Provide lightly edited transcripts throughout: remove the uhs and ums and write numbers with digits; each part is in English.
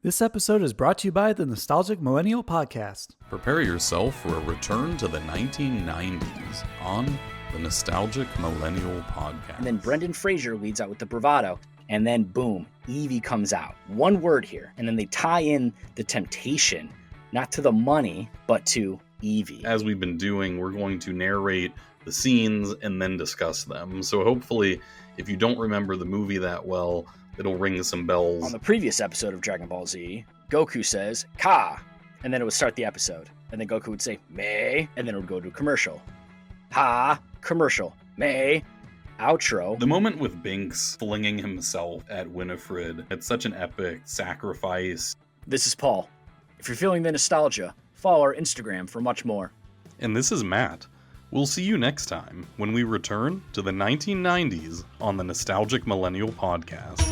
This episode is brought to you by the Nostalgic Millennial Podcast. Prepare yourself for a return to the 1990s on the Nostalgic Millennial Podcast. And then Brendan Fraser leads out with the bravado, and then boom, Evie comes out. One word here, and then they tie in the temptation, not to the money, but to Evie. As we've been doing, we're going to narrate the scenes and then discuss them. So hopefully, if you don't remember the movie that well, it'll ring some bells. On the previous episode of Dragon Ball Z, Goku says, Ka, and then it would start the episode. And then Goku would say, May, and then it would go to a commercial. Ha, commercial. May, outro. The moment with Binks flinging himself at Winifred, it's such an epic sacrifice. This is Paul. If you're feeling the nostalgia, follow our Instagram for much more. And this is Matt. We'll see you next time when we return to the 1990s on the Nostalgic Millennial Podcast.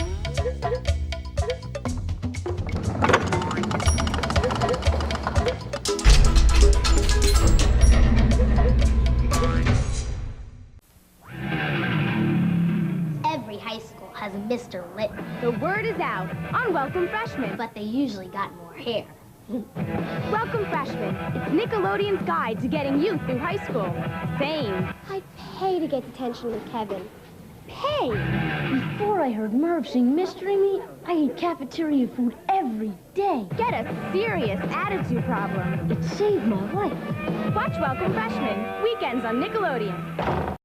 Every high school has a Mr. Lippman, The word is out on Welcome Freshmen. but they usually got more hair. Welcome Freshmen. It's Nickelodeon's guide to getting you through high school. Same. I'd pay to get detention with Kevin. Pay! Before I heard Merv sing Mystery Meat, I ate cafeteria food every day. Get a serious attitude problem. It saved my life. Watch Welcome Freshmen weekends on Nickelodeon.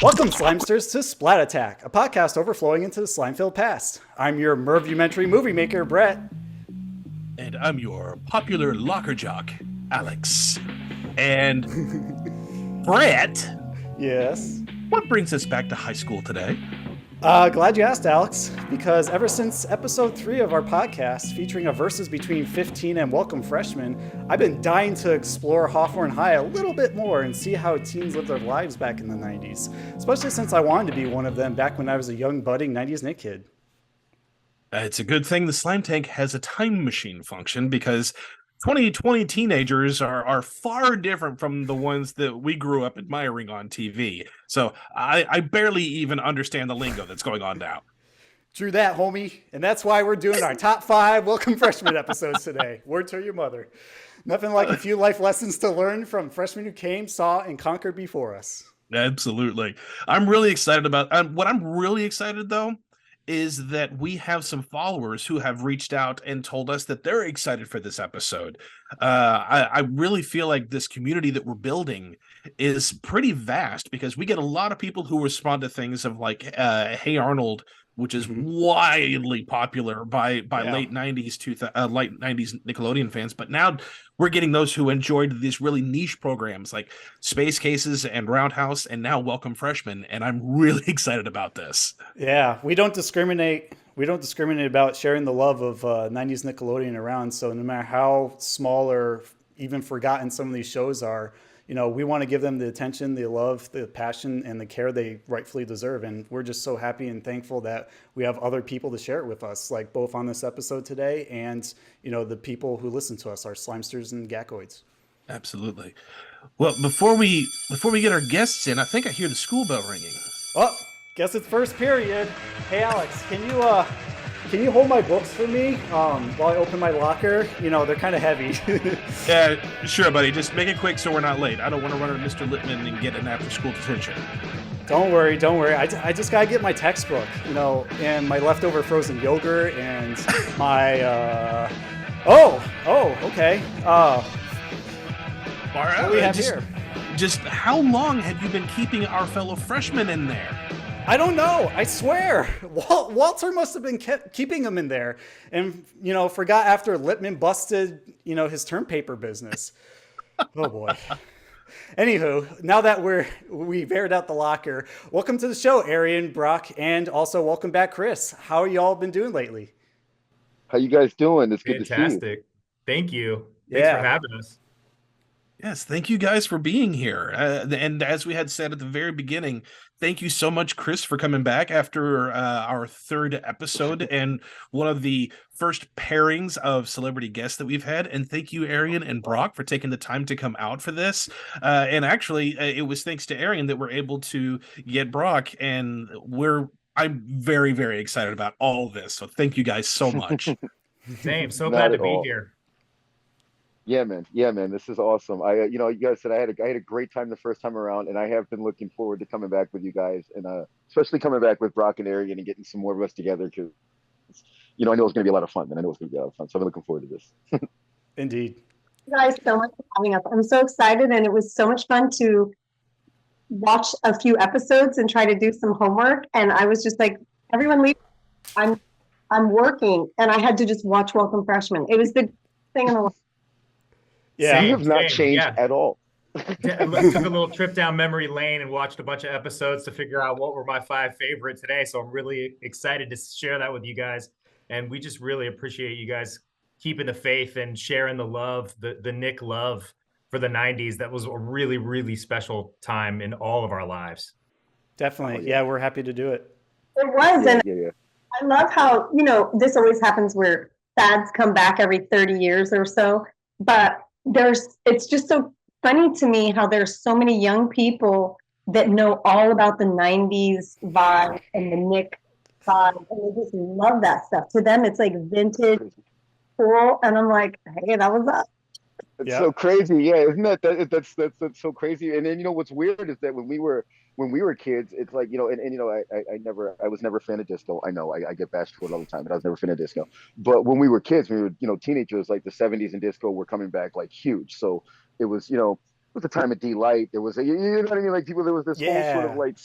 Welcome, Slimesters, to Splat Attack, a podcast overflowing into the slime-filled past. I'm your Mervumentary movie maker, Brett. And I'm your popular locker jock, Alex. And Brett, Yes. what brings us back to high school today? Glad you asked, Alex, because ever since episode 3 of our podcast, featuring a versus between 15 and Welcome Freshmen, I've been dying to explore Hawthorne High a little bit more and see how teens lived their lives back in the 90s, especially since I wanted to be one of them back when I was a young, budding 90s Nick kid. It's a good thing the slime tank has a time machine function because 2020 teenagers are far different from the ones that we grew up admiring on TV. So I barely even understand the lingo that's going on now. True that, homie. And that's why we're doing our top 5 Welcome Freshmen episodes today. Word to your mother. Nothing like a few life lessons to learn from freshmen who came, saw, and conquered before us. Absolutely. I'm really excited about what I'm really excited, though, is that we have some followers who have reached out and told us that they're excited for this episode. I really feel like this community that we're building is pretty vast because we get a lot of people who respond to things of like, Hey Arnold, which is widely popular by late 90s to late 90s Nickelodeon fans. But now we're getting those who enjoyed these really niche programs like Space Cases and Roundhouse and now Welcome Freshmen. And I'm really excited about this. Yeah, we don't discriminate. We don't discriminate about sharing the love of 90s Nickelodeon around. So no matter how small or even forgotten some of these shows are, you know, we want to give them the attention, the love, the passion, and the care they rightfully deserve. And we're just so happy and thankful that we have other people to share it with us, like both on this episode today and, you know, the people who listen to us, our Slimesters and Gackoids. Absolutely. Well, before we get our guests in, I think I hear the school bell ringing. Oh, guess it's first period. Hey, Alex, can you hold my books for me while I open my locker? You know, they're kind of heavy. Yeah, sure, buddy. Just make it quick so we're not late. I don't want to run into Mr. Lippman and get an after-school detention. Don't worry. I just gotta get my textbook, you know, and my leftover frozen yogurt and my okay. All right. What do we have here? Just how long have you been keeping our fellow freshmen in there? I don't know. I swear, Walter must have been keeping them in there, and you know, forgot after Lippman busted, you know, his term paper business. Oh boy. Anywho, now that we've aired out the locker, welcome to the show, Arian, Brock, and also welcome back, Chris. How y'all been doing lately? How you guys doing? It's good to see you. Fantastic. Thank you. Thanks for having us. Yes, thank you guys for being here. And as we had said at the very beginning, thank you so much, Chris, for coming back after our third episode and one of the first pairings of celebrity guests that we've had. And thank you, Arian and Brock, for taking the time to come out for this. And actually, it was thanks to Arian that we're able to get Brock, and I'm very, very excited about all this. So thank you guys so much. Same. So Not glad to at be all. here. Yeah, man. Yeah, man. This is awesome. You know, you guys said I had a great time the first time around, and I have been looking forward to coming back with you guys, and especially coming back with Brock and Arian and getting some more of us together because, you know, I know it's going to be a lot of fun, and I know it's going to be a lot of fun. So I'm looking forward to this. Indeed. You guys so much for having us. I'm so excited, and it was so much fun to watch a few episodes and try to do some homework. And I was just like, everyone leave. I'm working, and I had to just watch Welcome Freshmen. It was the thing in the world. Yeah. You have not changed at all. Took a little trip down memory lane and watched a bunch of episodes to figure out what were my 5 favorite today. So I'm really excited to share that with you guys. And we just really appreciate you guys keeping the faith and sharing the love, the Nick love for the 90s. That was a really, really special time in all of our lives. Definitely. Yeah, we're happy to do it. It was, and Yeah. I love how, you know, this always happens where fads come back every 30 years or so, but it's just so funny to me how there's so many young people that know all about the 90s vibe and the Nick vibe, and they just love that stuff. To them, it's like vintage, cool, and I'm like, hey, that was us. It's so crazy. Yeah, isn't that's so crazy? And then, you know, what's weird is that when we were kids, it's like, you know, and you know, I was never a fan of disco. I know I get bashed for it all the time, but I was never a fan of disco. But when we were kids, we were, you know, teenagers, like the 70s and disco were coming back like huge. So it was, you know, it was the time of D-Light. There was you know what I mean? Like there was this whole sort of like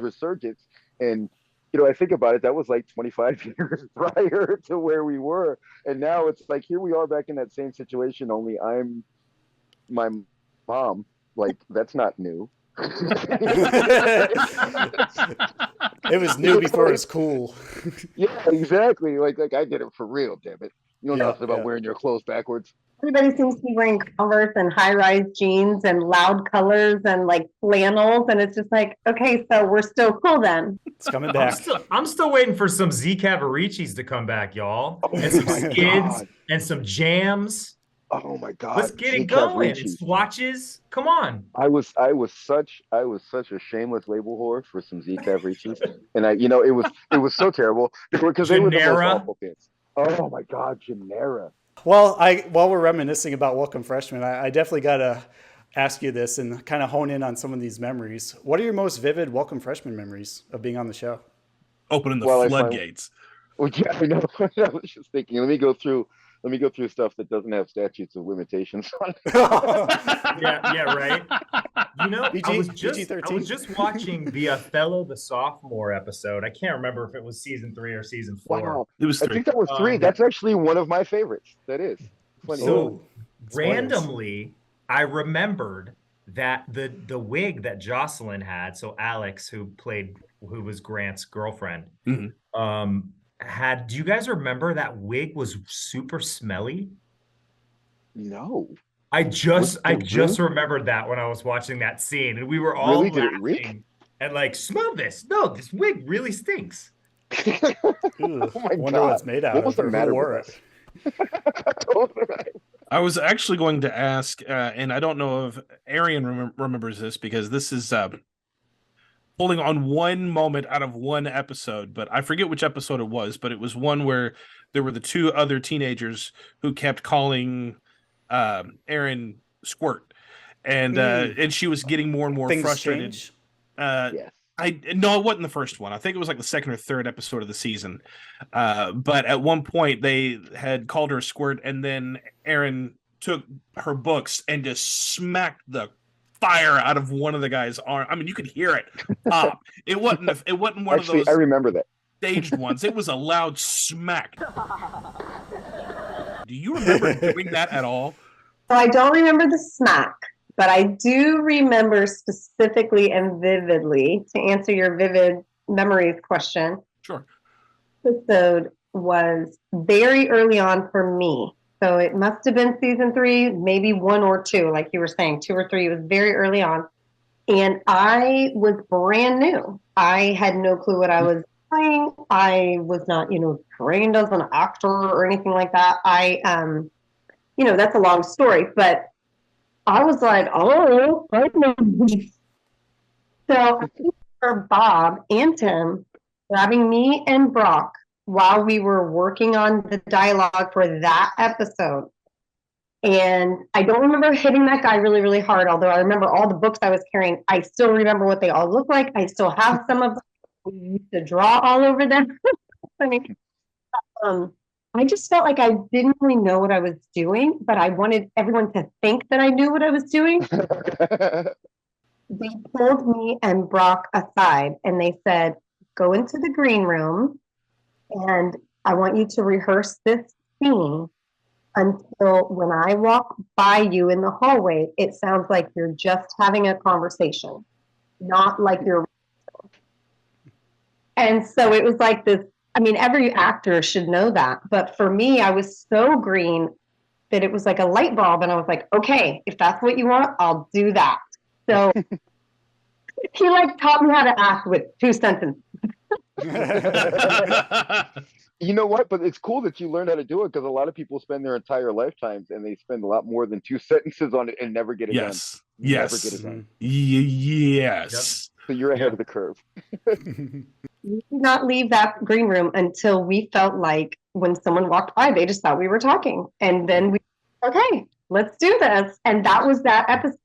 resurgence. And, you know, I think about it, that was like 25 years prior to where we were. And now it's like, here we are back in that same situation, only I'm my mom. Like, that's not new. It was new before it was cool. Yeah, exactly. Like I did it for real, damn it. You know nothing about wearing your clothes backwards. Everybody seems to be wearing Converse and high-rise jeans and loud colors and like flannels, and it's just like, okay, so we're still cool then. It's coming back. I'm still waiting for some Z Cavaricis to come back, y'all, and some skids and some jams. Oh my God! Let's get it going. It's swatches. Come on. I was such a shameless label whore for some Z Cavaricis, and it was so terrible because they were the most awful kids. Oh my God, Genera. Well, while we're reminiscing about Welcome Freshmen, I definitely got to ask you this and kind of hone in on some of these memories. What are your most vivid Welcome Freshmen memories of being on the show? Opening the floodgates. Well, yeah, I know. I was just thinking. Let me go through stuff that doesn't have statutes of limitations on it. yeah, right. You know, I was just watching the Othello the Sophomore episode. I can't remember if it was season 3 or season 4. Wow. It was 3. I think that was 3. That's actually one of my favorites. That is. Funny. So randomly, I remembered that the wig that Jocelyn had, so Alex, who was Grant's girlfriend, do you guys remember that wig was super smelly? No. I just remembered that when I was watching that scene, and we were all laughing and like, smell this. No, this wig really stinks. Oh my wonder what it's made out of. What was the matter with it? I was actually going to ask, and I don't know if Arian remembers this because this is pulling on one moment out of one episode, but I forget which episode it was, but it was one where there were the 2 other teenagers who kept calling Aaron Squirt, and she was getting more and more frustrated. Yes. No, it wasn't the first one. I think it was like the 2nd or 3rd episode of the season. But at one point they had called her Squirt, and then Aaron took her books and just smacked the fire out of one of the guy's arm. I mean, you could hear it pop. It wasn't one Actually, of those. I remember that. Staged ones. It was a loud smack. Do you remember doing that at all? So I don't remember the smack, but I do remember specifically and vividly, to answer your vivid memories question. Sure. Episode was very early on for me. So it must have been season 3, maybe 1 or 2, like you were saying, 2 or 3. It was very early on. And I was brand new. I had no clue what I was doing. I was not, trained as an actor or anything like that. That's a long story, but I was like, oh, I know. So I remember Bob and Tim grabbing me and Brock while we were working on the dialogue for that episode. And I don't remember hitting that guy really, really hard, although I remember all the books I was carrying. I still remember what they all look like. I still have some of them. We used to draw all over them. I mean, I just felt like I didn't really know what I was doing, but I wanted everyone to think that I knew what I was doing. They pulled me and Brock aside and they said, go into the green room and I want you to rehearse this scene until when I walk by you in the hallway, it sounds like you're just having a conversation, not like you're. And so it was like this. I mean, every actor should know that. But for me, I was so green that it was like a light bulb. And I was like, okay, if that's what you want, I'll do that. So he taught me how to act with 2 sentences. You know what? But it's cool that you learned how to do it, because a lot of people spend their entire lifetimes and they spend a lot more than 2 sentences on it and never get it done. Yes. Never get it done. Yes. So you're ahead of the curve. We did not leave that green room until we felt like when someone walked by, they just thought we were talking. And then okay, let's do this. And that was that episode.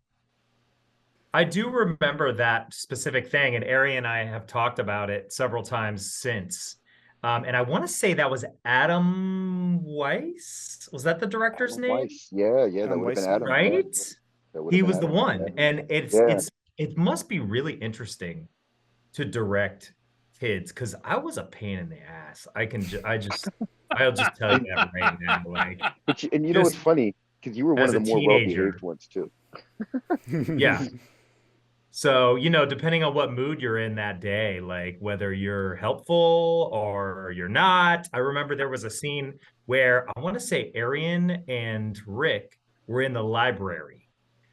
I do remember that specific thing, and Ari and I have talked about it several times since. And I want to say that was Adam Weiss. Was that the director's name? Weiss. Yeah, that would have been Adam. Right? He was the one. Yeah. And it must be really interesting to direct kids, because I was a pain in the ass. I'll just tell you that right now. And you know what's funny? Because you were one of the more well-behaved ones too. Yeah. So, depending on what mood you're in that day, like whether you're helpful or you're not. I remember there was a scene where I want to say Arian and Rick were in the library,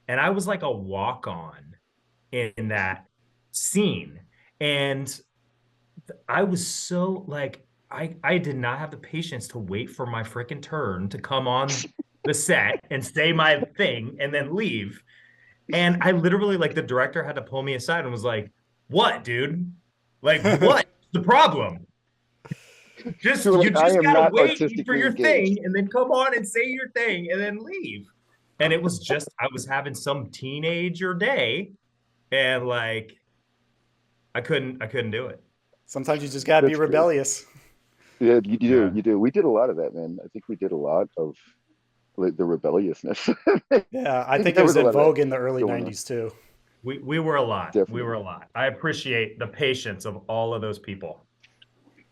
and I was like a walk-on in that scene. And I was so I did not have the patience to wait for my freaking turn to come on the set and say my thing and then leave. And I literally, the director had to pull me aside and was like, what, dude? What's the problem? You just gotta wait for your thing and then come on and say your thing and then leave. And it was just, I was having some teenager day and I couldn't do it. Sometimes you just gotta be rebellious. Yeah, you do. We did a lot of that, man. I think we did a lot of the rebelliousness. Yeah, I think it was in vogue in the early 90s too. We were a lot. Definitely. We were a lot. I appreciate the patience of all of those people.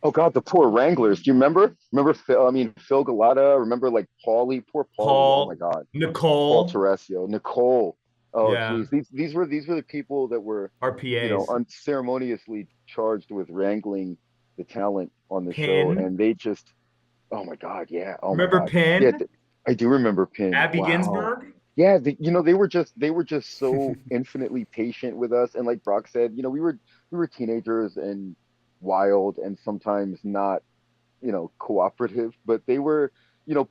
Oh God, the poor Wranglers. Do you remember? Phil Galata. Remember Paulie? Poor Paulie. Paul. Oh my God. Nicole. Paul Teresio. Nicole. Oh yeah. Geez. These were the people that were our PAs. Unceremoniously charged with wrangling the talent on the Pin. show, and they just. Oh my God. Yeah. Oh remember my God. Pin? Yeah, I do remember Pin. Abby Ginsburg. Yeah, they were just so infinitely patient with us, and like Brock said, we were teenagers and wild and sometimes not, cooperative, but they were,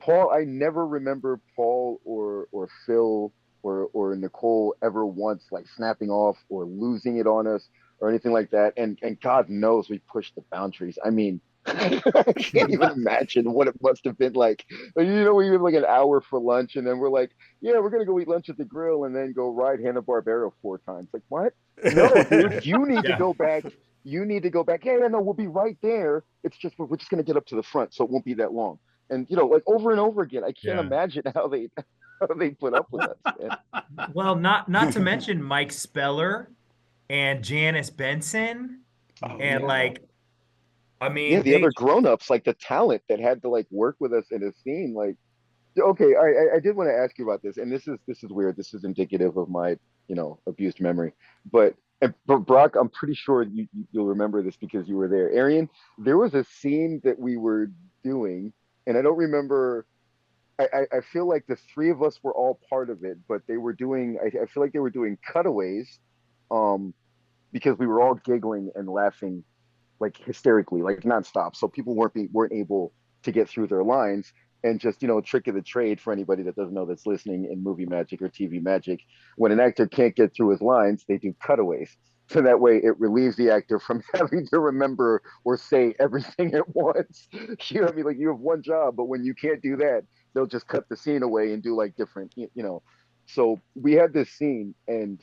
Paul. I never remember Paul or Phil or Nicole ever once snapping off or losing it on us or anything like that, and God knows we pushed the boundaries. I mean. I can't even imagine what it must have been like. We had an hour for lunch, and then we're like, yeah, we're gonna go eat lunch at the grill, and then go ride Hanna-Barbera 4 times. What? No, dude, you need to go back. You need to go back. Yeah, no, we'll be right there. It's just we're just gonna get up to the front, so it won't be that long. And over and over again. I can't imagine how they put up with us. Man. Well, not to mention Mike Speller and Janice Benson, the other grown-ups, the talent that had to work with us in a scene. Okay, I did want to ask you about this, and this is weird. This is indicative of my abused memory. But Brock, I'm pretty sure you'll remember this because you were there. Arian, there was a scene that we were doing, and I don't remember I feel like the three of us were all part of it, but they were doing. I feel like they were doing cutaways, um, because we were all giggling and laughing like hysterically, like nonstop. So people weren't able to get through their lines. And just trick of the trade for anybody that doesn't know that's listening in movie magic or TV magic, when an actor can't get through his lines, they do cutaways. So that way it relieves the actor from having to remember or say everything at once. You know what I mean? Like you have one job, but when you can't do that, they'll just cut the scene away and do like different, So we had this scene and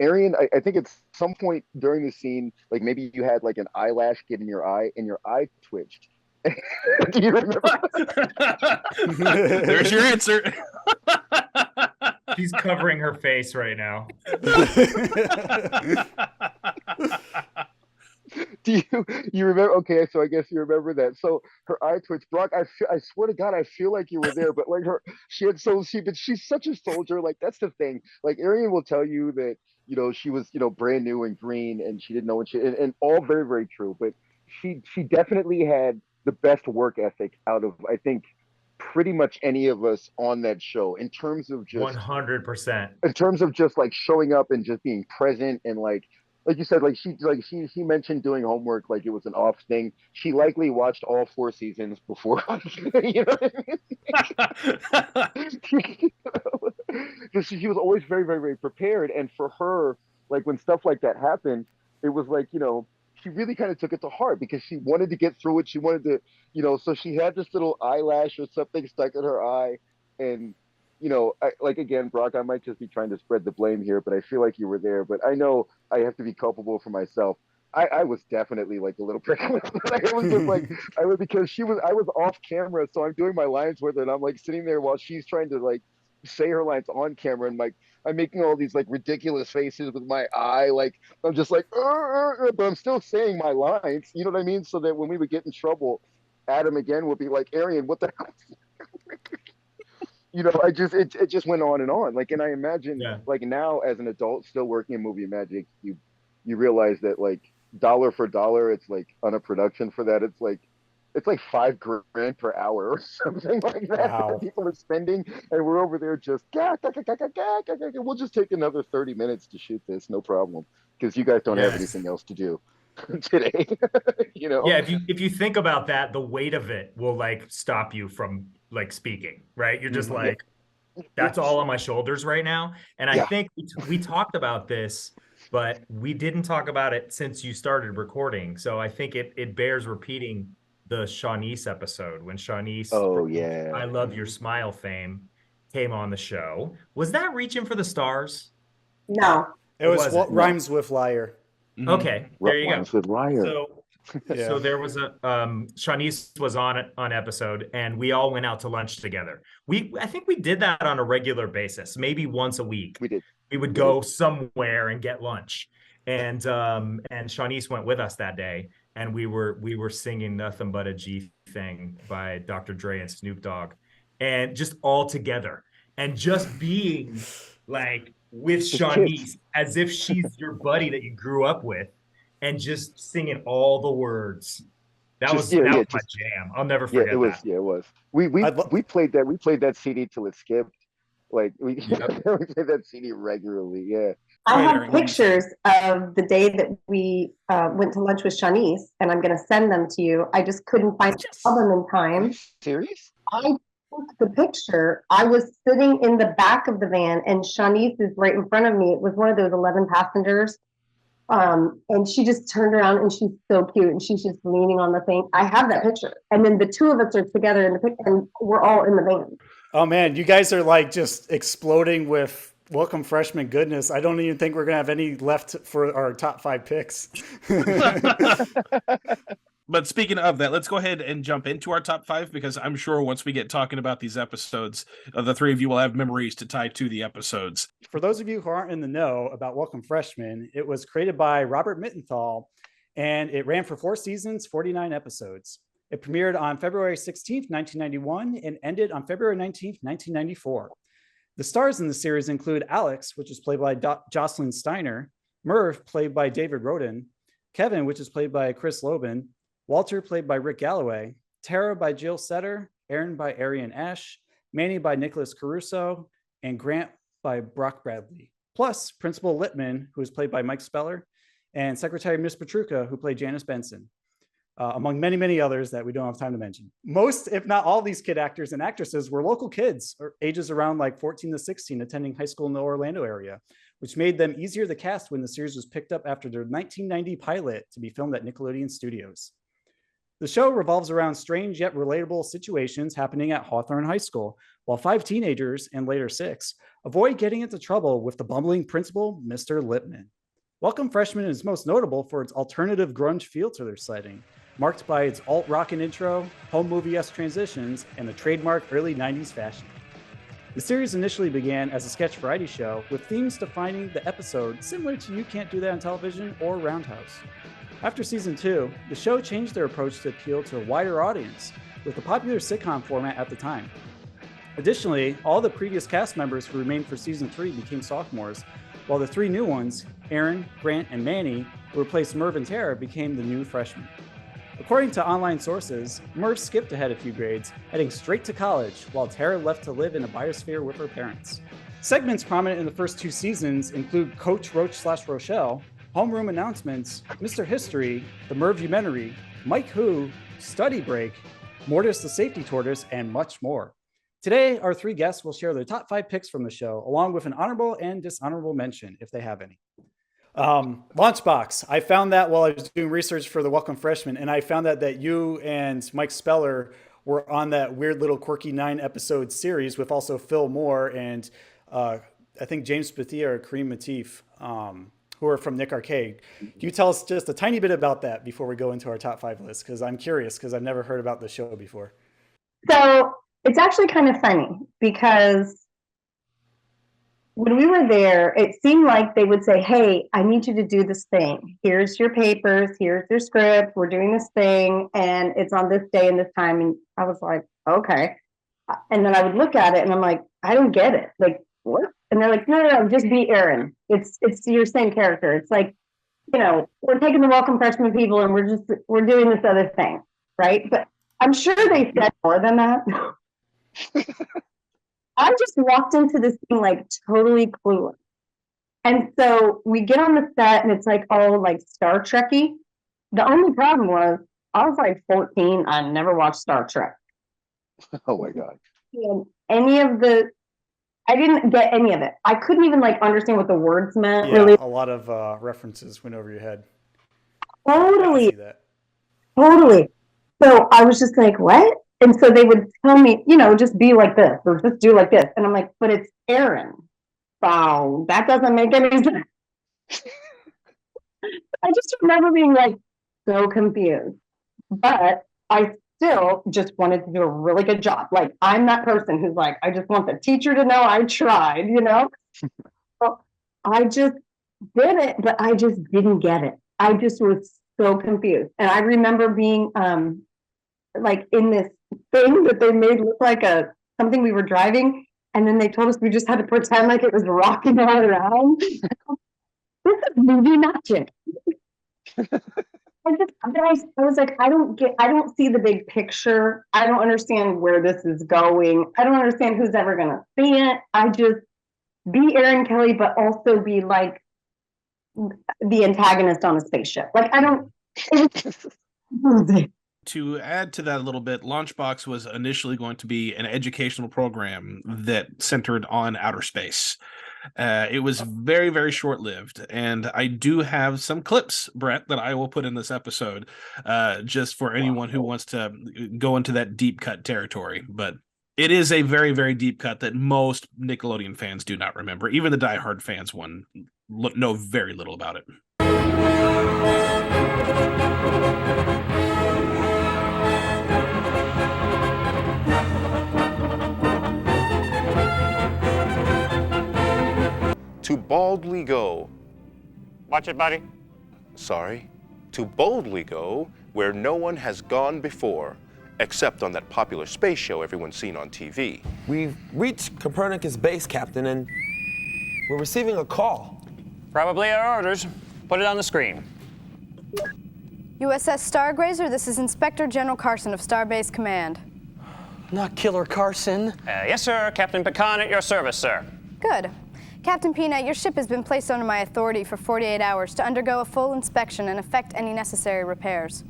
Arian, I think at some point during the scene, like maybe you had like an eyelash get in your eye and your eye twitched. Do you remember? There's your answer. She's covering her face right now. Do you remember? Okay, so I guess you remember that. So her eye twitch, Brock. I swear to God, I feel like you were there. But like but she's such a soldier. Like that's the thing. Like Arian will tell you that she was brand new and green and she didn't know and all very very true. But she definitely had the best work ethic out of I think pretty much any of us on that show in terms of just 100%. in terms of just like showing up and just being present and like you said, like she mentioned doing homework like it was an off thing. She likely watched all 4 seasons before. You know what I mean? Because she was always very, very, very prepared. And for her, like when stuff like that happened, it was like she really kind of took it to heart because she wanted to get through it. She wanted to, so she had this little eyelash or something stuck in her eye, and like again, Brock, I might just be trying to spread the blame here, but I feel like you were there. But I know I have to be culpable for myself. I was definitely like a little prick. I was just like, because I was off camera, so I'm doing my lines with her, and I'm like sitting there while she's trying to like say her lines on camera, and like I'm making all these like ridiculous faces with my eye, like I'm just like, but I'm still saying my lines. You know what I mean? So that when we would get in trouble, Adam again would be like, Arian, what the hell? It just went on and on. Like, and I imagine like now as an adult still working in movie magic, you realize that like dollar for dollar, it's like on a production for that, it's like $5,000 per hour or something like that. Wow. That people are spending, and we're over there just we'll just take another 30 minutes to shoot this, no problem, because you guys don't have anything else to do today. Yeah, if you think about that, the weight of it will like stop you from like speaking, right? You're just like, that's all on my shoulders right now. And I think we talked about this, but we didn't talk about it since you started recording. So I think it bears repeating the Shawnice episode when Shawnice, I Love Your Smile fame, came on the show. Was that Reaching for the Stars? No. It was what rhymes with liar. Okay, there you go. With liar. So there was a Shawnice was on episode, and we all went out to lunch together. I think we did that on a regular basis, maybe once a week. We did. We would go somewhere and get lunch, and Shawnice went with us that day, and we were singing Nothing But a G Thing by Dr. Dre and Snoop Dogg, and just all together, and just being like with Shawnice as if she's your buddy that you grew up with, and just singing all the words. That was my jam. I'll never forget that. Yeah, it was. We played that. We played that CD till it skipped. Like we played that CD regularly. Yeah. I have pictures of the day that we went to lunch with Shawnice, and I'm going to send them to you. I just couldn't find the album in time. Are you serious? I took the picture. I was sitting in the back of the van, and Shawnice is right in front of me. It was one of those 11 passengers. And she just turned around, and she's so cute, and she's just leaning on the thing. I have that picture. And then the two of us are together in the picture, and we're all in the van. Oh man, you guys are like just exploding with Welcome Freshman goodness. I don't even think we're going to have any left for our top 5 picks. But speaking of that, let's go ahead and jump into our top 5, because I'm sure once we get talking about these episodes, the three of you will have memories to tie to the episodes. For those of you who aren't in the know about Welcome Freshmen, it was created by Robert Mittenthal, and it ran for 4 seasons, 49 episodes. It premiered on February 16th, 1991, and ended on February 19th, 1994. The stars in the series include Alex, which is played by Jocelyn Steiner, Merv, played by David Roden, Kevin, which is played by Chris Lobban, Walter, played by Rick Galloway, Tara by Jill Setter, Aaron by Arian Ash, Manny by Nicholas Caruso, and Grant by Brock Bradley. Plus, Principal Lippman, who was played by Mike Speller, and Secretary Miss Petruka, who played Janice Benson, among many, many others that we don't have time to mention. Most, if not all, these kid actors and actresses were local kids, or ages around like 14 to 16, attending high school in the Orlando area, which made them easier to cast when the series was picked up after their 1990 pilot to be filmed at Nickelodeon Studios. The show revolves around strange yet relatable situations happening at Hawthorne High School, while 5 teenagers, and later 6, avoid getting into trouble with the bumbling principal, Mr. Lippman. Welcome Freshmen is most notable for its alternative grunge feel to their setting, marked by its alt-rock intro, home movie-esque transitions, and the trademark early 90s fashion. The series initially began as a sketch variety show with themes defining the episode similar to You Can't Do That on Television or Roundhouse. After season 2, the show changed their approach to appeal to a wider audience with the popular sitcom format at the time. Additionally, all the previous cast members who remained for season 3 became sophomores, while the 3 new ones, Aaron, Grant, and Manny, who replaced Merv and Tara, became the new freshmen. According to online sources, Merv skipped ahead a few grades, heading straight to college, while Tara left to live in a biosphere with her parents. Segments prominent in the first 2 seasons include Coach Roach/Rochelle, Homeroom Announcements, Mr. History, The Mervumentary, Mike Who, Study Break, Mortis the Safety Tortoise, and much more. Today, our 3 guests will share their top 5 picks from the show, along with an honorable and dishonorable mention, if they have any. Launch Box. I found that while I was doing research for the Welcome Freshmen, and I found that you and Mike Speller were on that weird little quirky 9-episode series with also Phil Moore and I think James Bethia or Kareem Matif, who are from Nick Arcade. Can you tell us just a tiny bit about that before we go into our top 5 list? Because I'm curious, because I've never heard about the show before. So it's actually kind of funny because when we were there, it seemed like they would say, hey, I need you to do this thing. Here's your papers. Here's your script. We're doing this thing. And it's on this day and this time. And I was like, okay. And then I would look at it and I'm like, I don't get it. Like, what? And they're like, no, just be Aaron. It's your same character. It's like, we're taking the Welcome Freshmen people and we're doing this other thing. Right. But I'm sure they said more than that. I just walked into this thing like totally clueless. And so we get on the set and it's like all like Star Trek-y. The only problem was I was like 14. I never watched Star Trek. Oh my God. And I didn't get any of it. I couldn't even like understand what the words meant. Yeah, really. A lot of references went over your head. Totally. I see that. Totally. So I was just like, what? And so they would tell me, just be like this or just do like this. And I'm like, but it's Aaron. Wow, that doesn't make any sense. I just remember being like so confused. But I still just wanted to do a really good job. Like, I'm that person who's like, I just want the teacher to know I tried, So I just did it, but I just didn't get it. I just was so confused. And I remember being like in this thing that they made look like something we were driving, and then they told us we just had to pretend like it was rocking all around. This is movie magic. I was like, I don't see the big picture. I don't understand where this is going. I don't understand who's ever gonna see it. I just be Aaron Kelly, but also be like the antagonist on a spaceship. Like, I don't. To add to that a little bit, Launchbox was initially going to be an educational program that centered on outer space. It was very, very short-lived, and I do have some clips, Brett, that I will put in this episode just for anyone who wants to go into that deep cut territory. But it is a very, very deep cut that most Nickelodeon fans do not remember. Even the diehard fans know very little about it. To boldly go. Watch it, buddy. Sorry. To boldly go where no one has gone before, except on that popular space show everyone's seen on TV. We've reached Copernicus base, Captain, and we're receiving a call. Probably our orders. Put it on the screen. USS Stargazer, this is Inspector General Carson of Starbase Command. Not Killer Carson. Yes, sir. Captain Pecan at your service, sir. Good. Captain Peanut, your ship has been placed under my authority for 48 hours to undergo a full inspection and effect any necessary repairs.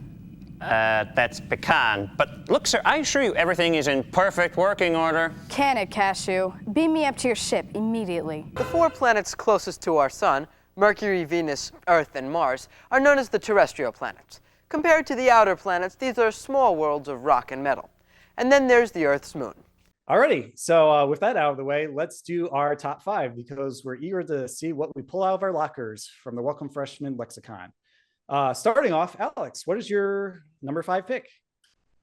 That's Pecan. But look, sir, I assure you everything is in perfect working order. Can it, Cashew? Beam me up to your ship immediately. The 4 planets closest to our sun, Mercury, Venus, Earth, and Mars, are known as the terrestrial planets. Compared to the outer planets, these are small worlds of rock and metal. And then there's the Earth's moon. Alrighty, so with that out of the way, let's do our top 5 because we're eager to see what we pull out of our lockers from the Welcome Freshmen lexicon. Starting off, Alex, what is your number 5 pick?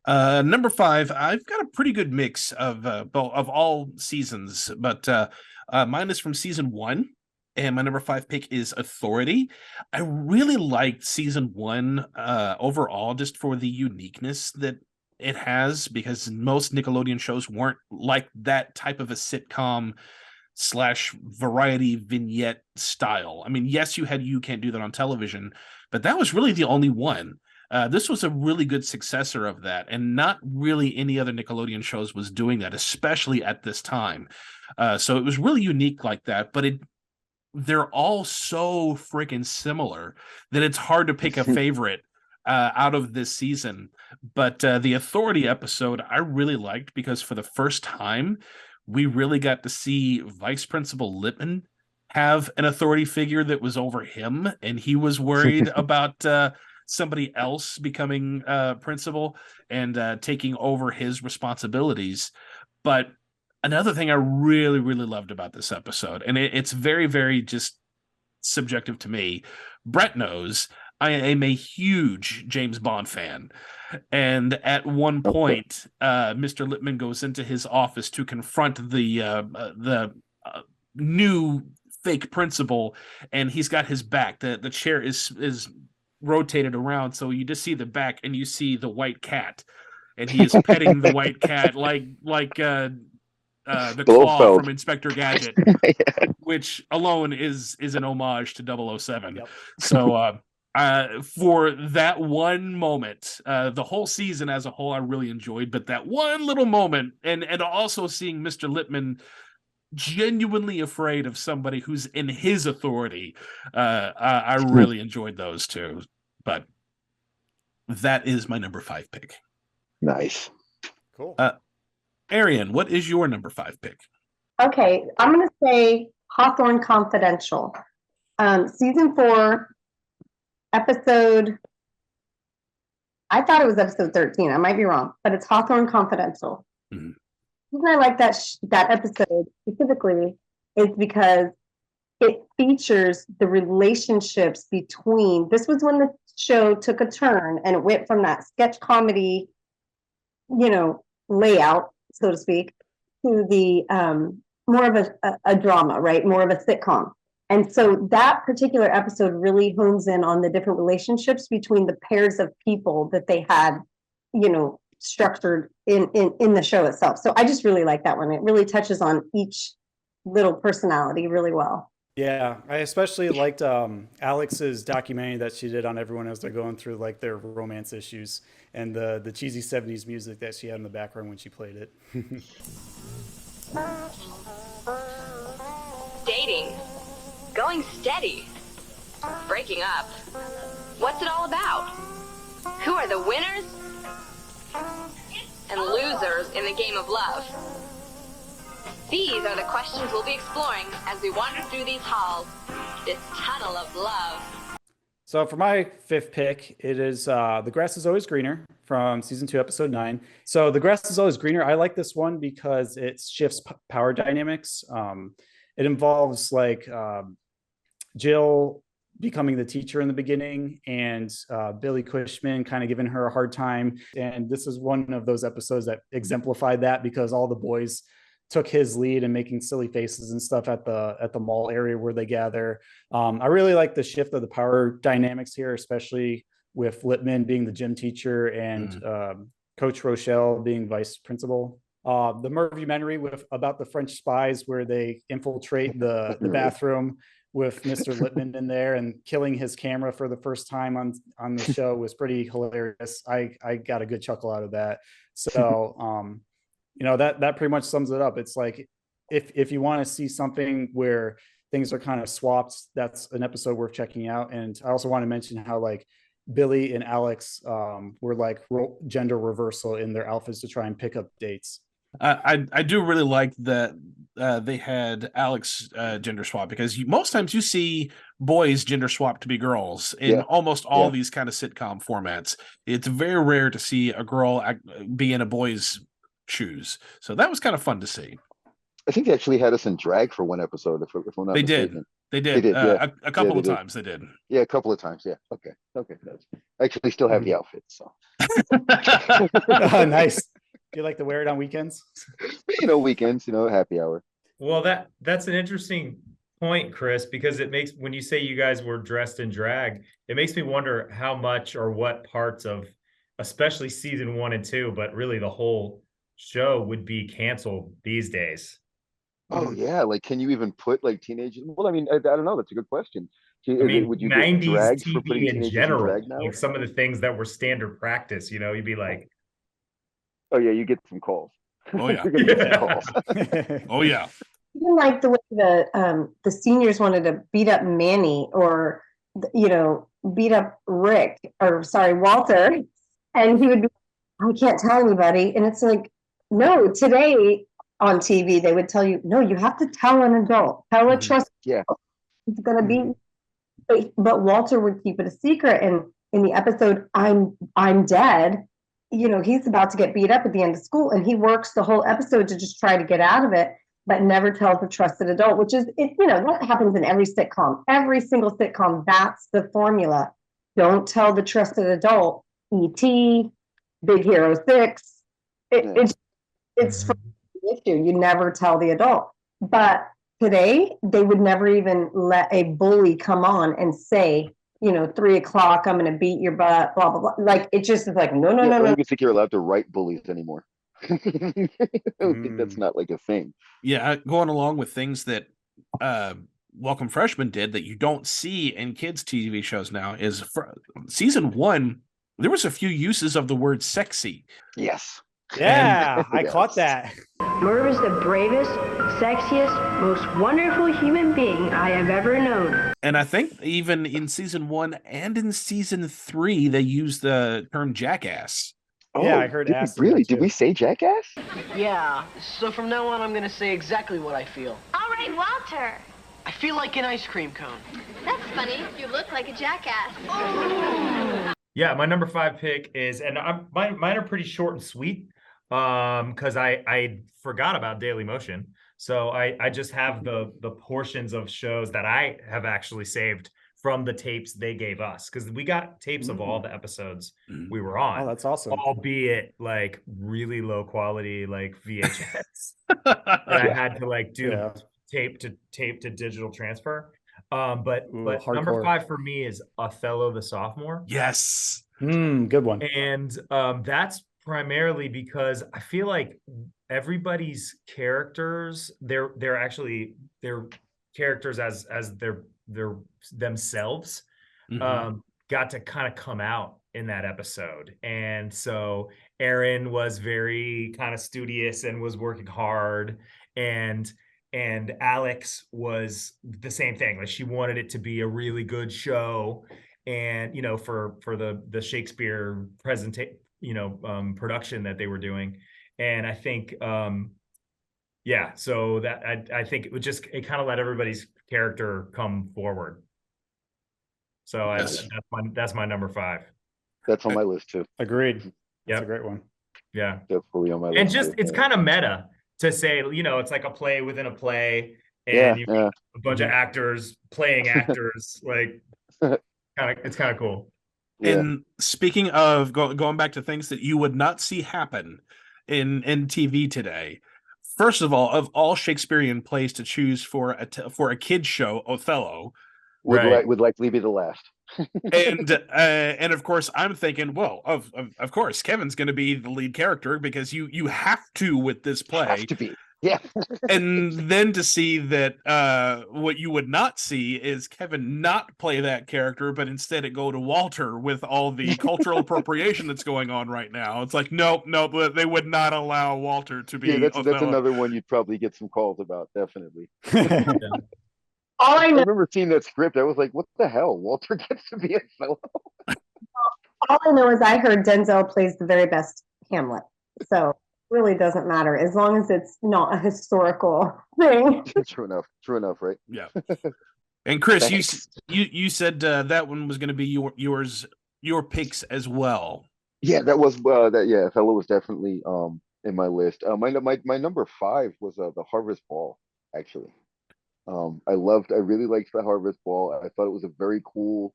Number 5, I've got a pretty good mix of all seasons, but mine is from season 1, and my number 5 pick is Authority. I really liked season 1 overall, just for the uniqueness that it has, because most Nickelodeon shows weren't like that type of a sitcom / variety vignette style. I mean, yes, you had You Can't Do That on Television, but that was really the only one. This was a really good successor of that, and not really any other Nickelodeon shows was doing that, especially at this time. So it was really unique like that, but they're all so freaking similar that it's hard to pick a favorite out of this season. But the Authority episode I really liked because for the first time, we really got to see Vice Principal Lippman have an authority figure that was over him, and he was worried about somebody else becoming principal and taking over his responsibilities. But another thing I really, really loved about this episode, and it's very, very just subjective to me, Brett knows I am a huge James Bond fan. And at one point, Mr. Lippman goes into his office to confront the new fake principal, and he's got his back. The chair is rotated around, so you just see the back, and you see the white cat, and he is petting the white cat like the claw from Inspector Gadget, which alone is an homage to 007. Yep. So for that one moment, the whole season as a whole I really enjoyed, but that one little moment, and also seeing Mr. Lippman genuinely afraid of somebody who's in his authority, I really enjoyed those two. But that is my number 5 pick. Nice. Cool. Arian, what is your number 5 pick? Okay, I'm going to say Hawthorne Confidential. Season 4, episode, I thought it was episode 13. I might be wrong, but it's Hawthorne Confidential. Mm-hmm. The reason I like that episode specifically is because it features the relationships between, this was when the show took a turn and it went from that sketch comedy, layout, so to speak, to the more of a drama, right? More of a sitcom. And so that particular episode really hones in on the different relationships between the pairs of people that they had, structured in the show itself. So I just really like that one. It really touches on each little personality really well. Yeah, I especially liked Alex's documentary that she did on everyone as they're going through like their romance issues, and the cheesy 70s music that she had in the background when she played it. Dating. Going steady. Breaking up. What's it all about? Who are the winners and losers in the game of love? These are the questions we'll be exploring as we wander through these halls, this tunnel of love. So for my 5th pick, it is The Grass is Always Greener from season 2, episode 9. So The Grass is Always Greener, I like this one because it shifts power dynamics. It involves like Jill becoming the teacher in the beginning and Billy Cushman kind of giving her a hard time. And this is one of those episodes that exemplified that because all the boys took his lead in making silly faces and stuff at the mall area where they gather. I really like the shift of the power dynamics here, especially with Lippman being the gym teacher and Coach Rochelle being vice principal. The mockumentary about the French spies where they infiltrate the bathroom with Mr. Lippman in there and killing his camera for the first time on the show was pretty hilarious. I got a good chuckle out of that. So that pretty much sums it up. It's like if you want to see something where things are kind of swapped, that's an episode worth checking out. And I also want to mention how like Billy and Alex were like gender reversal in their outfits to try and pick up dates. I do really like that they had Alex gender swap, because most times you see boys gender swap to be girls in almost all these kind of sitcom formats. It's very rare to see a girl be in a boy's shoes. So that was kind of fun to see. I think they actually had us in drag for one episode, if I'm not mistaken. They did. A couple of times they did. Yeah, a couple of times. Yeah. Okay. I actually still have the outfit. So. Oh, nice. Do you like to wear it on weekends? Weekends. Happy hour. Well, that's an interesting point, Chris, because it makes, when you say you guys were dressed in drag, it makes me wonder how much or what parts of, especially season 1 and 2, but really the whole show would be canceled these days. Oh yeah, like can you even put like teenagers? Well, I mean, I don't know. That's a good question. I mean, would you 90s get dragged for putting TV in teenagers general, in drag now? like some of the things that were standard practice, you'd be like, oh yeah, you get some calls. Oh yeah. You're gonna get some calls. Oh yeah. Even like the way the seniors wanted to beat up Manny, or beat up Walter, and he would be, I can't tell anybody, and it's like, no, today on TV they would tell you, no, you have to tell an adult, tell a trusted adult. It's gonna be, but Walter would keep it a secret, and in the episode I'm Dead, he's about to get beat up at the end of school, and he works the whole episode to just try to get out of it, but never tells a trusted adult, which is, that happens in every sitcom. Every single sitcom, that's the formula. Don't tell the trusted adult. E.T., Big Hero 6. It's for the issue. You never tell the adult. But today, they would never even let a bully come on and say, 3:00, I'm going to beat your butt, blah, blah, blah. Like, it just is like, no. I don't even think you're allowed to write bullies anymore. I think that's not like a thing. Yeah, going along with things that Welcome Freshmen did that you don't see in kids' TV shows now is season 1, there was a few uses of the word sexy. Yes. Yeah, I caught that. Merv is the bravest, sexiest, most wonderful human being I have ever known. And I think even in season 1 and in season 3, they used the term jackass. Oh, yeah, I heard ass. Really? Did we say jackass? Yeah, so from now on, I'm going to say exactly what I feel. All right, Walter. I feel like an ice cream cone. That's funny. You look like a jackass. Yeah, my number 5 pick is, and mine are pretty short and sweet, because I forgot about Daily Motion. So I just have the portions of shows that I have actually saved from the tapes they gave us, because we got tapes of all the episodes we were on. Oh, that's awesome. Albeit like really low quality, like VHS. I had to like do tape to digital transfer. But number 5 for me is Othello the Sophomore. Yes. Good one. And that's primarily because I feel like everybody's characters, they're characters as they're themselves, got to kind of come out in that episode. And so Aaron was very kind of studious and was working hard, and Alex was the same thing. Like, she wanted it to be a really good show, and for the Shakespeare production that they were doing. And I think so that I think it kind of let everybody's character come forward. So that's my number 5. That's on my list too. Agreed. That's a great one. Yeah, definitely on my list. And just it's kind of meta to say, it's like a play within a play, and a bunch of actors playing actors. Like, it's kind of cool. And speaking of going back to things that you would not see happen in TV today, first of all Shakespearean plays to choose for a kid's show, Othello would likely be the last. and of course I'm thinking, well, of course Kevin's going to be the lead character, because you have to with this play. Have to be. Yeah. And then to see that what you would not see is Kevin not play that character, but instead it go to Walter with all the cultural appropriation that's going on right now. It's like, nope, they would not allow Walter to be Yeah, that's Othello. another one you'd probably get some calls about, definitely. All I know, remember seeing that script. I was like, what the hell? Walter gets to be Othello. all I know is I heard Denzel plays the very best Hamlet. So it really doesn't matter as long as it's not a historical thing. True enough, right? Yeah. And Chris, Thanks. you said that one was going to be your picks as well. Yeah, that was Othello was definitely in my list. My number 5 was the Harvest Ball, actually. I really liked the Harvest Ball. I thought it was a very cool.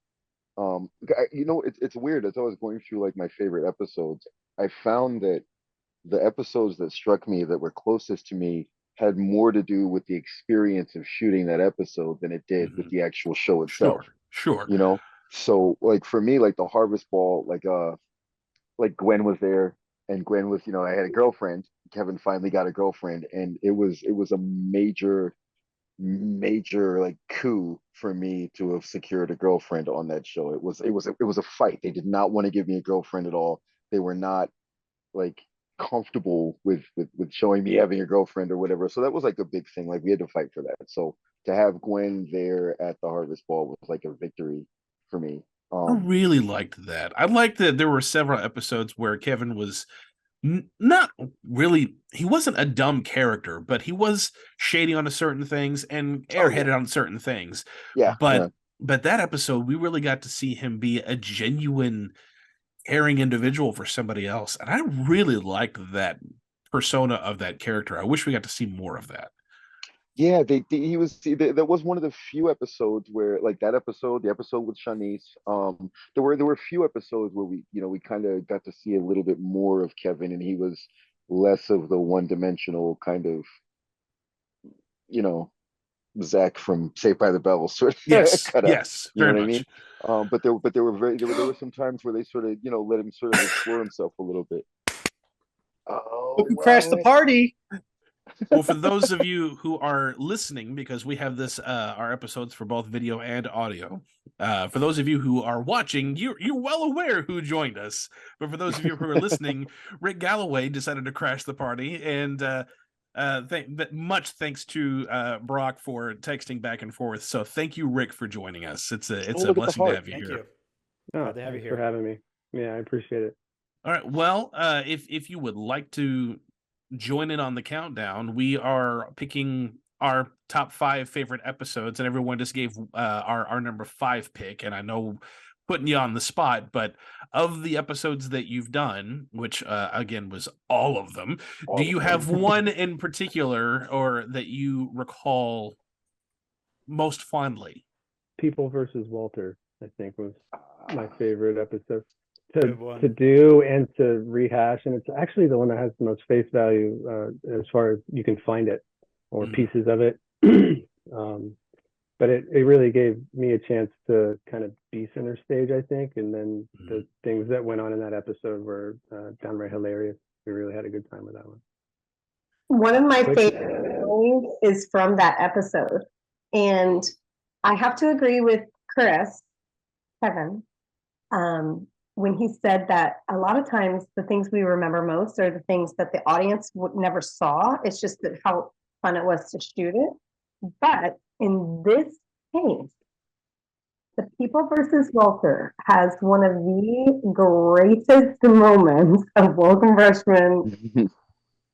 It's weird. As I was going through like my favorite episodes, I found that the episodes that struck me that were closest to me had more to do with the experience of shooting that episode than it did with the actual show itself. Sure. So like for me, like the Harvest Ball, like Gwen was there, and Gwen was, I had a girlfriend. Kevin finally got a girlfriend, and it was a major like coup for me to have secured a girlfriend on that show. It was a fight. They did not want to give me a girlfriend at all. They were not like comfortable with showing me having a girlfriend or whatever. So that was like a big thing. Like we had to fight for that. So to have Gwen there at the Harvest Ball was like a victory for me. I really liked that. I liked that there were several episodes where Kevin was not really, he wasn't a dumb character, but he was shady on certain things and airheaded on certain things. Yeah. But that episode, we really got to see him be a genuine, caring individual for somebody else. And I really liked that persona of that character. I wish we got to see more of that. Yeah, that was one of the few episodes where, like that episode, the episode with Shanice, there were a few episodes where we kind of got to see a little bit more of Kevin, and he was less of the one-dimensional kind of, Zach from Saved by the Bell sort of. Yes, cut out, yes, you know very what much. I mean? But there were some times where they sort of, let him sort of explore himself a little bit. Who can crash the party? Well, for those of you who are listening, because we have our episodes for both video and audio. For those of you who are watching, you're well aware who joined us. But for those of you who are listening, Rick Galloway decided to crash the party, and much thanks to Brock for texting back and forth. So thank you, Rick, for joining us. It's a blessing to have you Thank here. you. Oh, Glad to have you thanks here. for having me. Yeah, I appreciate it. All right. Well, if you would like to join in on the countdown, we are picking our top 5 favorite episodes, and everyone just gave our number 5 pick. And I know putting you on the spot, but of the episodes that you've done, which again was all of them, do you have one in particular or that you recall most fondly? People versus Walter, I think, was my favorite episode Good one. to do and to rehash, and it's actually the one that has the most face value as far as you can find it or pieces of it. But it really gave me a chance to kind of be center stage, I think, and then the things that went on in that episode were downright hilarious. We really had a good time with that one. One of my favorite memories is from that episode. And I have to agree with Kevin, when he said that a lot of times the things we remember most are the things that the audience never saw. It's just that how fun it was to shoot it. But in this case, the People versus Walter has one of the greatest moments of Welcome Freshmen,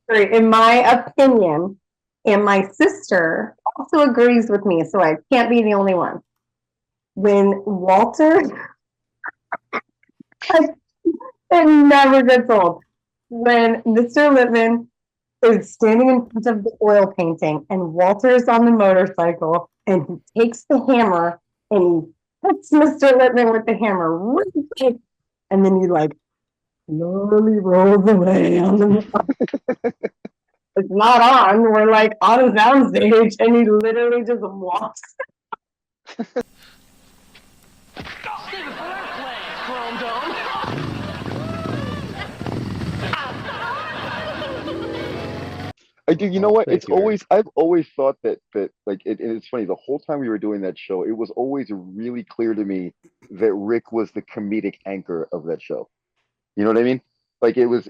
in my opinion, and my sister also agrees with me, so I can't be the only one. When Walter, it never gets old. When Mr. Lippman is standing in front of the oil painting and Walter is on the motorcycle and he takes the hammer and he hits Mr. Lippman with the hammer really quick, and then he like slowly rolls away on the it's not on. We're like on a soundstage and he literally just walks. you know what? Thank It's you, Aaron. always I've always thought that like and it's funny. The whole time we were doing that show, it was always really clear to me that Rick was the comedic anchor of that show. You know what I mean? Like it was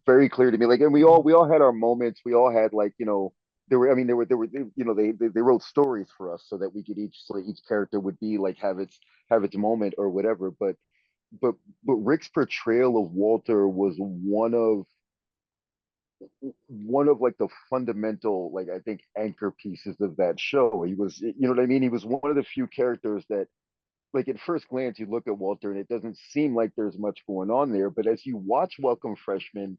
very clear to me. Like, and we all had our moments. We all had like, there were, I mean, there were they wrote stories for us so that we could each, so each character would be like have its moment or whatever. But but Rick's portrayal of Walter was one of like the fundamental, like, I think, anchor pieces of that show. He was, you know what I mean? He was one of the few characters that, like, at first glance, you look at Walter and it doesn't seem like there's much going on there. But as you watch Welcome Freshmen,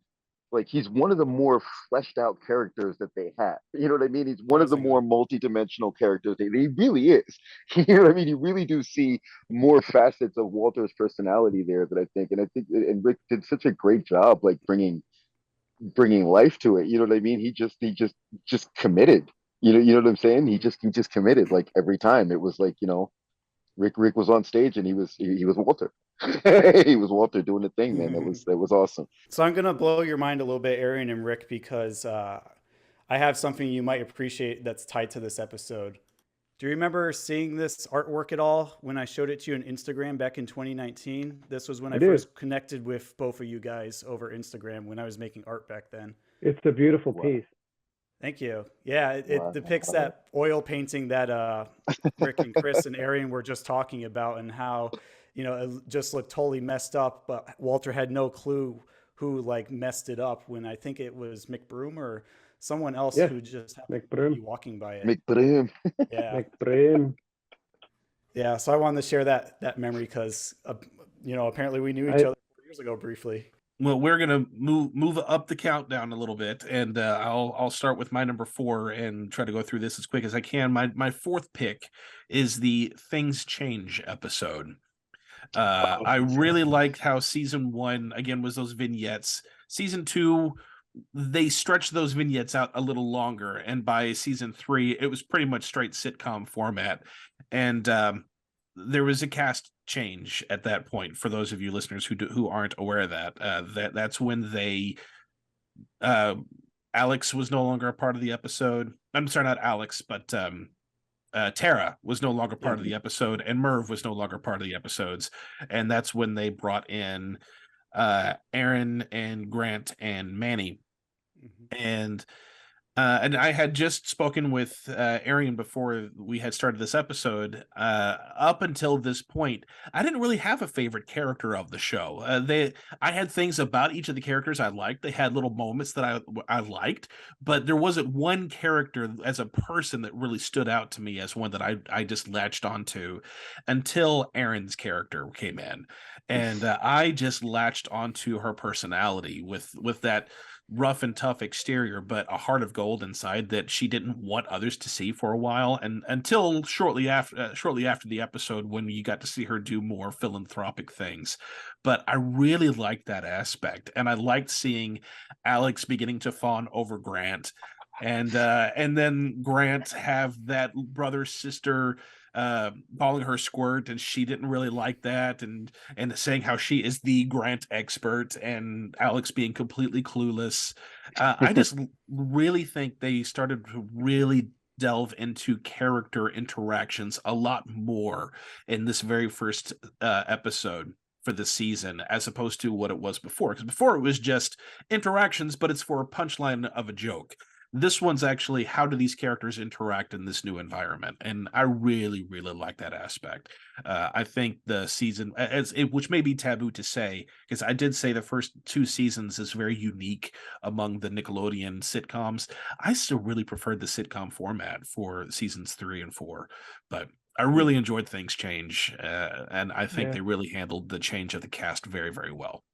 like, he's one of the more fleshed out characters that they have. You know what I mean? He's one of the more multi-dimensional characters. He really is. You know what I mean? You really do see more facets of Walter's personality there that I think, and Rick did such a great job, like, bringing life to it. You know what I mean? He just committed. You know what I'm saying? He just committed, like, every time. It was like, Rick was on stage and he was Walter. He was Walter doing the thing, man. That was awesome. So I'm gonna blow your mind a little bit, Arian and Rick, because I have something you might appreciate that's tied to this episode. Do you remember seeing this artwork at all when I showed it to you on Instagram back in 2019? This was when I do. first connected with both of you guys over Instagram when I was making art back then. It's a beautiful piece. Thank you. Yeah, it Wow. depicts that oil painting that Rick and Chris and Arian were just talking about, and how, it just looked totally messed up, but Walter had no clue who, like, messed it up, when I think it was McBroom or someone else who just happened to be walking by it. McBroom. Yeah. McBroom. Yeah, so I wanted to share that memory because, apparently we knew each other 4 years ago briefly. Well, we're gonna move up the countdown a little bit, and I'll start with my number 4 and try to go through this as quick as I can. My fourth pick is the Things Change episode. I really liked how season 1 again was those vignettes. Season 2, they stretched those vignettes out a little longer, and by season 3, it was pretty much straight sitcom format, and there was a cast change at that point. For those of you listeners who aren't aware of that, that's when Alex was no longer a part of the episode. I'm sorry, not Alex, but Tara was no longer part of the episode, and Merv was no longer part of the episodes, and that's when they brought in Aaron and Grant and Manny. And I had just spoken with Arian before we had started this episode. Up until this point, I didn't really have a favorite character of the show. I had things about each of the characters I liked. They had little moments that I liked, but there wasn't one character as a person that really stood out to me as one that I just latched onto until Aaron's character came in, and I just latched onto her personality with that rough and tough exterior, but a heart of gold inside that she didn't want others to see for a while, and until shortly after the episode, when you got to see her do more philanthropic things. But I really liked that aspect, and I liked seeing Alex beginning to fawn over Grant, and then Grant have that brother sister calling her squirt, and she didn't really like that, and saying how she is the Grant expert, and Alex being completely clueless. I just really think they started to really delve into character interactions a lot more in this very first episode for the season, as opposed to what it was before. Because before it was just interactions, but it's for a punchline of a joke. This one's actually, how do these characters interact in this new environment? And I really, really like that aspect. I think the season, which may be taboo to say, because I did say the first 2 seasons is very unique among the Nickelodeon sitcoms. I still really preferred the sitcom format for seasons 3 and 4, but I really enjoyed Things Change, and I think they really handled the change of the cast very, very well.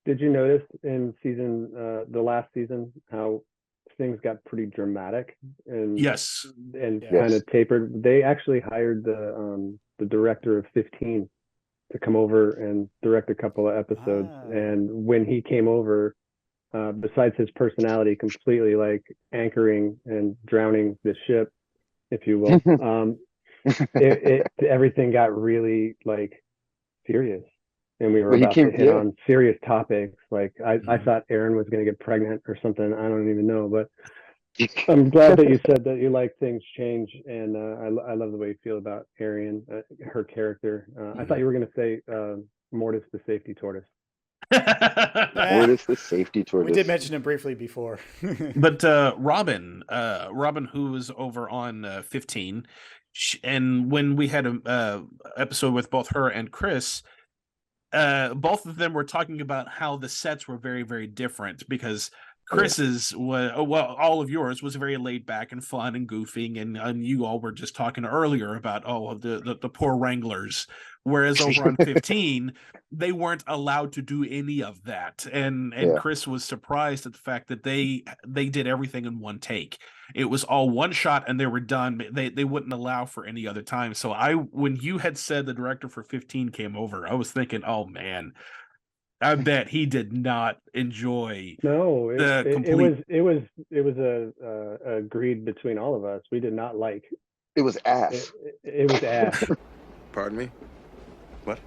Did you notice in the last season, how things got pretty dramatic and kind of tapered? They actually hired the director of 15 to come over and direct a couple of episodes. And when he came over, besides his personality completely like anchoring and drowning the ship, if you will, everything got really like serious. And we were about to hit on serious topics. Like I thought Aaron was going to get pregnant or something. I don't even know, but I'm glad that you said that you like things change, and I love the way you feel about Arian, her character. I thought you were going to say Mortis the safety tortoise. Mortis the safety tortoise. We did mention him briefly before. But Robin, who was over on 15, and when we had a episode with both her and Chris, both of them were talking about how the sets were very, very different because Chris's was, well, all of yours was very laid back and fun and goofing, and you all were just talking earlier about the poor Wranglers, whereas over on 15 they weren't allowed to do any of that, and Chris was surprised at the fact that they did everything in one take. It was all one shot and they were done. They wouldn't allow for any other time. So when you had said the director for 15 came over, I was thinking, oh man, I bet he did not enjoy. No, it was a agreed between all of us. We did not like. It was ass. It was ass. Pardon me? What?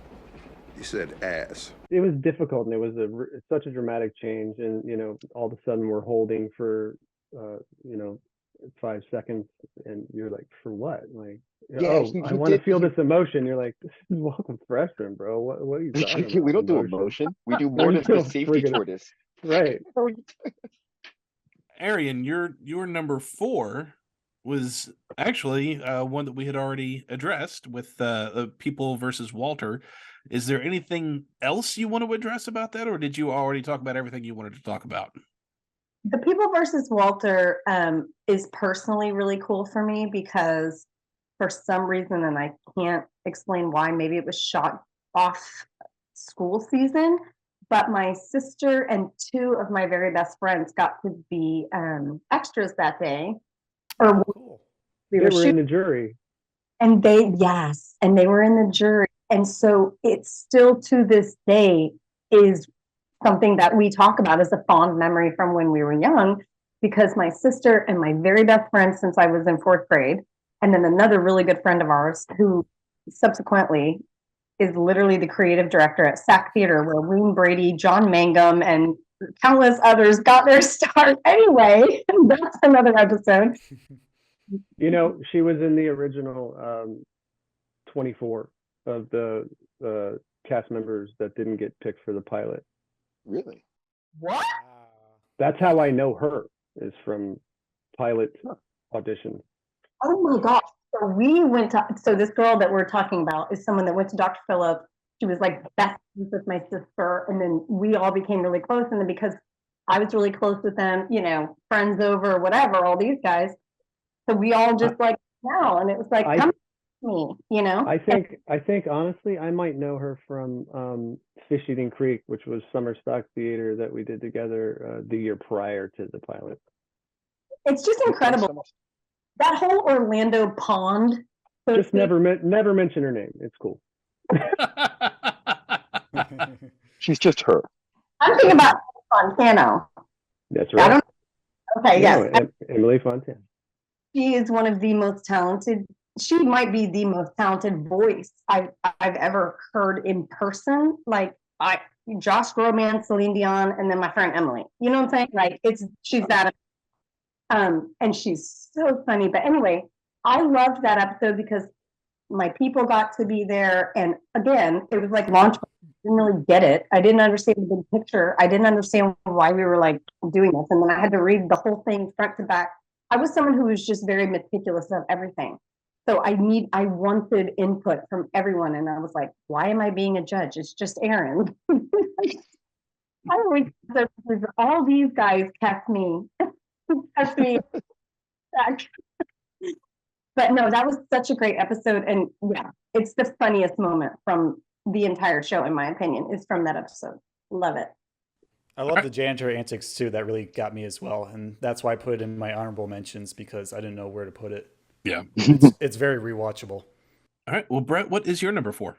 You said ass. It was difficult, and it was such a dramatic change. And all of a sudden we're holding for 5 seconds, and you're like, for what? Like, I want to feel this emotion. You're like, this is Welcome Freshmen, bro. What are you talking about? We don't do emotion. We do Mortis the safety tortoise. Right. Arian, your number 4 was actually one that we had already addressed with the People versus Walter. Is there anything else you want to address about that, or did you already talk about everything you wanted to talk about? The People versus Walter is personally really cool for me because for some reason, and I can't explain why, maybe it was shot off school season, but my sister and 2 of my very best friends got to be extras that day. Cool. They were in the jury. And they were in the jury. And so it's still to this day is something that we talk about as a fond memory from when we were young, because my sister and my very best friend since I was in 4th grade, and then another really good friend of ours who subsequently is literally the creative director at SAC Theater, where Wayne Brady, John Mangum, and countless others got their start. Anyway, that's another episode. She was in the original 24 of the cast members that didn't get picked for the pilot. Really? What? That's how I know her, is from pilot auditions. Oh my gosh. So this girl that we're talking about is someone that went to Dr. Phillip. She was like best friends with my sister. And then we all became really close. And then because I was really close with them, friends over, whatever, all these guys. So we all just now. And it was like, come with me, I think honestly, I might know her from Fish Eating Creek, which was summer stock theater that we did together the year prior to the pilot. It's just incredible. That whole Orlando pond. Just never mention her name. It's cool. She's just her. I'm thinking about Fontano. That's right. Yes. Emily Fontana. She is one of the most talented. She might be the most talented voice I've ever heard in person. Like Josh Groban, Celine Dion, and then my friend Emily. You know what I'm saying? Like she's that. And she's so funny. But anyway, I loved that episode because my people got to be there. And again, it was like launch. I didn't really get it. I didn't understand the big picture. I didn't understand why we were doing this. And then I had to read the whole thing front to back. I was someone who was just very meticulous of everything. So I wanted input from everyone. And I was like, why am I being a judge? It's just Aaron. All these guys kept me. But no, that was such a great episode. And yeah, it's the funniest moment from the entire show, in my opinion, is from that episode. Love it. I love the janitor antics too. That really got me as well. And that's why I put it in my honorable mentions, because I didn't know where to put it. Yeah. It's very rewatchable. All right. Well, Brett, what is your number 4?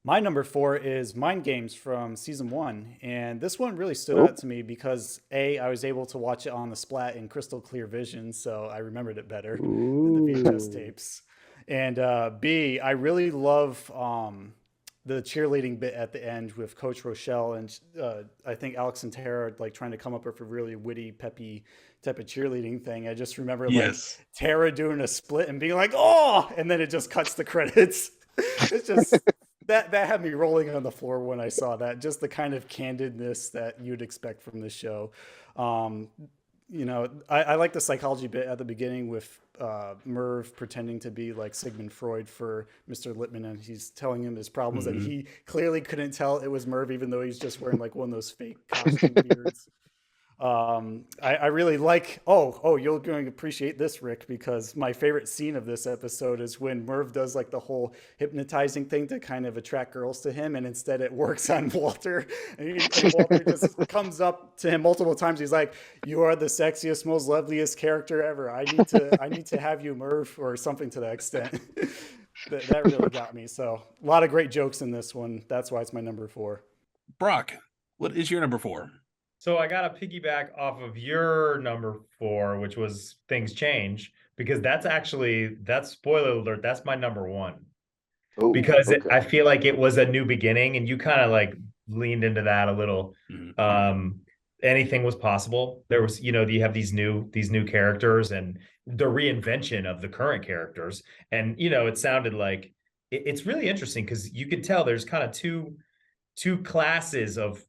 My number 4 is Mind Games from season 1. And this one really stood out to me because I was able to watch it on the Splat in crystal clear vision. So I remembered it better than the VHS tapes. And B, I really love the cheerleading bit at the end with Coach Rochelle and I think Alex and Tara like trying to come up with a really witty, peppy type of cheerleading thing. I just remember like Tara doing a split and being like, "Oh!" and then it just cuts the credits. It's just that had me rolling on the floor when I saw that. Just the kind of candidness that you'd expect from this show. You know, I like the psychology bit at the beginning with Merv pretending to be like Sigmund Freud for Mr. Lippman, and he's telling him his problems, and he clearly couldn't tell it was Merv, even though he's just wearing like one of those fake costume beards. I really like, you're going to appreciate this, Rick, because my favorite scene of this episode is when Merv does like the whole hypnotizing thing to kind of attract girls to him, and instead it works on Walter. And Walter just comes up to him multiple times. He's like, "You are the sexiest, most loveliest character ever. I need to have you, Merv," or something to that extent. that really got me. So a lot of great jokes in this one. That's why it's my number 4. Brock, what is your number 4? So I got to piggyback off of your number 4, which was Things Change, because that's spoiler alert. That's my number 1. Oh, because okay. I feel like it was a new beginning, and you kind of like leaned into that a little. Anything was possible. There was, you have these new characters and the reinvention of the current characters. And, it sounded like it's really interesting because you could tell there's kind of two classes of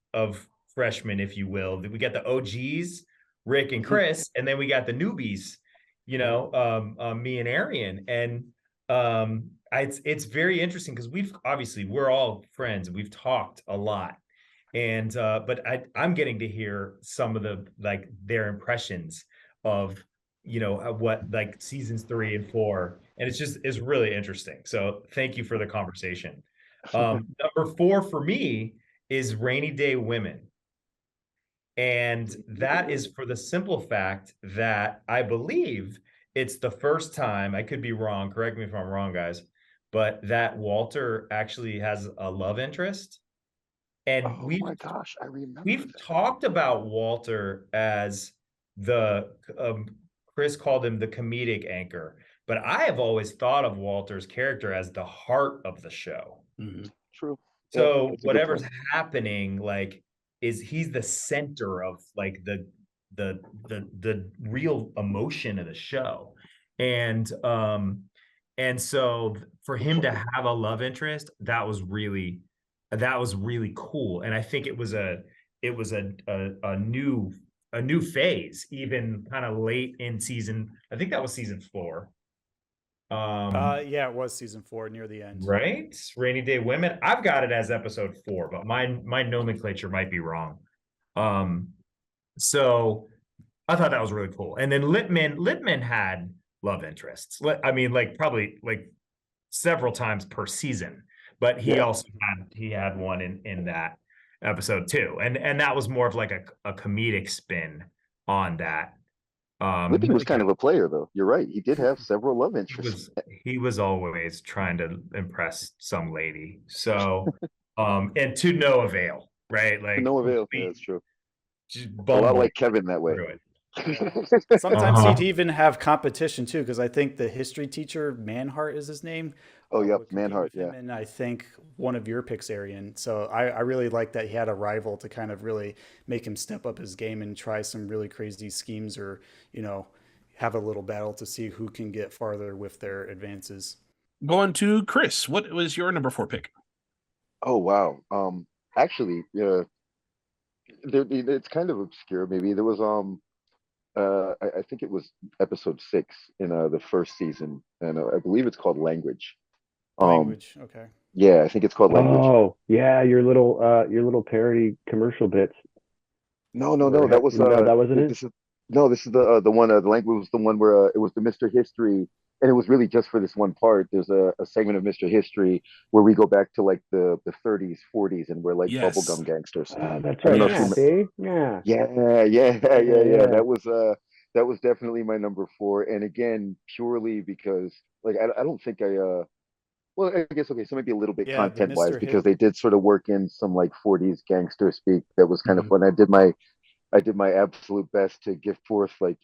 freshmen, if you will. We got the OGs, Rick and Chris, and then we got the newbies, me and Arian. And it's very interesting because we're all friends and we've talked a lot. And but I'm getting to hear some of their impressions of what like seasons 3 and 4, and it's really interesting. So thank you for the conversation. Number 4 for me is Rainy Day Women. And that is for the simple fact that I believe it's the first time, I could be wrong, correct me if I'm wrong, guys, but that Walter actually has a love interest. And my gosh, I remember. We've talked about Walter as the Chris called him the comedic anchor, but I have always thought of Walter's character as the heart of the show. True. So whatever's happening, like, he's the center of like the real emotion of the show. And so for him to have a love interest, that was really cool. And I think it was a new phase, even kind of late in season. I think that was season 4. Yeah, it was season 4 near the end. Right? Rainy Day Women. I've got it as episode 4, but my nomenclature might be wrong. So I thought that was really cool. And then Lippman had love interests. I mean, like probably like several times per season, but he also had one in that episode too. And that was more of like a comedic spin on that. Lippman was kind of a player, though. You're right. He did have several love interests. He was always trying to impress some lady. So, and to no avail, right? Like to no avail. Yeah, that's true. A lot like Kevin that way. Sometimes he'd even have competition too, because I think the history teacher, Manhart is his name. Oh, yep, Manhart, yeah. And I think one of your picks, Arian. So I really like that he had a rival to kind of really make him step up his game and try some really crazy schemes, or, have a little battle to see who can get farther with their advances. Going to Chris, what was your number 4 pick? Oh, wow. Actually, it's kind of obscure. Maybe there was I think it was episode 6 in the first season, and I believe it's called Language. Language, okay. Yeah, I think it's called Language. Oh, yeah, your little parody commercial bits. No, that was that wasn't it. This is the one. The Language was the one where it was the Mr. History, and it was really just for this one part. There's a segment of Mr. History where we go back to like the 30s, 40s, and we're like bubblegum gangsters. That's right. Yeah. That was definitely my number 4, and again, purely because like I don't think well, I guess okay, so maybe a little bit content wise, because they did sort of work in some like 40s gangster speak that was kind of fun. I did my absolute best to give forth like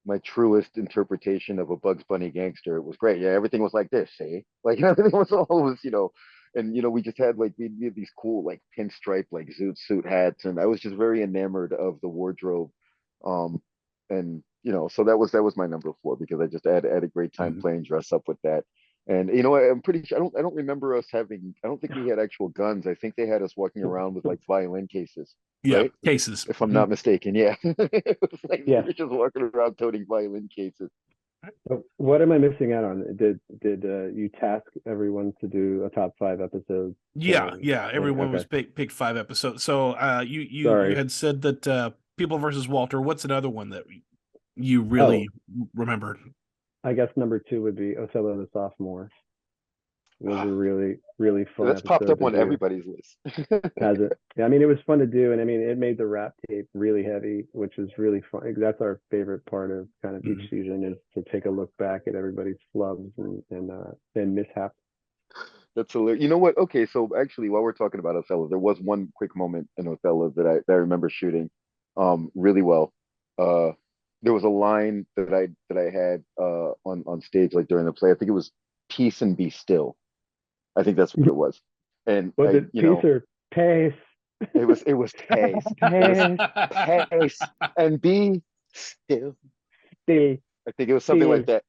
my truest interpretation of a Bugs Bunny gangster. It was great. Yeah, everything was like this, see? Like everything was always, and we just had like we had these cool like pinstripe like zoot suit hats, and I was just very enamored of the wardrobe. And so that was my number 4 because I just had a great time playing dress up with that. And I'm pretty sure I don't remember us having. I don't think we had actual guns. I think they had us walking around with like violin cases. Yeah, Right? cases. If I'm not mistaken, yeah. It was like Yeah. we were just walking around toting violin cases. So what am I missing out on? Did you task everyone to do a top 5 episodes? Yeah, So, everyone was okay. picked 5 episodes. So you Sorry. had said that People versus Walter. What's another one that you really remembered? I guess number 2 would be Othello the Sophomore. It was a really, really fun That's popped episode up to on do. everybody's list. Has it? Yeah, I mean, it was fun to do, and I mean, it made the rap tape really heavy, which was really fun. That's our favorite part of kind of each season, is to take a look back at everybody's flubs and mishaps. That's hilarious. You know what? Okay, so actually, while we're talking about Othello, there was one quick moment in Othello that I remember shooting, really well. There was a line that I had on stage like during the play. I think it was "Peace and be still." I think that's what it was. And Was it peace or pace? It was pace. Pace and be still. Still. I think it was something like that.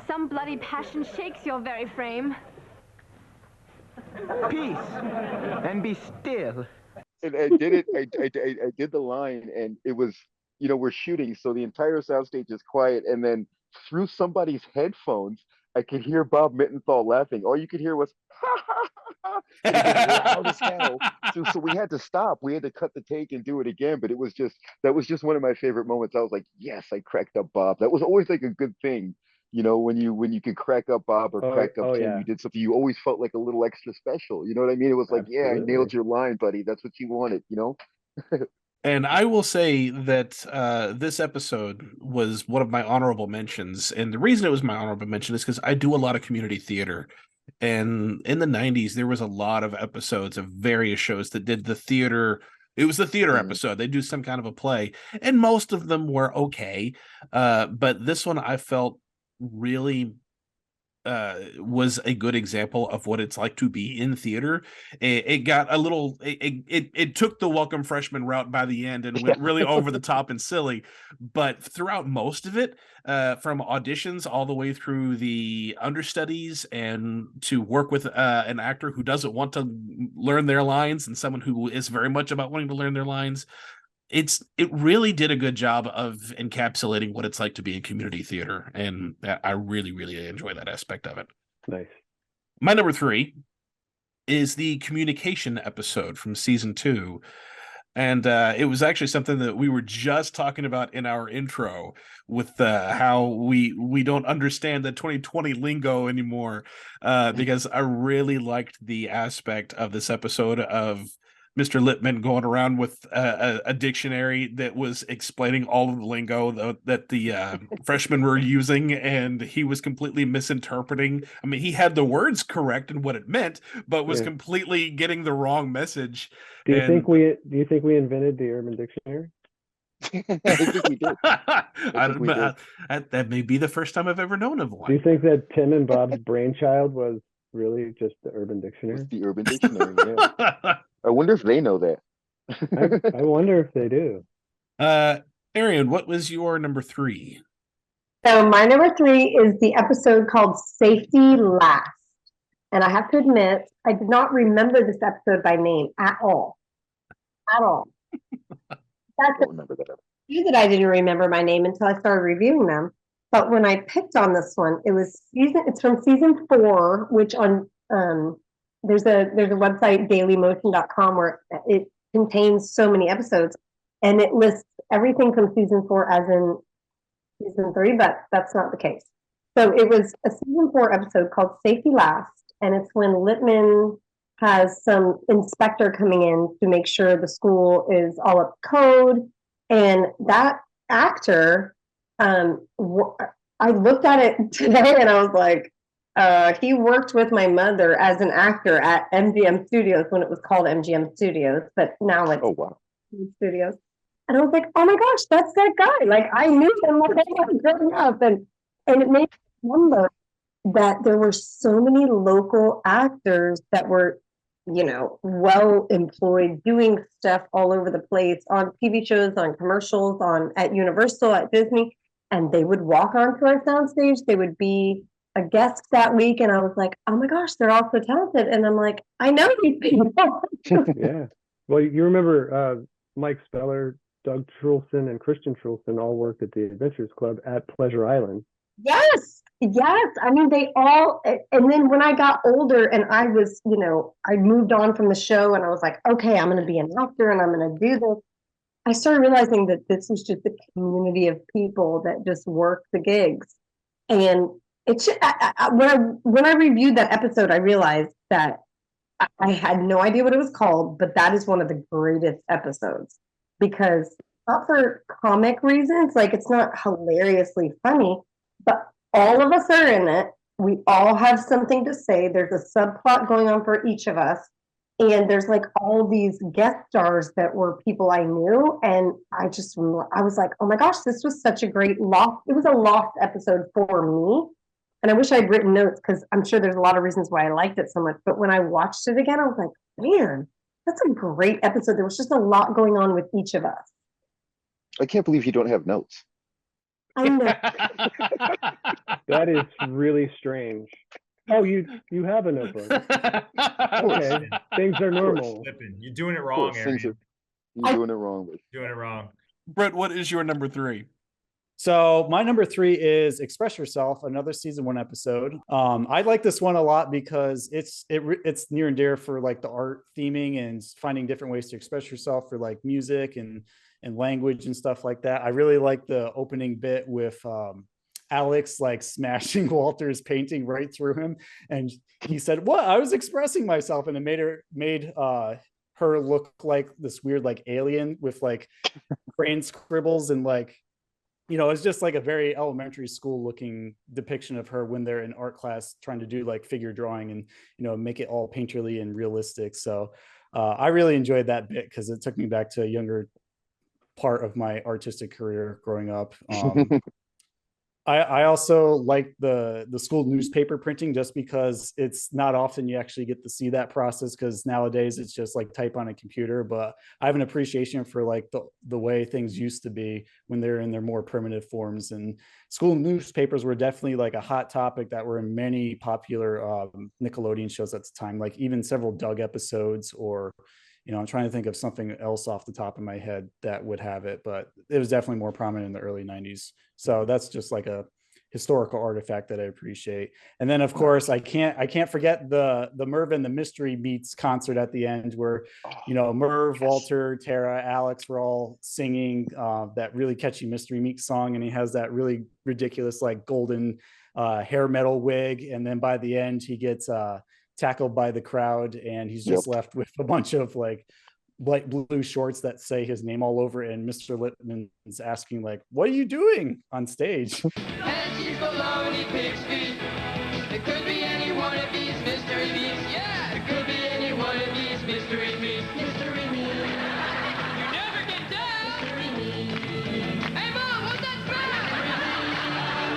Some bloody passion shakes your very frame. Peace and be still. And I did it. I did the line, and it was, we're shooting, so the entire soundstage is quiet, and then through somebody's headphones, I could hear Bob Mittenthal laughing. All you could hear was ha ha ha, and it was loud as hell. So we had to stop. We had to cut the take and do it again. But that was just one of my favorite moments. I was like, yes, I cracked up Bob. That was always like a good thing. When you could crack up Bob or crack up Tim, you did something. You always felt like a little extra special. You know what I mean? It was like, yeah, I nailed your line, buddy. That's what you wanted. And I will say that this episode was one of my honorable mentions. And the reason it was my honorable mention is because I do a lot of community theater. And in the 90s, there was a lot of episodes of various shows that did the theater. It was the theater episode. They do some kind of a play. And most of them were okay. But this one I felt really was a good example of what it's like to be in theater. It got a little, it took the Welcome Freshman route by the end and went really over the top and silly. But throughout most of it, from auditions all the way through the understudies and to work with an actor who doesn't want to learn their lines and someone who is very much about wanting to learn their lines, it really did a good job of encapsulating what it's like to be in community theater, and I really, really enjoy that aspect of it. Nice. My number 3 is the communication episode from season 2, and it was actually something that we were just talking about in our intro with how we don't understand the 2020 lingo anymore, because I really liked the aspect of this episode of Mr. Lippman going around with a dictionary that was explaining all of the lingo that the freshmen were using, and he was completely misinterpreting. I mean, he had the words correct and what it meant, but was completely getting the wrong message. Do you think we invented the Urban Dictionary? I think we did. That may be the first time I've ever known of one. Do you think that Tim and Bob's brainchild was really just the Urban Dictionary? It's the Urban Dictionary, yeah. I wonder if they know that. I wonder if they do. Arian, what was your number 3? So my number 3 is the episode called Safety Last. And I have to admit, I did not remember this episode by name at all. At all. That's that I didn't remember my name until I started reviewing them. But when I picked on this one, it's from season 4, which on there's a website, dailymotion.com, where it contains so many episodes, and it lists everything from season 4 as in season 3, but that's not the case. So it was a season 4 episode called Safety Last, and it's when Lippman has some inspector coming in to make sure the school is all up to code, and that actor, I looked at it today and I was like, he worked with my mother as an actor at MGM Studios when it was called MGM Studios, but now it's Studios. And I was like, oh my gosh, that's that guy. Like, I knew him when I was growing up. And it made me remember that there were so many local actors that were, well employed doing stuff all over the place on TV shows, on commercials, at Universal, at Disney, and they would walk onto our soundstage. They would be a guest that week, and I was like, oh my gosh, they're all so talented. And I'm like, I know these people. Yeah. Well, you remember Mike Speller, Doug Trulson, and Christian Trulson all worked at the Adventures Club at Pleasure Island. Yes. I mean, they all, and then when I got older and I was, I moved on from the show and I was like, okay, I'm going to be an actor and I'm going to do this. I started realizing that this was just a community of people that just work the gigs. And it's when I reviewed that episode, I realized that I had no idea what it was called, but that is one of the greatest episodes because not for comic reasons, like it's not hilariously funny, but all of us are in it. We all have something to say. There's a subplot going on for each of us. And there's like all these guest stars that were people I knew. And I was like, oh my gosh, this was such a great lost. It was a lost episode for me. And I wish I'd written notes because I'm sure there's a lot of reasons why I liked it so much. But when I watched it again, I was like, man, that's a great episode. There was just a lot going on with each of us. I can't believe you don't have notes. I know. That is really strange. Oh, you have a notebook. Okay, things are normal. You're doing it wrong, Arian. You're doing it wrong. Doing it wrong. Brett, what is your number 3? So my number 3 is Express Yourself, another season 1 episode. I like this one a lot because it's near and dear for like the art theming and finding different ways to express yourself for like music and language and stuff like that. I really like the opening bit with Alex like smashing Walter's painting right through him, and he said, "What? I was expressing myself," and it made her look like this weird like alien with like brain scribbles and like. It's just like a very elementary school looking depiction of her when they're in art class trying to do like figure drawing and, make it all painterly and realistic. So I really enjoyed that bit because it took me back to a younger part of my artistic career growing up. I also like the school newspaper printing just because it's not often you actually get to see that process because nowadays it's just like type on a computer, but I have an appreciation for like the way things used to be when they're in their more primitive forms. And school newspapers were definitely like a hot topic that were in many popular Nickelodeon shows at the time, like even several Doug episodes or I'm trying to think of something else off the top of my head that would have it, but it was definitely more prominent in the early 90s. So that's just like a historical artifact that I appreciate. And then of course I can't forget the Merv and the Mystery Meets concert at the end where, Merv, Walter, Tara, Alex were all singing that really catchy Mystery Meets song. And he has that really ridiculous, like golden hair metal wig. And then by the end he gets tackled by the crowd and he's just left with a bunch of like light blue shorts that say his name all over it, and Mr. Lippman is asking like, what are you doing on stage? And she's baloney pig's feet. It could be any one of these mystery meats. Yeah, it could be any one of these mystery meats. Mystery meat. You never get down. Mystery meat. Hey Mom, what's that smell?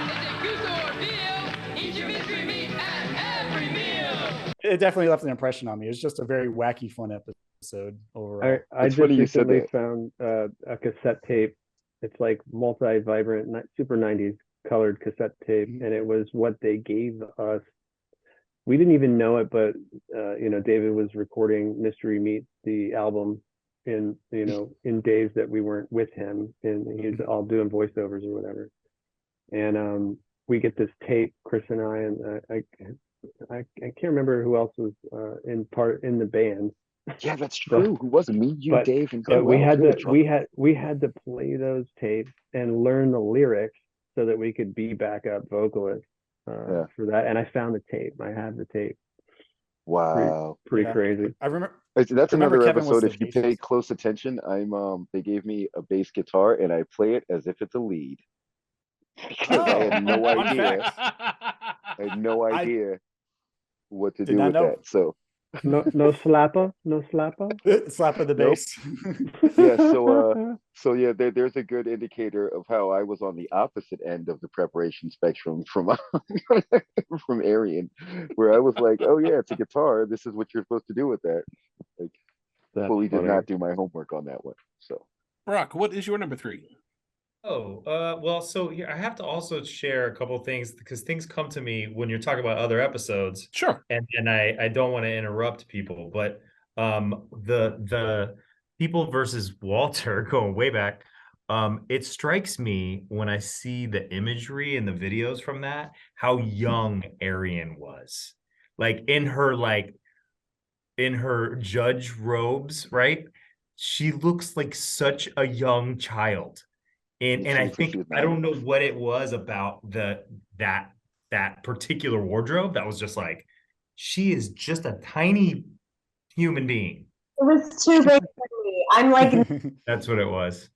Is it goose or veal? Eat your mystery meat at every meal. It definitely left an impression on me. It's just a very wacky, fun episode overall. I just recently found a cassette tape. It's like multi-vibrant, super 90s colored cassette tape, and it was what they gave us. We didn't even know it, but David was recording Mystery Meat, the album, in days that we weren't with him, and he was all doing voiceovers or whatever. And we get this tape, Chris and I can't remember who else was in the band. Yeah, that's true. Who was it? Me, you, Dave, and but we had to play those tapes and learn the lyrics so that we could be backup vocalists for that. And I found the tape. I have the tape. Wow, pretty crazy. I remember. That's another episode. If you pay close attention, they gave me a bass guitar and I play it as if it's a lead. Because I had no idea. I had no idea what to do with that. So No slapper? No slapper? Slap of the Nope. bass. Yeah, so yeah, there's a good indicator of how I was on the opposite end of the preparation spectrum from from Arian, where I was like, oh yeah, it's a guitar. This is what you're supposed to do with that. Like, That's fully did funny. not do my homework on that one. So Brock, what is your number 3? Oh, well, so here I have to also share a couple things because things come to me when you're talking about other episodes. Sure. And I don't want to interrupt people, but the people versus Walter going way back, it strikes me when I see the imagery and the videos from that, how young Arian was. Like in her judge robes, right? She looks like such a young child. And I think I don't know what it was about that particular wardrobe that was just like, she is just a tiny human being. It was too big for me. I'm like, That's what it was.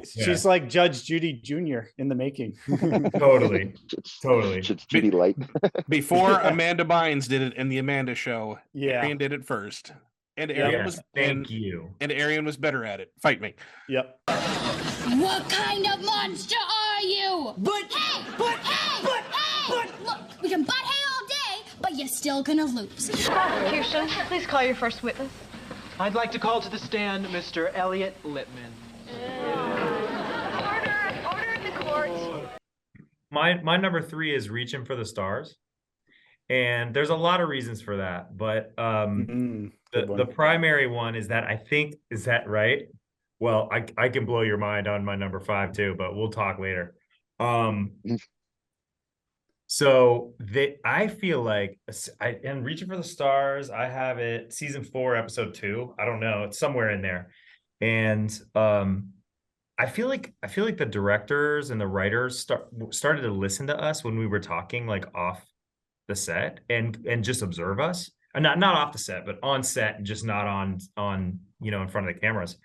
She's like Judge Judy Jr. in the making. Totally. Judy Light. Before Amanda Bynes did it in the Amanda Show, Yeah. Arian did it first. And Yeah, Arian was thank you. And Arian was better at it. Fight me. Yep. What kind of monster are you? But look, we can butt hay all day, but you're still gonna lose. Prosecution, please call your first witness. I'd like to call to the stand Mr. Elliot Lippman. Order in the court. My number 3 is Reaching for the Stars. And there's a lot of reasons for that, but the primary one is that I think, is that right? Well, I can blow your mind on my number 5 too, but we'll talk later. So I feel like and Reaching for the Stars, I have it season 4, episode 2. I don't know, it's somewhere in there. And I feel like the directors and the writers started to listen to us when we were talking like off the set and just observe us. Not off the set, but on set, and just not on in front of the cameras.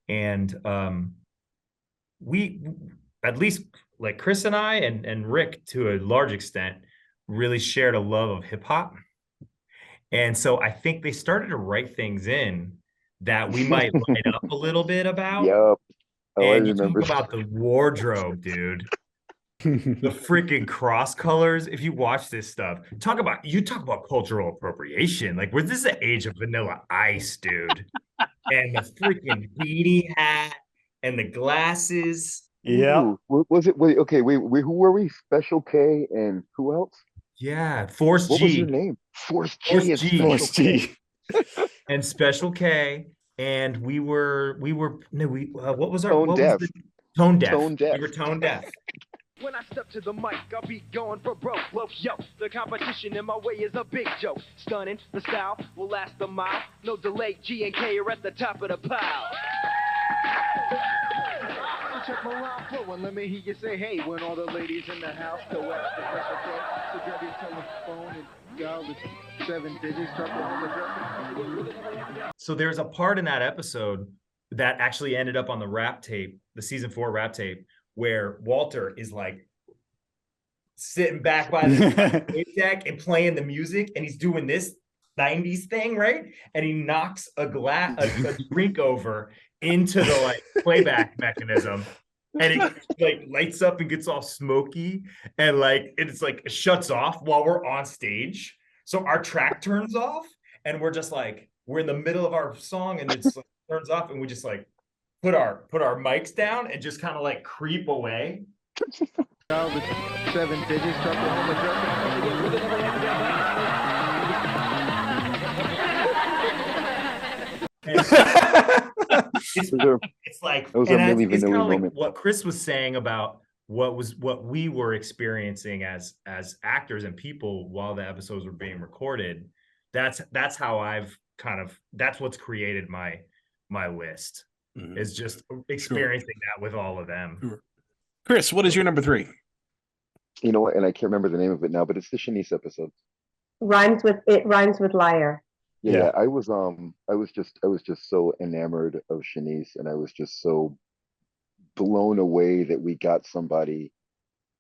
And we, at least like Chris and I and Rick to a large extent, really shared a love of hip hop. And so I think they started to write things in that we might light up a little bit about. Yep. Oh, And I you talk remember. about the wardrobe, dude. The freaking cross colors. If you watch this stuff, talk about cultural appropriation. Like, was this the age of Vanilla Ice, dude? And the freaking beanie hat and the glasses. Yeah. Ooh, what was it? Wait, okay, wait, who were we? Special K and who else? Yeah, Force G. What was your name? Force G. Force G. And Special K. And we were what was our Tone deaf. Tone deaf. Tone deaf. We were tone deaf. When I step to the mic, I'll be going for broke. Well, yo, the competition in my way is a big joke. Stunning, the style will last a mile. No delay, G and K are at the top of the pile. Check my rhyme flow and let me hear you say hey. When all the ladies in the house go ask the Special K. So grab your telephone and dial the 7 digits, drop your home address. So there's a part in that episode that actually ended up on the rap tape, the season 4 rap tape, where Walter is like sitting back by the tape deck and playing the music, and he's doing this 90s thing, right? And he knocks a drink over into the like playback mechanism, and it like lights up and gets all smoky, and like it's like it shuts off while we're on stage. So our track turns off, and we're just like, we're in the middle of our song, and it's like, turns off, and we just like put our mics down and just kind of like creep away. Dial the 7 digits, drop your home It's like, That was a Milli it's kind Vanilli of like moment. what Chris was saying about what we were experiencing as actors and people while the episodes were being recorded. That's how I've that's what's created my list. Is just experiencing that with all of them. Sure. Chris, what is your number 3? You know what? And I can't remember the name of it now, but it's the Shanice episode. rhymes with liar. Yeah, I was just so enamored of Shanice, and I was just so blown away that we got somebody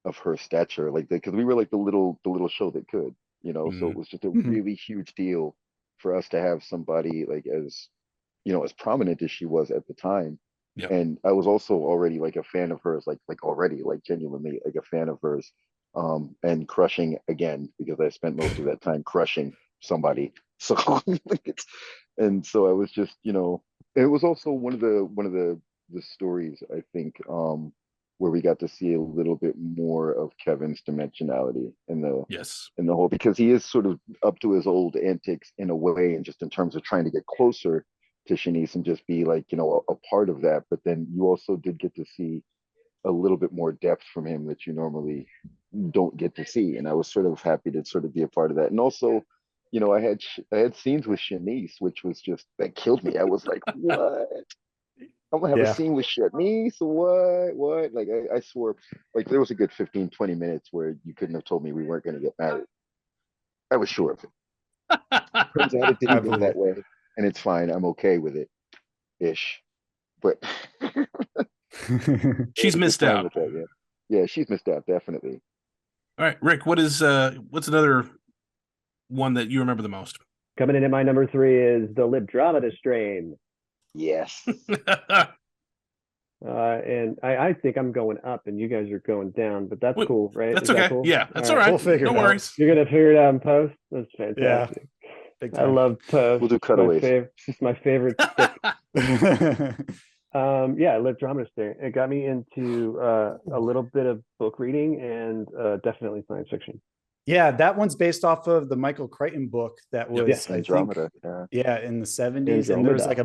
of her stature, like because we were like the little show that could, so it was just a really huge deal for us to have somebody like as, you know, as prominent as she was at the time. Yep. And I was also already like a fan of hers, like already like genuinely like a fan of hers, and crushing again because I spent most of that time crushing somebody. So and so I was just, you know, it was also one of the stories I think where we got to see a little bit more of Kevin's dimensionality in the whole, because he is sort of up to his old antics in a way, and just in terms of trying to get closer to Shanice and just be like, you know, a part of that. But then you also did get to see a little bit more depth from him that you normally don't get to see, and I was sort of happy to sort of be a part of that. And also, you know, I had scenes with Shanice, which was just, that killed me. I was like, what? I'm gonna have a scene with Shanice? What? Like I swore, like there was a good 15-20 minutes where you couldn't have told me we weren't gonna get married. I was sure of it. Turns out it didn't go that way, and it's fine. I'm okay with it, ish. But she's missed out. That, yeah, she's missed out, definitely. All right, Rick, what's another one that you remember the most? Coming in at my number 3 is the Lip Dramata strain. Yes. And I think I'm going up and you guys are going down, but that's cool, right? That's Is that okay. cool? Yeah, that's all right. We'll figure no it out. worries. You're gonna figure it out in post. That's fantastic. Big I time. love post. We'll do cutaways. It's my favorite stick. Yeah, Lip Dramata strain. It got me into a little bit of book reading and definitely science fiction. Yeah, that one's based off of the Michael Crichton book that was, I think, Andromeda. in the 70s. And there was like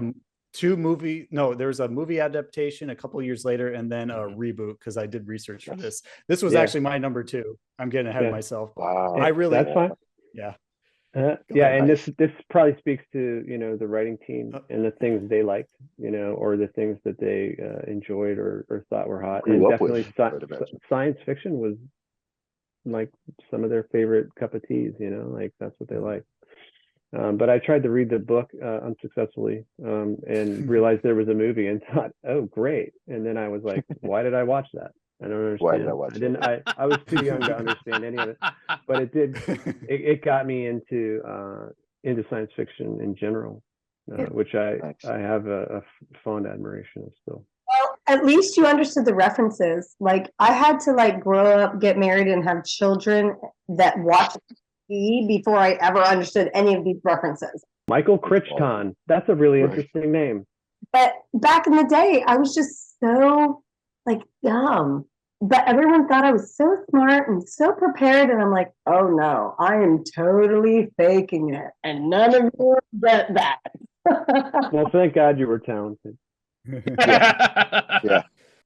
there was a movie adaptation a couple years later, and then a reboot, because I did research for this. This was actually my number 2. I'm getting ahead of myself. Wow. That's fine. Yeah. And this probably speaks to, you know, the writing team and the things they liked, you know, or the things that they enjoyed or thought were hot. And definitely science fiction was like some of their favorite cup of teas, you know, like that's what they like. But I tried to read the book unsuccessfully, and realized there was a movie and thought, oh, great. And then I was like, why did I watch that? I don't understand. Why did I watch it? I was too young to understand any of it, but it got me into science fiction in general, which I have a fond admiration of still. Well, at least you understood the references. Like I had to like grow up, get married, and have children that watched TV before I ever understood any of these references. Michael Crichton. That's a really interesting name. But back in the day, I was just so like dumb. But everyone thought I was so smart and so prepared, and I'm like, oh no, I am totally faking it, and none of you get that. Well, thank God you were talented.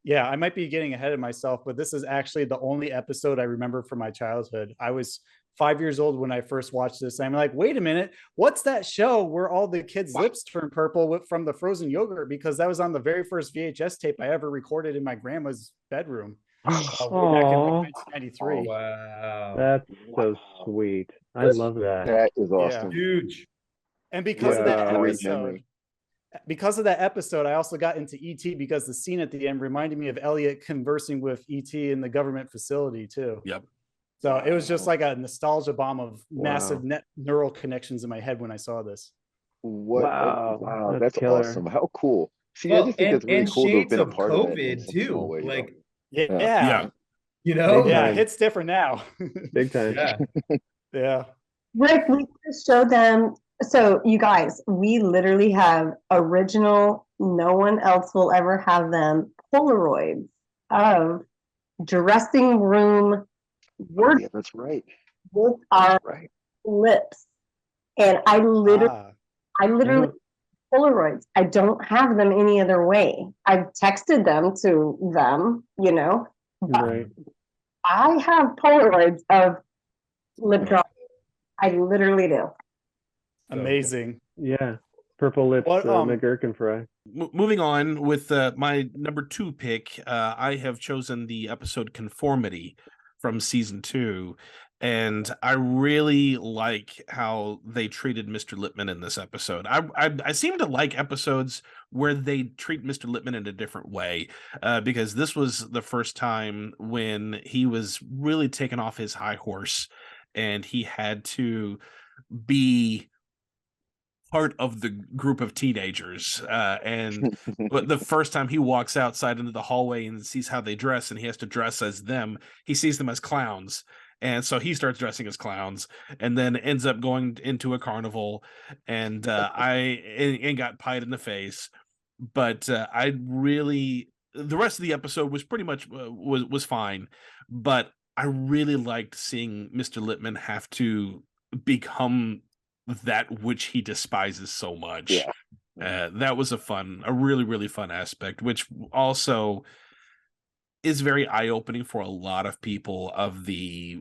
Yeah, I might be getting ahead of myself, but this is actually the only episode I remember from my childhood. I was 5 years old when I first watched this. I'm like, wait a minute, what's that show where all the kids' lips turn purple from the frozen yogurt? Because that was on the very first VHS tape I ever recorded in my grandma's bedroom. Back in 1993. Wow. That's so sweet. I love that. That is awesome. Huge. And because of that episode, I also got into ET, because the scene at the end reminded me of Elliot conversing with ET in the government facility too. Yep. So it was just like a nostalgia bomb of massive neural connections in my head when I saw this. Wow, that's awesome. How cool. See, I just think it's really cool to have been a part of it too. Like, yeah. You know, it hits different now. Big time. Yeah. Rick, we just showed them. So you guys, we literally have original, no one else will ever have them, Polaroids of dressing room work. Yeah, that's right. With our lips. And I literally Polaroids. I don't have them any other way. I've texted them to them, you know. But I have Polaroids of lip drop. I literally do. Amazing. Yeah. Purple lips, McGurkin fry. Moving on with my number 2 pick, I have chosen the episode Conformity from season 2. And I really like how they treated Mr. Lippman in this episode. I seem to like episodes where they treat Mr. Lippman in a different way, because this was the first time when he was really taken off his high horse and he had to be part of the group of teenagers. And but the first time he walks outside into the hallway and sees how they dress, and he has to dress as them, he sees them as clowns. And so he starts dressing as clowns, and then ends up going into a carnival, and and got pied in the face. But I really, the rest of the episode was pretty much was fine, but I really liked seeing Mr. Lippman have to become that which he despises so much. Yeah. That was a really, really fun aspect, which also is very eye-opening for a lot of people of the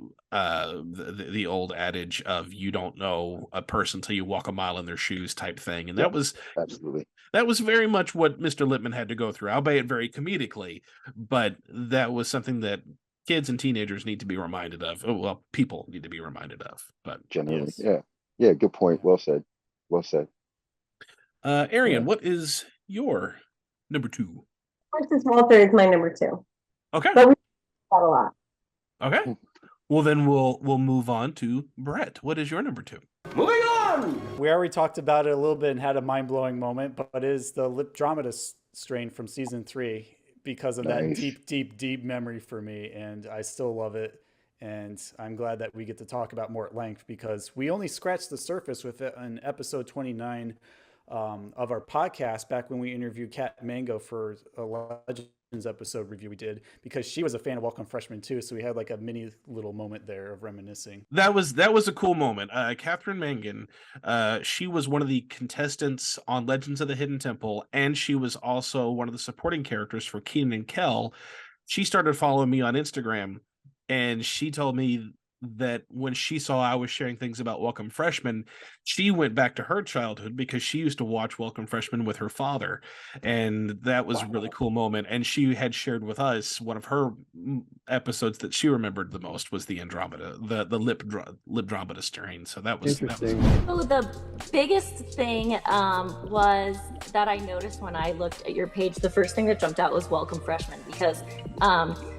old adage of you don't know a person till you walk a mile in their shoes type thing. And that was absolutely, that was very much what Mr. Lippman had to go through, albeit very comedically, but that was something that kids and teenagers need to be reminded of. Well, people need to be reminded of, but generally, yeah, good point. Well said. Arian, what is your number 2? Versus Walter is my number 2. Okay. But we talk a lot. Okay. Well, then we'll move on to Brett. What is your number 2? Moving on. We already talked about it a little bit and had a mind-blowing moment, but it is the Lipdrometus strain from season 3 because of that deep memory for me, and I still love it. And I'm glad that we get to talk about more at length because we only scratched the surface with it in episode 29 of our podcast back when we interviewed Kat Mango for a Legends episode review we did, because she was a fan of Welcome Freshmen too. So we had like a mini little moment there of reminiscing. That was a cool moment. Catherine Mangan, she was one of the contestants on Legends of the Hidden Temple, and she was also one of the supporting characters for Keenan and Kel. She started following me on Instagram, and she told me that when she saw I was sharing things about Welcome Freshmen, she went back to her childhood because she used to watch Welcome Freshmen with her father. And that was a really cool moment. And she had shared with us one of her episodes that she remembered the most was the Andromeda, the Lipdrometus strain. So that was interesting. So the biggest thing was that I noticed when I looked at your page, the first thing that jumped out was Welcome Freshmen, because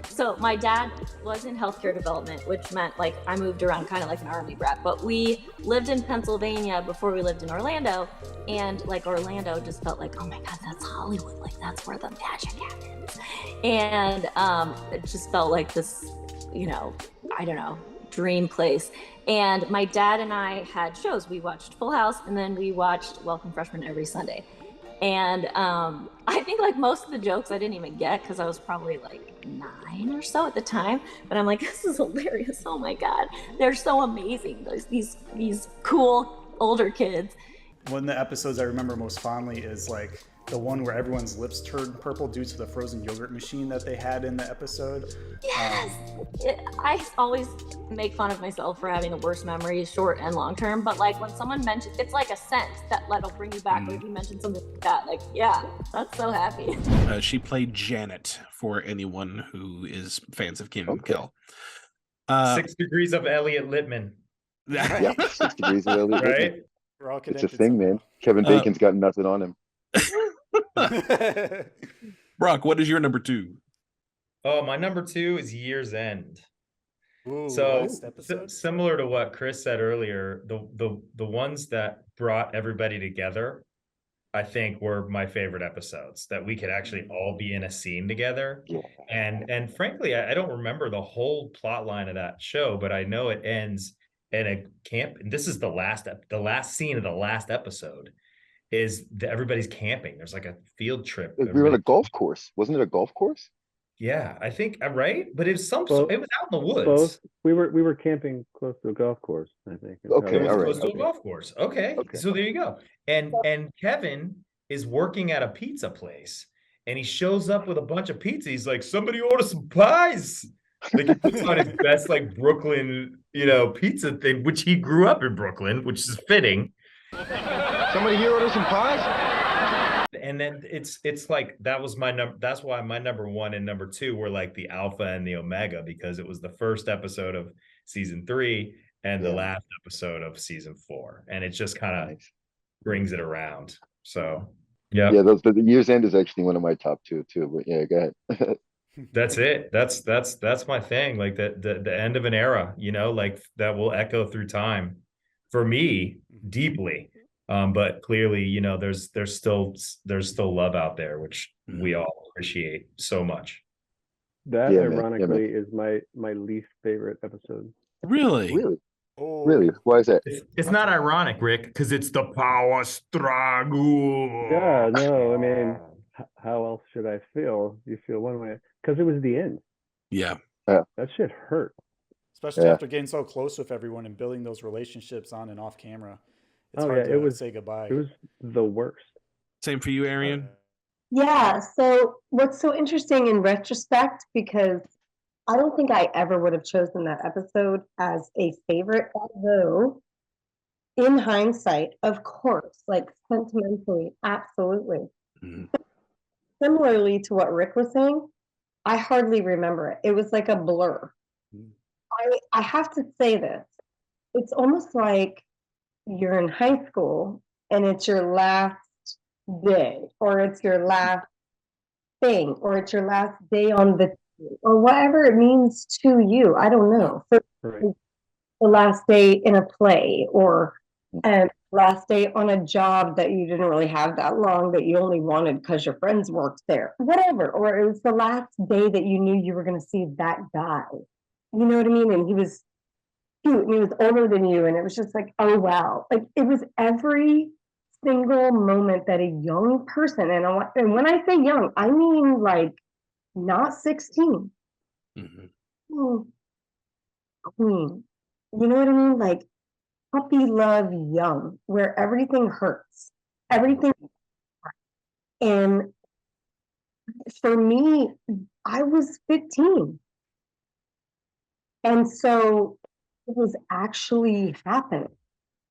so my dad was in healthcare development, which meant like I moved around kind of like an army brat, but we lived in Pennsylvania before we lived in Orlando, and like Orlando just felt like, oh my God, that's Hollywood. Like that's where the magic happens. And it just felt like this, I don't know, dream place. And my dad and I had shows. We watched Full House, and then we watched Welcome Freshmen every Sunday. And I think like most of the jokes I didn't even get because I was probably like 9 or so at the time. But I'm like, this is hilarious. Oh my God. They're so amazing. There's these cool older kids. One of the episodes I remember most fondly is like the one where everyone's lips turned purple due to the frozen yogurt machine that they had in the episode. Yes! I always make fun of myself for having the worst memories, short and long term, but like when someone mentions, it's like a scent that'll bring you back. Like you mentioned something like that, like, yeah, that's so happy. She played Janet for anyone who is fans of Keenan and Kel. 6 degrees of Elliot Lippman. Yeah, 6 degrees of Elliot Lippman. Right? We're all it's a thing, man. Kevin Bacon's got nothing on him. Brock, what is your number 2? Oh, my number 2 is Year's End. Ooh, so similar to what Chris said earlier, the ones that brought everybody together, I think, were my favorite episodes, that we could actually all be in a scene together. Yeah. And frankly, I don't remember the whole plot line of that show, but I know it ends in a camp. And this is the last scene of the last episode. Is that everybody's camping. There's like a field trip. We were on a golf course. Wasn't it a golf course? Yeah, I think right. But it was it was out in the woods. Both. We were camping close to a golf course, I think. Okay, all right. Close to a golf course. Okay. So there you go. And Kevin is working at a pizza place, and he shows up with a bunch of pizza. He's like, somebody order some pies. Like he puts on his best like Brooklyn, pizza thing, which he grew up in Brooklyn, which is fitting. Somebody here order some pies? And then it's like that was my number. That's why my number 1 and number 2 were like the alpha and the omega, because it was the first episode of season 3 and the last episode of season 4, and it just kind of brings it around. So yeah, the Year's End is actually one of my top 2 too. But yeah, go ahead. That's it. That's my thing. Like the end of an era, like that will echo through time for me deeply. But clearly, you know, there's still love out there, which we all appreciate so much. That Yeah, man. Yeah, ironically man. is my least favorite episode. Really? Really? Oh. Really? Why is that? It's not ironic, Rick, because it's the power struggle. Yeah, no, I mean, how else should I feel? You feel one way because it was the end. Yeah. That shit hurt. Especially after getting so close with everyone and building those relationships on and off camera. It's hard to say goodbye. It was the worst. Same for you, Arian? Yeah. So what's so interesting in retrospect, because I don't think I ever would have chosen that episode as a favorite, although in hindsight, of course, like sentimentally, absolutely. Similarly to what Rick was saying, I hardly remember it. It was like a blur. I have to say this. It's almost like you're in high school and it's your last day, or it's your last thing, or it's your last day on the, or whatever it means to you. I don't know. For the last day in a play, or last day on a job that you didn't really have that long, that you only wanted because your friends worked there, whatever. Or it was the last day that you knew you were going to see that guy. You know what I mean? And he was cute and he was older than you. And it was just like, oh, wow. Like it was every single moment that a young person, and when I say young, I mean like not 16. Queen. You know what I mean? Like puppy love young, where everything hurts. Everything. And for me, I was 15. And so it was actually happening.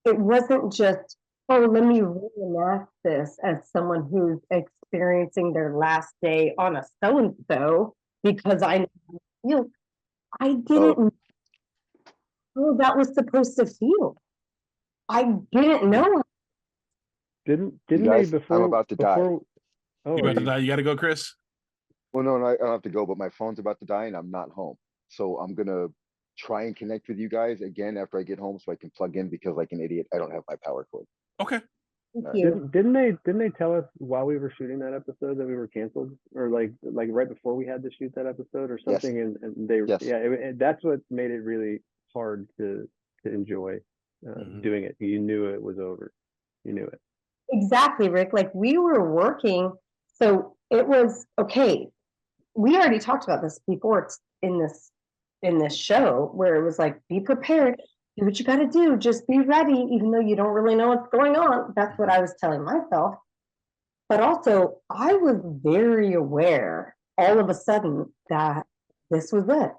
It wasn't just, oh, let me reenact this as someone who's experiencing their last day on a so-and-so because I know. I didn't know how that was supposed to feel. I didn't know. Didn't guys, they before? I'm about to die. Oh, You about to die? You got to go, Chris? Well, no, I don't have to go, but my phone's about to die and I'm not home. So I'm going to try and connect with you guys again after I get home so I can plug in, because like an idiot, I don't have my power cord. Okay. Didn't they tell us while we were shooting that episode that we were canceled, or like right before we had to shoot that episode or something? Yes. And they Yes. that's what made it really hard to enjoy doing it. You knew it was over. You knew it. Exactly, Rick. Like we were working, so it was okay. We already talked about this before in this show, where it was like, be prepared, do what you got to do, just be ready, even though you don't really know what's going on. That's what I was telling myself. But also, I was very aware all of a sudden that this was it.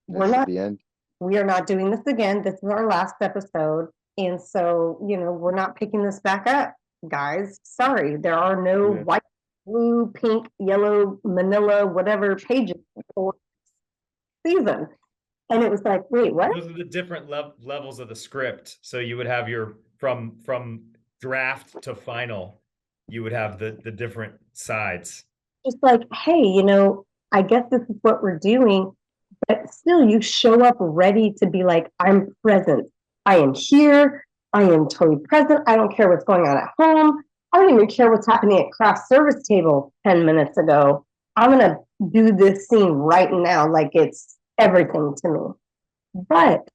This is the end. We are not doing this again. This is our last episode. And so, we're not picking this back up, guys. Sorry, there are no white, blue, pink, yellow, manila, whatever pages for season. And it was like, wait, what? Those are the different levels of the script. So you would have your from draft to final, you would have the different sides. Just like, hey, I guess this is what we're doing, but still you show up ready to be like, I'm present. I am here. I am totally present. I don't care what's going on at home. I don't even care what's happening at craft service table 10 minutes ago. I'm going to do this scene right now like it's everything to me. But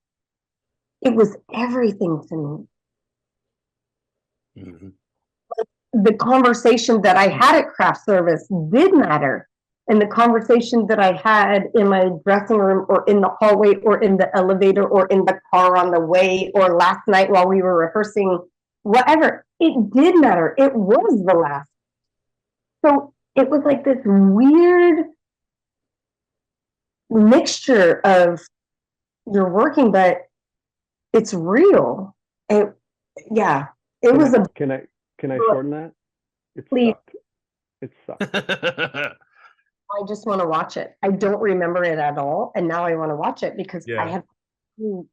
it was everything to me. The conversation that I had at craft service did matter. And the conversation that I had in my dressing room, or in the hallway, or in the elevator, or in the car on the way, or last night while we were rehearsing, whatever, it did matter. It was the last. So it was like this weird mixture of you're working, but it's real. It was a. Can I shorten that? Please. It sucked. I just want to watch it. I don't remember it at all, and now I want to watch it because I don't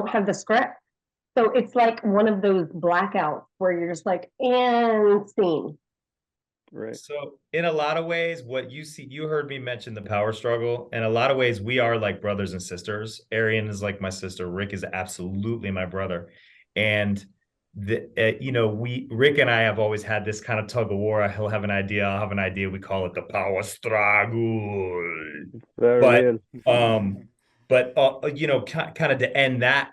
have the script. So it's like one of those blackouts where you're just like, and scene. Right. So in a lot of ways, what you see, you heard me mention the power struggle. In a lot of ways, we are like brothers and sisters. Arian is like my sister. Rick is absolutely my brother. And Rick and I have always had this kind of tug of war. He'll have an idea, I'll have an idea. We call it the power struggle. But kind of to end that,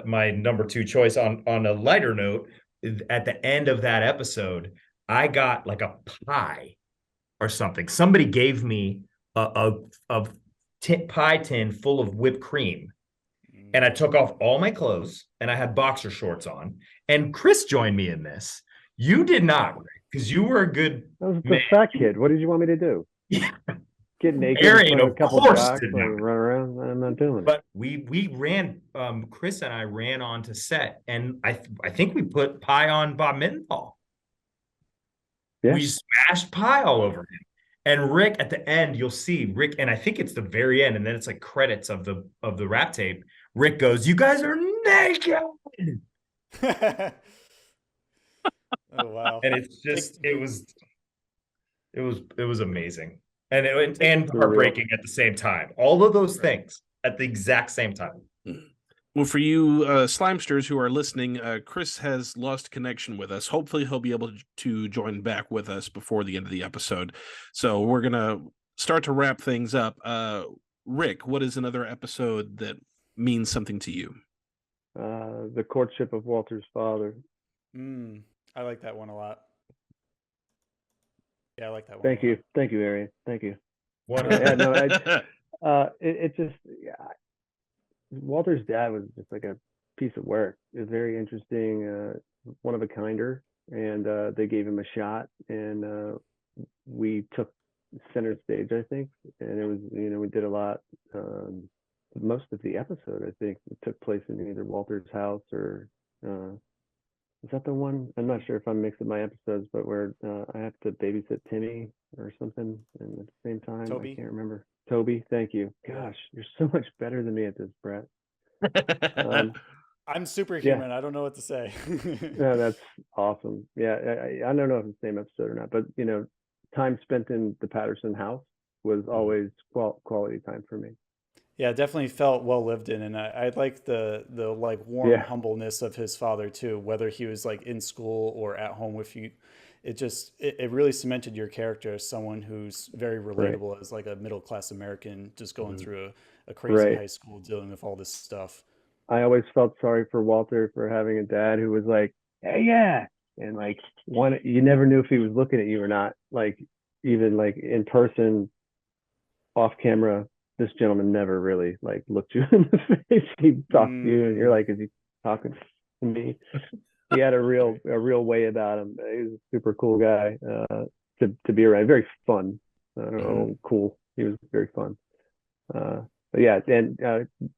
my number 2 choice on a lighter note, at the end of that episode, I got like a pie or something. Somebody gave me a pie tin full of whipped cream. And I took off all my clothes and I had boxer shorts on. And Chris joined me in this. You did not, because you were a good That was the man. fat kid. What did you want me to do? Yeah. Get naked Arian, and of a couple course, jocks did and not. run around? I'm not doing it. But we ran, Chris and I ran onto set, and I think we put pie on Bob Mendenhall. Yeah. We smashed pie all over him. And Rick, at the end, you'll see Rick, and I think it's the very end, and then it's like credits of the rap tape. Rick goes, "You guys are naked." Oh wow! And it's just it was amazing, and heartbreaking at the same time. All of those things at the exact same time. Well, for you Slimesters who are listening, Chris has lost connection with us. Hopefully he'll be able to join back with us before the end of the episode. So we're going to start to wrap things up. Rick, what is another episode that means something to you? The courtship of Walter's father. I like that one a lot. Yeah, I like that one. Thank you, Arian. Thank you. Walter's dad was just like a piece of work. It was very interesting, one of a kinder, and they gave him a shot, and we took center stage, I think, and it was, we did a lot. Most of the episode, I think, it took place in either Walter's house or is that the one? I'm not sure if I'm mixing my episodes, but where I have to babysit Timmy or something, and at the same time, Toby? I can't remember. Toby, thank you. Gosh, you're so much better than me at this, Brett. I'm superhuman. I don't know what to say. No, that's awesome. Yeah, I don't know if it's the same episode or not, but time spent in the Patterson house was always quality time for me. Yeah, definitely felt well lived in, and I like the like warm humbleness of his father too. Whether he was like in school or at home with you, it really cemented your character as someone who's very relatable as like a middle class American just going through a crazy high school dealing with all this stuff. I always felt sorry for Walter for having a dad who was like, "Hey, yeah," and like you never knew if he was looking at you or not. Like even like in person, off camera. This gentleman never really like looked you in the face. He talked to you, and you're like, "Is he talking to me?" He had a real way about him. He was a super cool guy to be around. Very fun. I don't know, cool. He was very fun. But yeah, and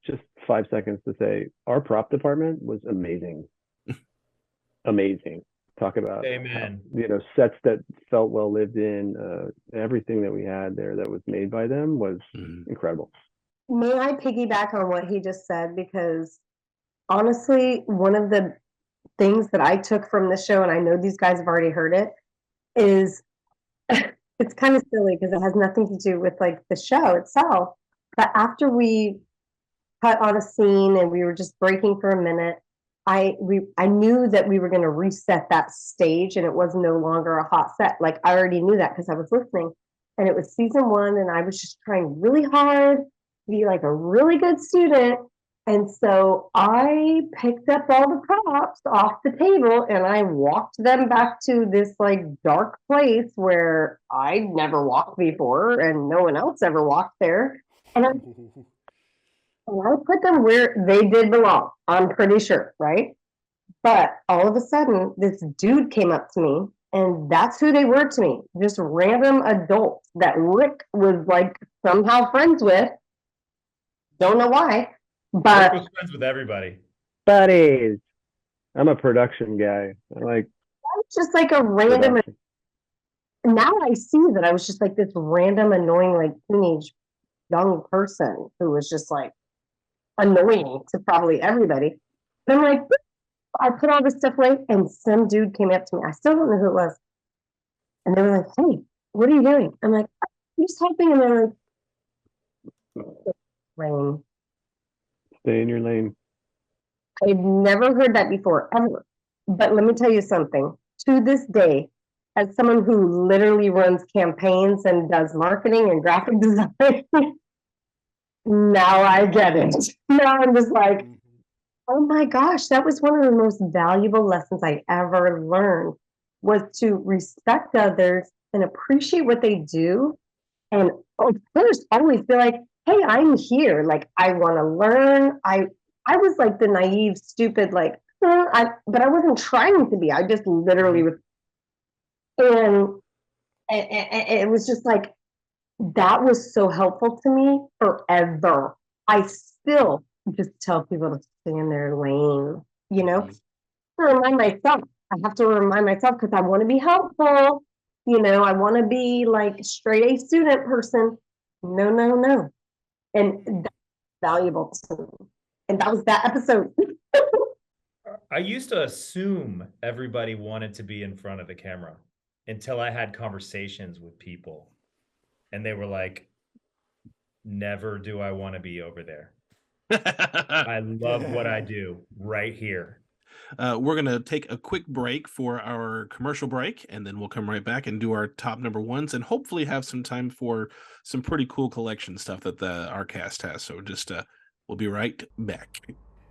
just 5 seconds to say, our prop department was amazing. Amazing. Talk about Amen. Sets that felt well lived in. Everything that we had there that was made by them was incredible. May I piggyback on what he just said? Because honestly, one of the things that I took from the show, and I know these guys have already heard it, is it's kind of silly because it has nothing to do with like the show itself. But after we cut on a scene and we were just breaking for a minute, I knew that we were going to reset that stage and it was no longer a hot set. Like I already knew that because I was listening, and it was season 1, and I was just trying really hard to be like a really good student. And so I picked up all the props off the table and I walked them back to this like dark place where I never walked before and no one else ever walked there. And I put them where they did belong, I'm pretty sure, right? But all of a sudden, this dude came up to me, and that's who they were to me. Just random adults that Rick was like somehow friends with. Don't know why, but Rick was friends with everybody. Buddies. I'm a production guy. I like. I was just like a random. Production. Now I see that I was just like this random, annoying, like teenage young person who was just like annoying to probably everybody. And I'm like, I put all this stuff away, and some dude came up to me. I still don't know who it was. And they were like, "Hey, what are you doing?" I'm like, "I'm just helping." And they're like, "Lane. Stay in your lane." I've never heard that before, ever. But let me tell you something. To this day, as someone who literally runs campaigns and does marketing and graphic design, now I get it. Now I'm just like, oh my gosh, that was one of the most valuable lessons I ever learned, was to respect others and appreciate what they do. And of course, always be like, hey, I'm here. Like, I want to learn. I was like the naive, stupid, like, but I wasn't trying to be. I just literally was. And it was just like, that was so helpful to me forever. I still just tell people to stay in their lane, you know, to remind myself. I have to remind myself because I want to be helpful. You know, I want to be like straight A student person. No. And that's valuable to me. And that was that episode. I used to assume everybody wanted to be in front of the camera until I had conversations with people. And they were like, never do I want to be over there. I love what I do right here. We're going to take a quick break for our commercial break, and then we'll come right back and do our top number ones and hopefully have some time for some pretty cool collection stuff that our cast has. So just we'll be right back.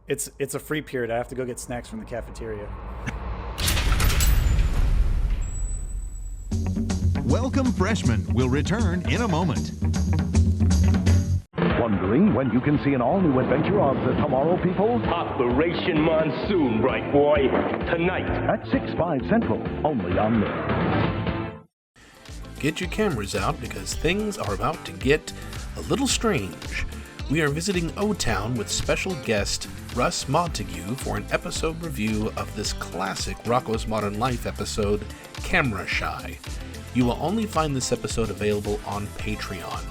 It's a free period. I have to go get snacks from the cafeteria. Welcome Freshmen will return in a moment. Wondering when you can see an all-new adventure of the Tomorrow People? Operation Monsoon, bright boy. Tonight. At 6/5 Central, only on there. Get your cameras out because things are about to get a little strange. We are visiting O-Town with special guest Russ Montague for an episode review of this classic Rocko's Modern Life episode, Camera Shy. You will only find this episode available on Patreon.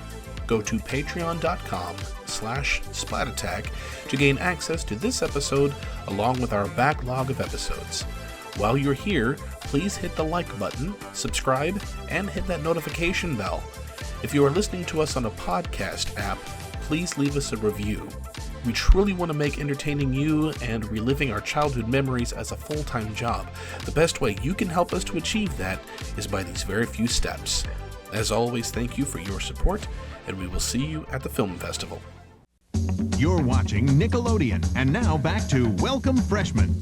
Go to patreon.com/Splat Attack to gain access to this episode along with our backlog of episodes. While you're here, please hit the like button, subscribe, and hit that notification bell. If you are listening to us on a podcast app, please leave us a review. We truly want to make entertaining you and reliving our childhood memories as a full-time job. The best way you can help us to achieve that is by these very few steps. As always, thank you for your support, and we will see you at the film festival. You're watching Nickelodeon, and now back to Welcome Freshmen.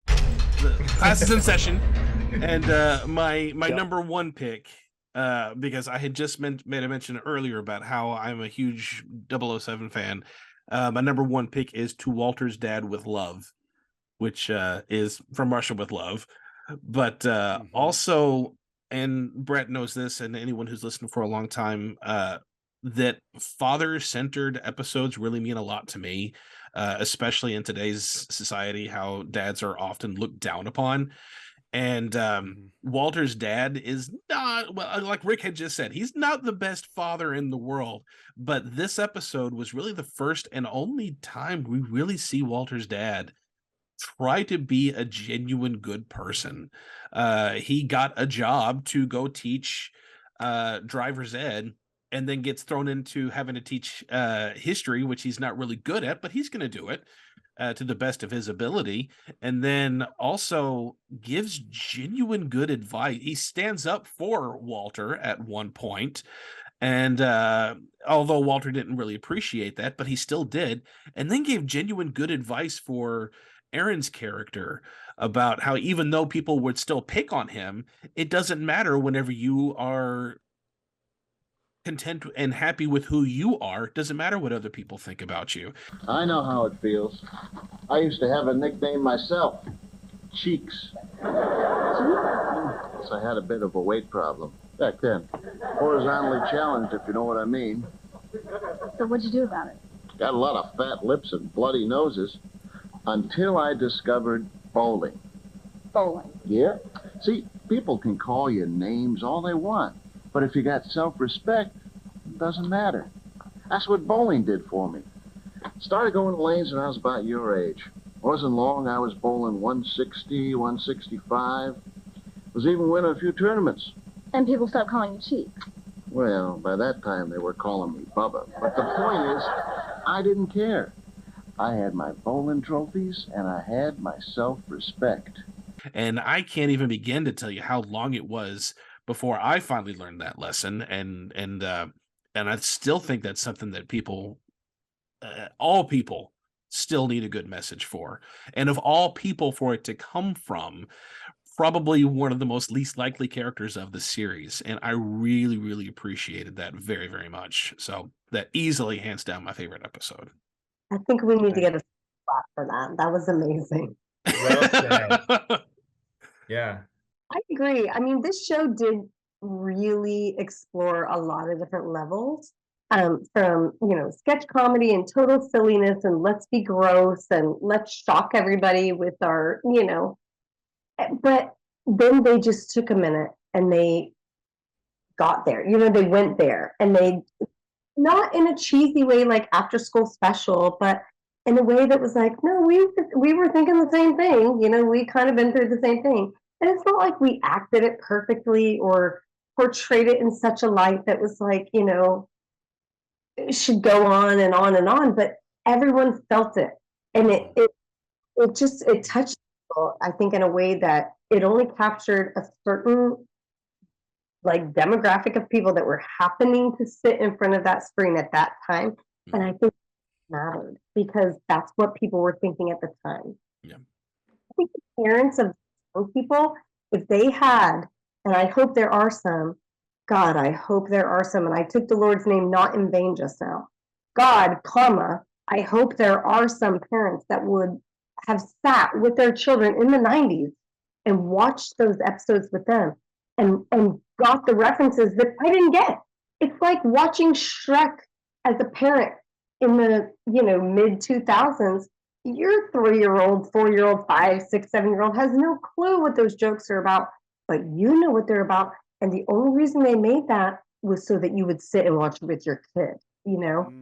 The class is in session, and my number one pick, because I had just made a mention earlier about how I'm a huge 007 fan. My number one pick is To Walter's Dad with Love, which is From Russia with Love. But also, and Brett knows this, and anyone who's listened for a long time, that father-centered episodes really mean a lot to me, especially in today's society, how dads are often looked down upon. And Walter's dad is not, well, like Rick had just said, he's not the best father in the world. But this episode was really the first and only time we really see Walter's dad try to be a genuine good person. He got a job to go teach driver's ed, and then gets thrown into having to teach history, which he's not really good at, but he's going to do it to the best of his ability. And then also gives genuine good advice. He stands up for Walter at one point. And although Walter didn't really appreciate that, but he still did. And then gave genuine good advice for Aaron's character about how even though people would still pick on him, it doesn't matter whenever you are content and happy with who you are. It doesn't matter what other people think about you. I know how it feels. I used to have a nickname myself, Cheeks. Yes, I had a bit of a weight problem back then. Horizontally challenged, if you know what I mean. So what'd you do about it? Got a lot of fat lips and bloody noses until I discovered bowling. Bowling. Yeah? See, people can call you names all they want, but if you got self-respect, it doesn't matter. That's what bowling did for me. Started going to lanes when I was about your age. Wasn't long, I was bowling 160, 165. Was even winning a few tournaments. And people stopped calling you cheap. Well, by that time they were calling me Bubba. But the point is, I didn't care. I had my bowling trophies, and I had my self-respect. And I can't even begin to tell you how long it was before I finally learned that lesson. And I still think that's something that people, all people, still need a good message for. And of all people for it to come from, probably one of the most least likely characters of the series. And I really, really appreciated that very, very much. So that easily, hands down, my favorite episode. I think we need to get a spot for that. That was amazing. Well said. Yeah. I agree. I mean, this show did really explore a lot of different levels. From, you know, sketch comedy and total silliness and let's be gross and let's shock everybody with our, you know, but then they just took a minute and they got there. You know, they went there and they, not in a cheesy way like after school special, but in a way that was like, no, we were thinking the same thing. You know, we kind of been through the same thing. And it's not like we acted it perfectly or portrayed it in such a light that was like, you know, it should go on and on and on, but everyone felt it. And it touched people, I think, in a way that it only captured a certain like demographic of people that were happening to sit in front of that screen at that time. And I think it mattered because that's what people were thinking at the time. Yeah. I think the parents of those people, if they had, and I hope there are some, God, I hope there are some, and I took the Lord's name not in vain just now. God, comma, I hope there are some parents that would have sat with their children in the 90s and watched those episodes with them and got the references that I didn't get. It's like watching Shrek as a parent in the, you know, mid 2000s. Your 3-year-old, 4-year-old, 5, 6, 7-year-old has no clue what those jokes are about, but you know what they're about. And the only reason they made that was so that you would sit and watch it with your kid, you know?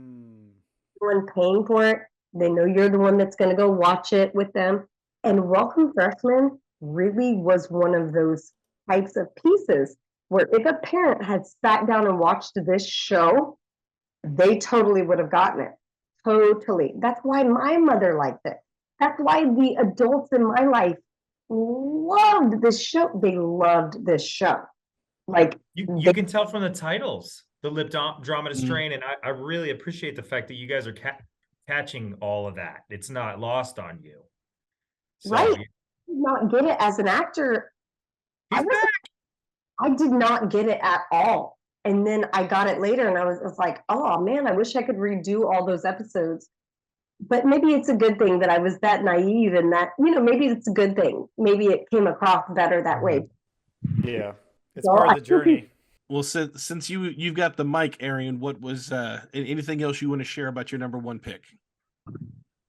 Everyone paying for it, they know you're the one that's going to go watch it with them. And Welcome Freshmen really was one of those types of pieces where if a parent had sat down and watched this show, they totally would have gotten it. Totally. That's why my mother liked it. That's why the adults in my life loved this show. They loved this show. Like you can tell from the titles, the Lipdramata Strain, and I really appreciate the fact that you guys are catching all of that. It's not lost on you. So, right. I did not get it as an actor. I did not get it at all. And then I got it later and I was like, oh man, I wish I could redo all those episodes. But maybe it's a good thing that I was that naive and that, you know, maybe it's a good thing. Maybe it came across better that way. Yeah. It's part of the journey. Well, since you've got the mic, Arian, what was anything else you want to share about your number one pick?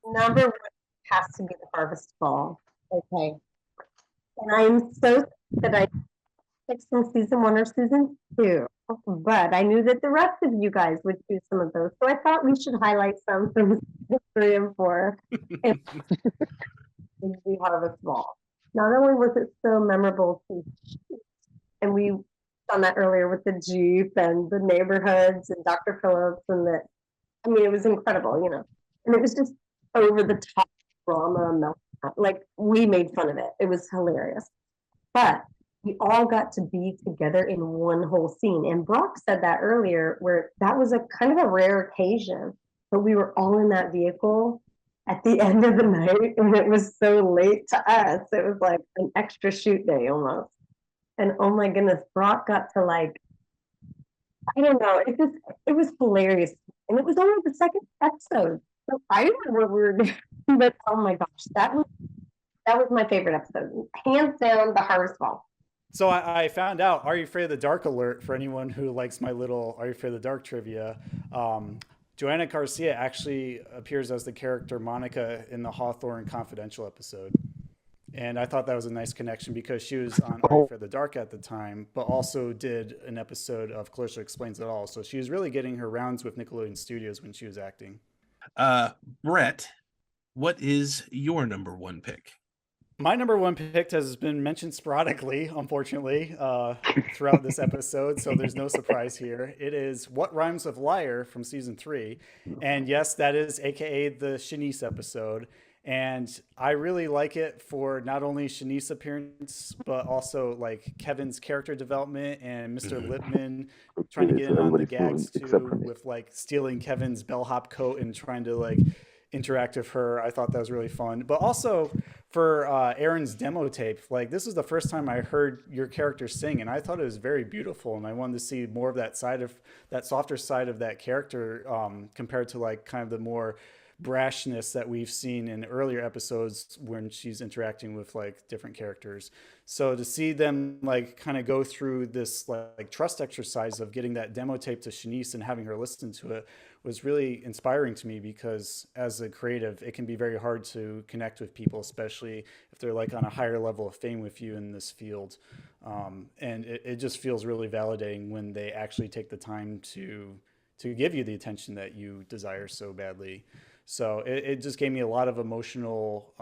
Number one has to be the Harvest Ball. Okay. And I'm so that I picked from season 1 or season 2, but I knew that the rest of you guys would choose some of those. So I thought we should highlight some from 3 and 4. And the Harvest Ball. Not only was it so memorable to shoot, and we done that earlier with the Jeep and the neighborhoods and Dr. Phillips and that, I mean, it was incredible, you know, and it was just over the top drama, like we made fun of it. It was hilarious, but we all got to be together in one whole scene. And Brock said that earlier, where that was a kind of a rare occasion, but we were all in that vehicle at the end of the night, and it was so late to us. It was like an extra shoot day almost. And oh my goodness, Brock got to like, I don't know, it was hilarious. And it was only the second episode. So I don't know what we were doing, but oh my gosh, that was my favorite episode. Hands down, the Harvest Ball. So I found out, Are You Afraid of the Dark alert for anyone who likes my little Are You Afraid of the Dark trivia. Joanna Garcia actually appears as the character Monica in the Hawthorne Confidential episode. And I thought that was a nice connection because she was on Are You Afraid of the Dark at the time, but also did an episode of Clarissa Explains It All. So she was really getting her rounds with Nickelodeon Studios when she was acting. Brett, what is your number one pick? My number one pick has been mentioned sporadically, unfortunately, throughout this episode, so there's no surprise here. It is What Rhymes with Liar from season 3. And yes, that is AKA the Shanice episode. And I really like it for not only Shanice's appearance, but also like Kevin's character development and Mr. Lippman trying to get in on the gags too, with like stealing Kevin's bellhop coat and trying to like interact with her. I thought that was really fun. But also for Aaron's demo tape, like this was the first time I heard your character sing, and I thought it was very beautiful. And I wanted to see more of that side of that softer side of that character compared to like kind of the more brashness that we've seen in earlier episodes when she's interacting with like different characters. So to see them like kind of go through this like trust exercise of getting that demo tape to Shanice and having her listen to it was really inspiring to me, because as a creative, it can be very hard to connect with people, especially if they're like on a higher level of fame with you in this field. And it just feels really validating when they actually take the time to give you the attention that you desire so badly. So it just gave me a lot of emotional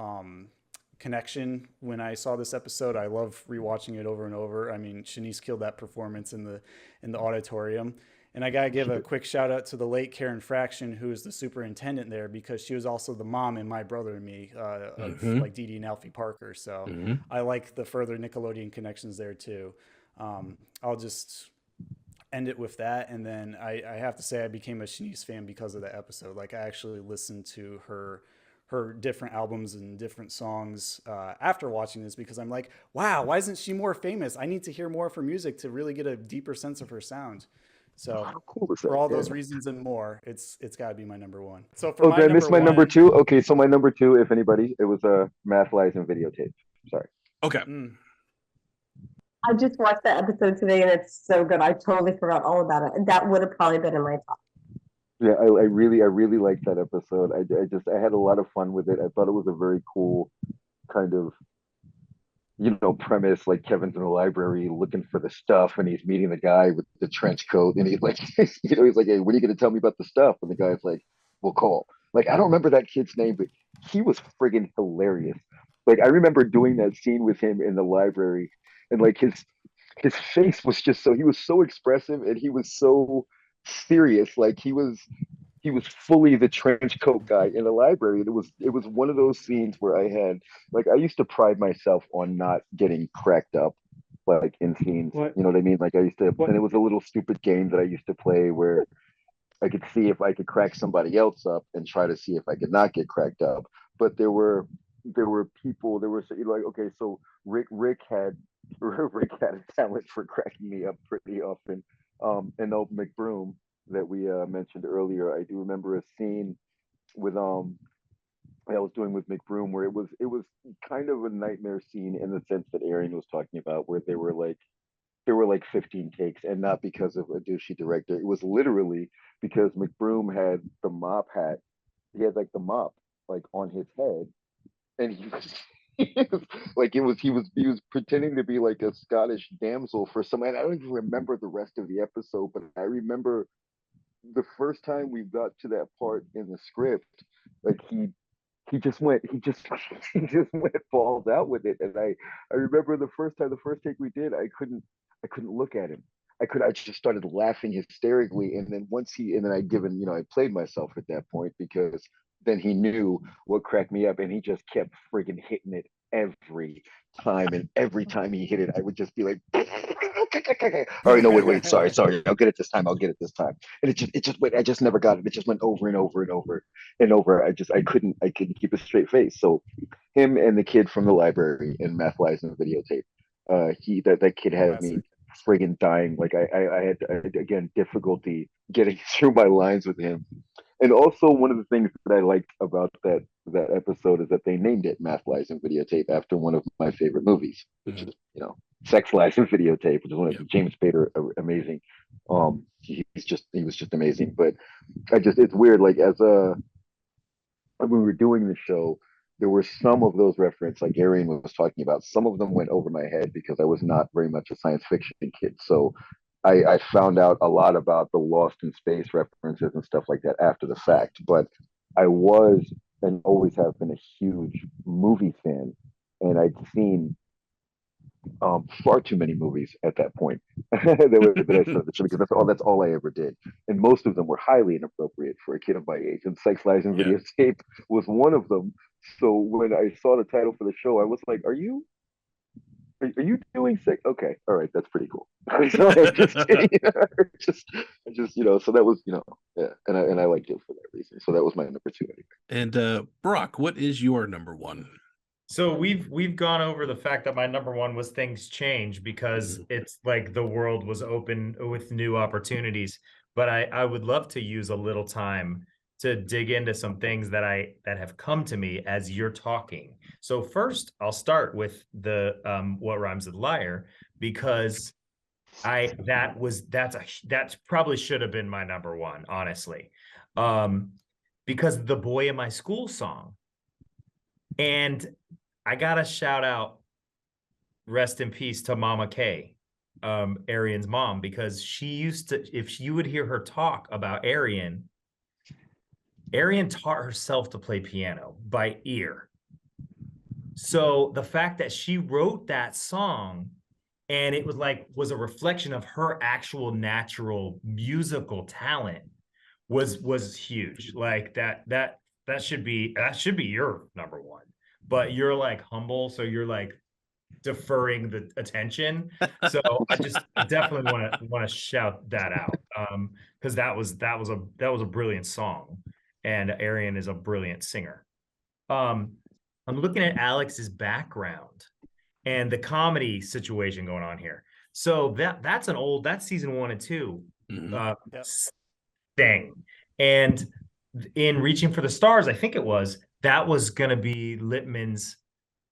connection when I saw this episode. I love rewatching it over and over. I mean, Shanice killed that performance in the auditorium. And I gotta give a quick shout out to the late Karen Fraction, who is the superintendent there, because she was also the mom in My Brother and Me, of like Dee Dee and Alfie Parker. So I like the further Nickelodeon connections there too. I'll just end it with that. And then I have to say I became a Shanice fan because of that episode. Like I actually listened to her different albums and different songs after watching this, because I'm like, wow, why isn't she more famous? I need to hear more of her music to really get a deeper sense of her sound. So for all those reasons and more, it's got to be my number one. So for did I miss my number two? Okay, so my number two, if anybody, it was Math, Lies, and Videotape. Sorry. Okay. I just watched that episode today, and it's so good. I totally forgot all about it. That would have probably been in my top. Yeah, I really liked that episode. I had a lot of fun with it. I thought it was a very cool kind of, premise. Like Kevin's in the library looking for the stuff, and he's meeting the guy with the trench coat, and he's like, he's like, hey, when are you going to tell me about the stuff? And the guy's like, we'll call. Like, I don't remember that kid's name, but he was friggin' hilarious. Like, I remember doing that scene with him in the library, and like his face was just he was so expressive, and he was so serious. Like he was fully the trench coat guy in the library. It was one of those scenes where I used to pride myself on not getting cracked up like in scenes. What? You know what I mean? Like I used to, and it was a little stupid game that I used to play where I could see if I could crack somebody else up and try to see if I could not get cracked up. But there were people, like, okay, so Rick had a talent for cracking me up pretty often. And old McBroom that we mentioned earlier, I do remember a scene with I was doing with McBroom where it was kind of a nightmare scene in the sense that Arian was talking about, where there were like 15 takes, and not because of a douchey director. It was literally because McBroom had the mop hat. He had like the mop like on his head, and he was pretending to be like a Scottish damsel for some. And I don't even remember the rest of the episode, but I remember the first time we got to that part in the script, like he just went balls out with it. And I remember the first take we did, I couldn't look at him. I just started laughing hysterically. And then I played myself at that point, because then he knew what cracked me up, and he just kept friggin' hitting it every time. And every time he hit it, I would just be like, all right, no, wait, sorry, I'll get it this time. And it just went. I just never got it. It just went over and over and over and over. I couldn't keep a straight face. So him and the kid from the library in Math, Lies, and Videotape, that kid had me friggin' dying. Like I had again difficulty getting through my lines with him. And also, one of the things that I liked about that episode is that they named it Math, Lies, and Videotape after one of my favorite movies, which is, Sex, Lies, and Videotape, which is one of James Spader, amazing. He was just amazing. But it's weird. Like when we were doing the show, there were some of those references, like Arian was talking about. Some of them went over my head because I was not very much a science fiction kid. So I found out a lot about the Lost in Space references and stuff like that after the fact. But I was and always have been a huge movie fan and I'd seen far too many movies at that point that I started the show because that's all I ever did, and most of them were highly inappropriate for a kid of my age. And Sex, Lies, and Videotape was one of them. So when I saw the title for the show, I was like, are you doing sex? Okay, all right, that's pretty cool. So so that was yeah, and I liked it for that reason. So that was my number two anyway. And Brock, what is your number one? So we've gone over the fact that my number one was Things Change because it's like the world was open with new opportunities. But I would love to use a little time to dig into some things that have come to me as you're talking. So first, I'll start with the What Rhymes with Liar, because that's probably should have been my number one, honestly, because the Boy in My School song. And I gotta shout out, rest in peace to Mama Kay, Arian's mom, because she used to, if you would hear her talk about Arian taught herself to play piano by ear. So the fact that she wrote that song and it was a reflection of her actual natural musical talent was huge. Like that should be your number one. But you're like humble, so you're like deferring the attention. So I definitely want to shout that out, because that was a brilliant song, and Arian is a brilliant singer. I'm looking at Alex's background and the comedy situation going on here. So that's season 1 and 2 thing. And in Reaching for the Stars, I think that was going to be Lippman's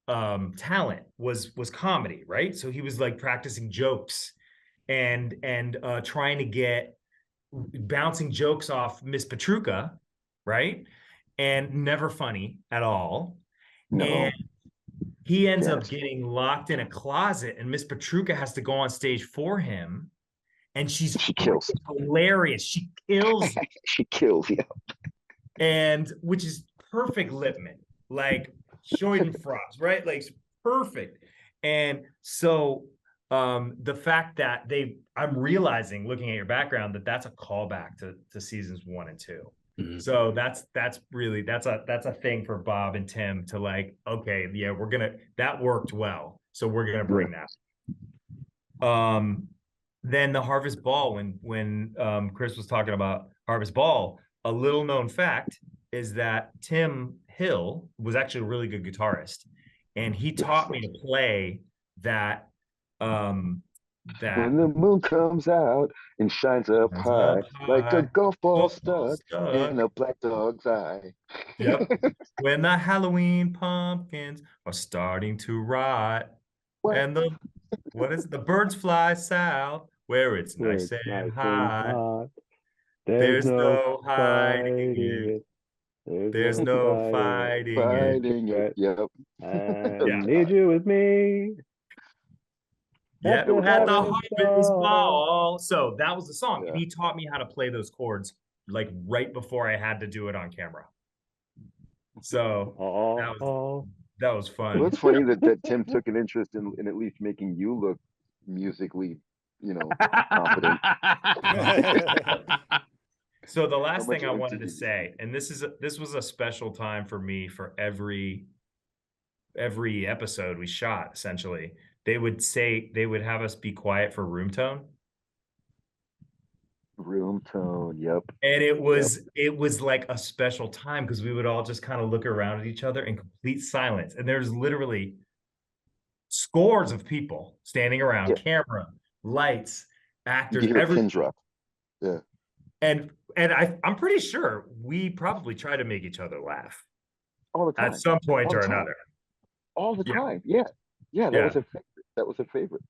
talent was comedy, right? So he was like practicing jokes and trying to get bouncing jokes off Miss Petruka, right? And never funny at all. No. And he ends up getting locked in a closet, and Miss Petruka has to go on stage for him. And she kills. Hilarious. She kills. She kills, yeah. And which is perfect Lippman, like Schadenfreude, right? Like perfect. And so the fact that I'm realizing, looking at your background, that's a callback to seasons 1 and 2. Mm-hmm. So that's a thing for Bob and Tim to like, okay, yeah, that worked well. So we're gonna bring that. Then the Harvest Ball, when Chris was talking about Harvest Ball, a little known fact is that Tim Hill was actually a really good guitarist, and he taught me to play that. When the moon comes out and shines up high, like a golf ball stuck in a black dog's eye. Yep. When the Halloween pumpkins are starting to rot, and the birds fly south where it's nice and hot. There's no hiding it. There's no fighting it. Yep. I need you with me. Yeah, at the Harvest Ball. So that was the song. And he taught me how to play those chords like right before I had to do it on camera. So that was fun. Well, it's funny that Tim took an interest in at least making you look musically, competent. So the last thing I wanted to say, and this was a special time for me for every episode we shot, essentially. They would have us be quiet for room tone. Room tone, yep. And it was like a special time because we would all just kind of look around at each other in complete silence. And there's literally scores of people standing around, camera, lights, actors, everything. Drop. Yeah. And I'm pretty sure we probably try to make each other laugh all the time at some point or another. All the time, yeah. That was a favorite.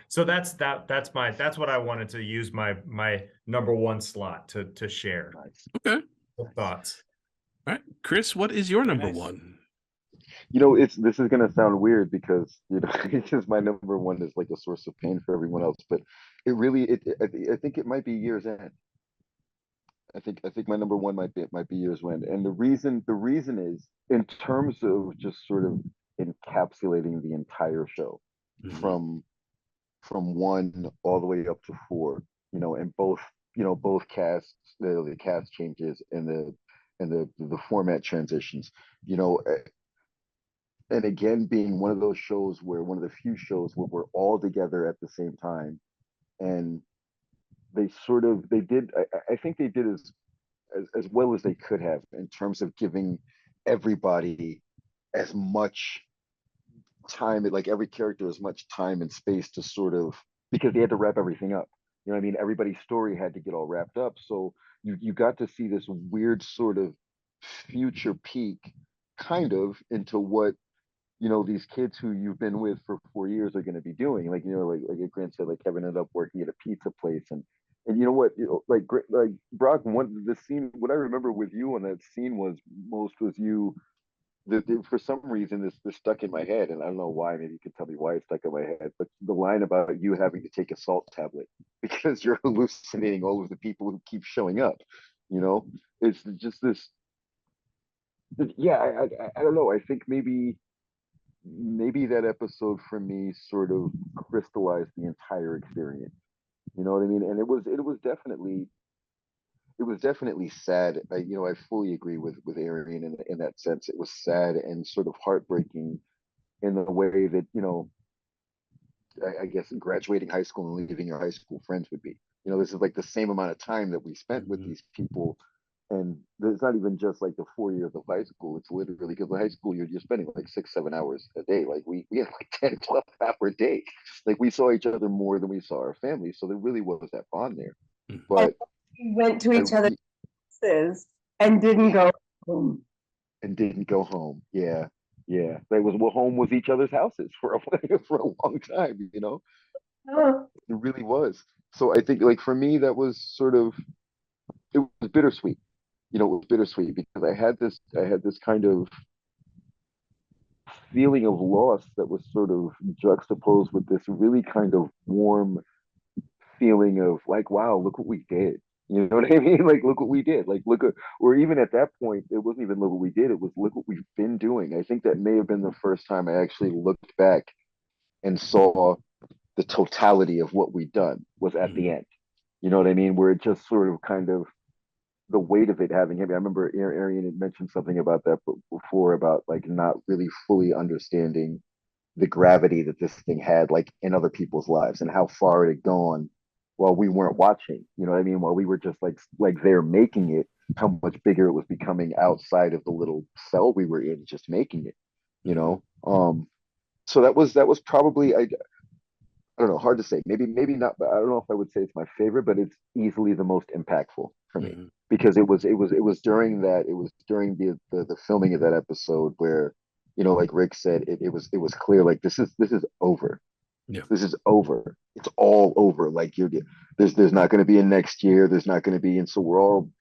So that's what I wanted to use my number one slot to share. Okay. Thoughts. All right, Chris, what is your number one? This is gonna sound weird because it's just my number one is like a source of pain for everyone else, but I think it might be Year's End. I think my number one might be Year's End, and the reason is in terms of just sort of encapsulating the entire show from one all the way up to four, and both casts, the cast changes and the format transitions, and again being one of those shows where one of the few shows where we're all together at the same time, and they did, I think they did as well as they could have in terms of giving everybody as much time, like every character as much time and space to sort of, because they had to wrap everything up. You know what I mean? Everybody's story had to get all wrapped up. So you got to see this weird sort of future peek kind of into what, these kids who you've been with for 4 years are going to be doing. Like, like Grant said, like Kevin ended up working at a pizza place, and you know what, like Brock, the scene, what I remember with you on that scene was you, for some reason this stuck in my head, and I don't know why. Maybe you could tell me why it stuck in my head. But the line about you having to take a salt tablet because you're hallucinating all of the people who keep showing up. It's just this. Yeah, I don't know. I think maybe that episode for me sort of crystallized the entire experience. You know what I mean? And it was definitely sad. I fully agree with Arian in that sense. It was sad and sort of heartbreaking in the way that, I guess graduating high school and leaving your high school friends would be. This is like the same amount of time that we spent with these people. And it's not even just like the 4 years of high school. It's literally, because in high school you're spending like 6-7 hours a day. Like we had like 10-12 hour day. Like we saw each other more than we saw our family. So there really was that bond there. But we went to each other's houses and didn't go home. Yeah. Home was each other's houses for a long time, Oh. It really was. So I think, like, for me, that was sort of, it was bittersweet. It was bittersweet because I had this kind of feeling of loss that was sort of juxtaposed with this really kind of warm feeling of like, wow, look what we did. You know what I mean? Like, look what we did. Like, or even at that point, it wasn't even look what we did. It was look what we've been doing. I think that may have been the first time I actually looked back and saw the totality of what we'd done was at the end. You know what I mean? Where it just sort of kind of, the weight of it having hit me. I remember Arian had mentioned something about that before, about like not really fully understanding the gravity that this thing had, like in other people's lives, and how far it had gone while we weren't watching. You know what I mean? While we were just like there making it, how much bigger it was becoming outside of the little cell we were in, just making it. So that was probably, I don't know, hard to say. Maybe not. But I don't know if I would say it's my favorite, but it's easily the most impactful for me, because it was during the filming of that episode where, like Rick said, it was clear, like this is over. Yeah. This is over. It's all over. Like there's not going to be a next year. There's not going to be, and so we're all,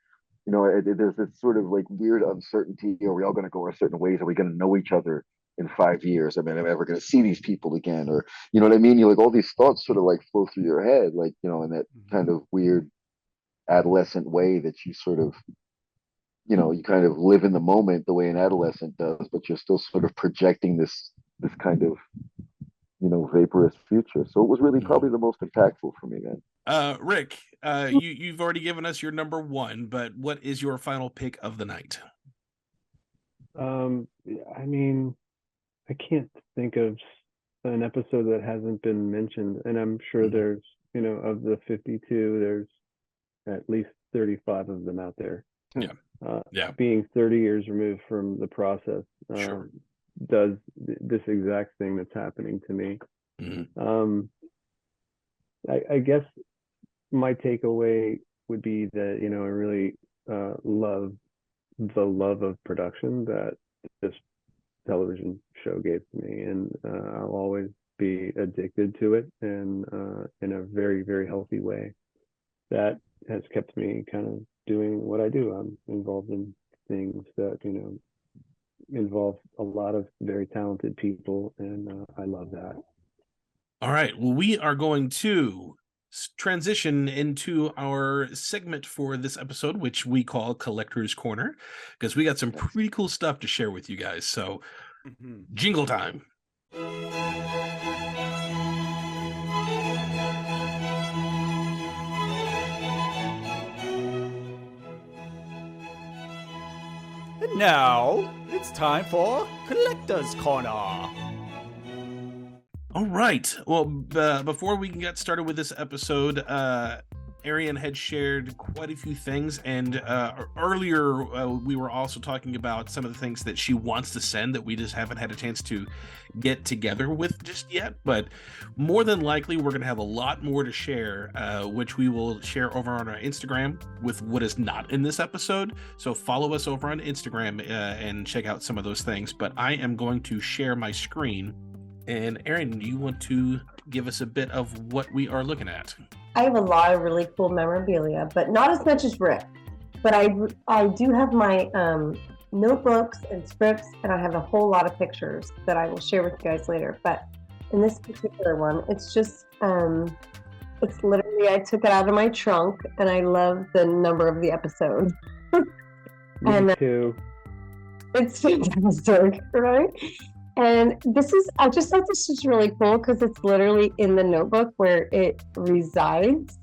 there's this sort of like weird uncertainty. Are we all going to go our certain ways? Are we going to know each other in 5 years? I mean, am I ever going to see these people again? Or, you know what I mean? You're like, all these thoughts sort of like flow through your head, like, in that kind of weird adolescent way that you sort of, you kind of live in the moment the way an adolescent does, but you're still sort of projecting this kind of, vaporous future. So it was really probably the most impactful for me then. Rick, you've already given us your number one, but what is your final pick of the night? I mean, I can't think of an episode that hasn't been mentioned, and I'm sure there's, of the 52, there's at least 35 of them out there. Yeah. Being 30 years removed from the process, does this exact thing that's happening to me. I guess my takeaway would be that, I really love the love of production that this television show gave to me, and I'll always be addicted to it, and in a very, very healthy way. That has kept me kind of doing what I do. I'm involved in things that, involve a lot of very talented people, and I love that. All right. Well, we are going to transition into our segment for this episode, which we call Collector's Corner, because we got some pretty cool stuff to share with you guys. So Jingle time. And now it's time for Collector's Corner. All right. Well, before we can get started with this episode, Arian had shared quite a few things, and earlier we were also talking about some of the things that she wants to send that we just haven't had a chance to get together with just yet. But more than likely, we're going to have a lot more to share, which we will share over on our Instagram with what is not in this episode. So follow us over on Instagram and check out some of those things. But I am going to share my screen. And Arian, you want to give us a bit of what we are looking at? I have a lot of really cool memorabilia, but not as much as Rick. But I do have my notebooks and scripts, and I have a whole lot of pictures that I will share with you guys later. But in this particular one, it's just, it's literally, I took it out of my trunk, and I love the number of the episode. Me too. It's fantastic, right? And I just thought this was really cool because it's literally in the notebook where it resides,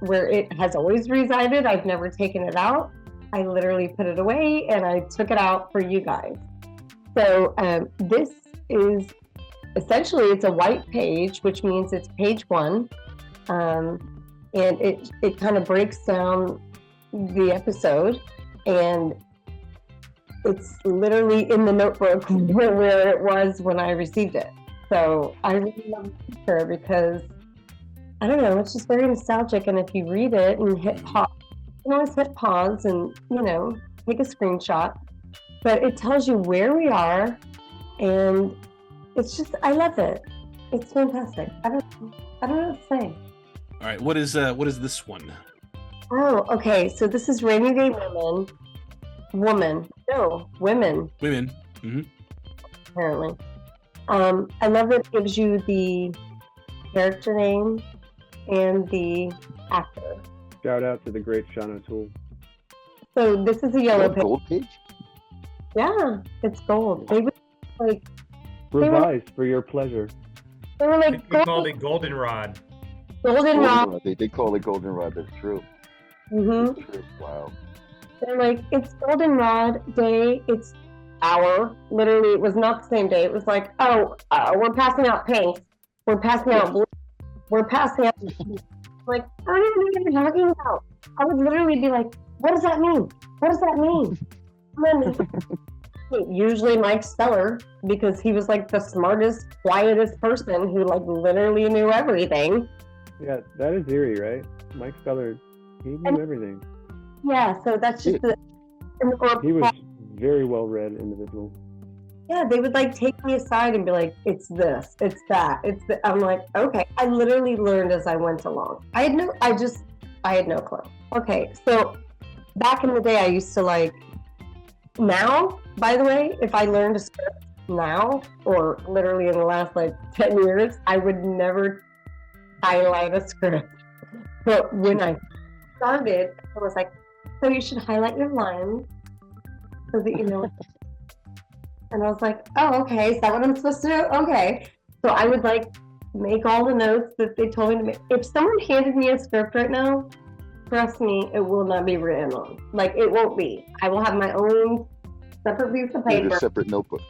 where it has always resided. I've never taken it out. I literally put it away and I took it out for you guys. So this is essentially, it's a white page, which means it's page 1. And it kind of breaks down the episode, and it's literally in the notebook where it was when I received it. So I really love the picture because, I don't know, it's just very nostalgic. And if you read it and hit pause, you can always hit pause and, take a screenshot. But it tells you where we are, and it's just, I love it. It's fantastic. I don't know what to say. All right, what is this one? Oh, okay. So this is Rainy Day Women. Mm-hmm. Apparently. I love that it gives you the character name and the actor. Shout out to the great Sean O'Toole. So this is a yellow page. Gold page? Yeah, it's gold. They would Revised for your pleasure. They were like we called it goldenrod. Goldenrod. They did call it goldenrod. That's true. Mm-hmm. That's true. Wow. They're like, it's goldenrod day. It's hour. Literally, it was not the same day. It was like, we're passing out pink. We're passing out blue. We're passing out. Like, I don't even know what you're talking about. I would literally be like, what does that mean? What does that mean? Usually Mike Speller, because he was like the smartest, quietest person who like literally knew everything. Yeah, that is eerie, right? Mike Speller, he knew everything. Yeah, so that's just he was very well read individual. Yeah, they would like take me aside and be like, it's this, it's that, I'm like, okay. I literally learned as I went along. I had no clue. Okay, so back in the day, I used to now, by the way, if I learned a script now, or literally in the last 10 years, I would never highlight a script. But when I started, I was like, so you should highlight your lines so that you know. And I was like, oh, okay, is that what I'm supposed to do? Okay. So I would make all the notes that they told me to make. If someone handed me a script right now, trust me, it will not be written on. It won't be. I will have my own separate piece of paper. A separate notebook.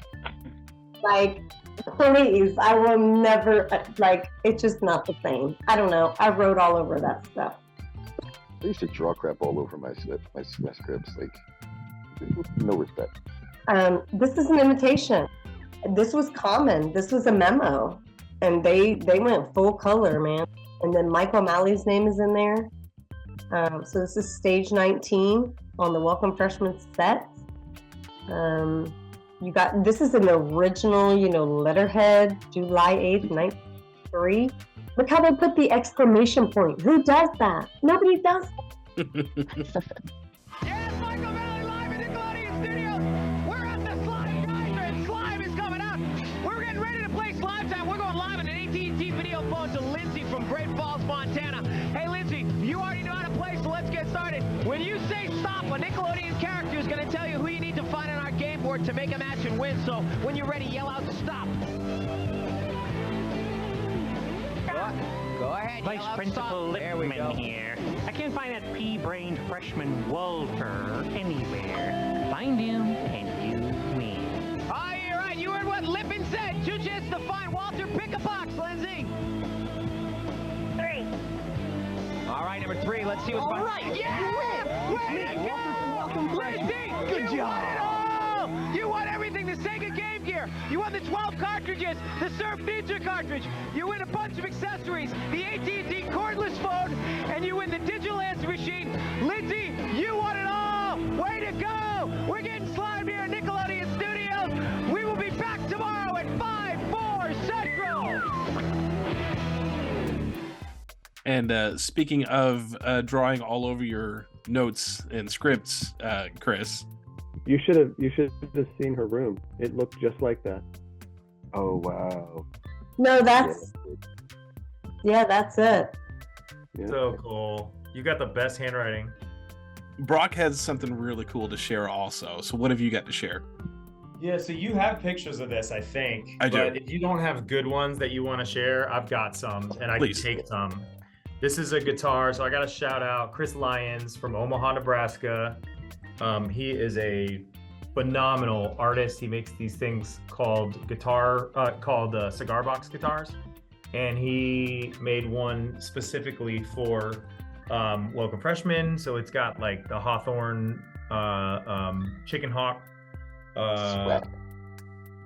Please, I will never, it's just not the same. I don't know. I wrote all over that stuff. I used to draw crap all over my scripts. No respect. This is an imitation. This was common. This was a memo. And they went full color, man. And then Mike O'Malley's name is in there. So this is stage 19 on the Welcome Freshmen set. This is an original, letterhead, July 8th, 1993. Look how they put the exclamation point. Who does that? Nobody does that. Yes, Michael Valley live in Nickelodeon Studios. We're at the Slime Diner and Slime is coming up. We're getting ready to play Slime Time. We're going live on an AT&T video phone to Lindsay from Great Falls, Montana. Hey, Lindsay, you already know how to play, so let's get started. When you say stop, a Nickelodeon character is going to tell you who you need to find on our game board short to make a match and win, so when you're ready, yell out stop. Go ahead. Vice Principal Lippman here. I can't find that pea-brained freshman Walter anywhere. Find him and you win. Oh, you're right. You heard what Lippman said. 2 chances to find Walter. Pick a box, Lindsay. 3. All right, number 3. Let's see what's All behind. right, yeah! Way to go! Lindsay, Good you job. won it all! You won everything. The Sega Game Gear. You won the 12 cartridges. The Surf Ninja cartridge. You win a bunch of accessories. The AT&T cordless phone. And you win the digital answer machine. Lindsay, you won it all! Way to go! We're getting slime here at Nickelodeon Studios. We will be back tomorrow at 5/4 Central. And speaking of drawing all over your notes and scripts, Chris, You should have seen her room. It looked just like that. Oh wow. No, that's that's it. So cool. You got the best handwriting. Brock has something really cool to share also. So what have you got to share? Yeah, so you have pictures of this, I think. I do. But if you don't have good ones that you want to share, I've got some, and I Please. can take some. This is a guitar, so I got to shout out Chris Lyons from Omaha, Nebraska. He is a phenomenal artist. He makes these things called cigar box guitars, and he made one specifically for Welcome Freshmen. So it's got like the Hawthorne Chicken Hawk,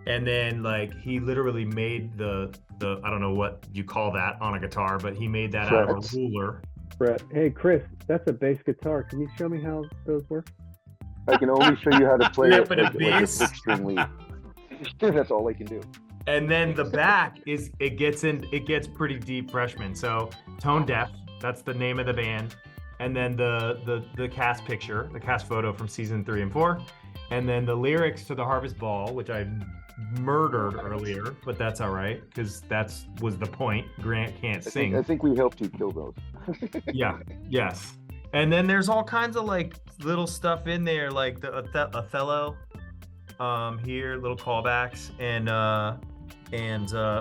and then like he literally made the I don't know what you call that on a guitar, but he made that out of a ruler. Brett, hey Chris, that's a bass guitar. Can you show me how those work? I can only show you how to play Yeah, it but like a a bass. 6-string lead. That's all I can do. And then the back is it gets pretty deep freshman. So Tone Deaf, that's the name of the band. And then the cast picture, the cast photo from season 3 and 4. And then the lyrics to the Harvest Ball, which I murdered earlier, but that's all right because was the point. Grant can't sing. I think we helped you kill those. Yeah. Yes. And then there's all kinds of like little stuff in there, like the Othello, here, little callbacks, and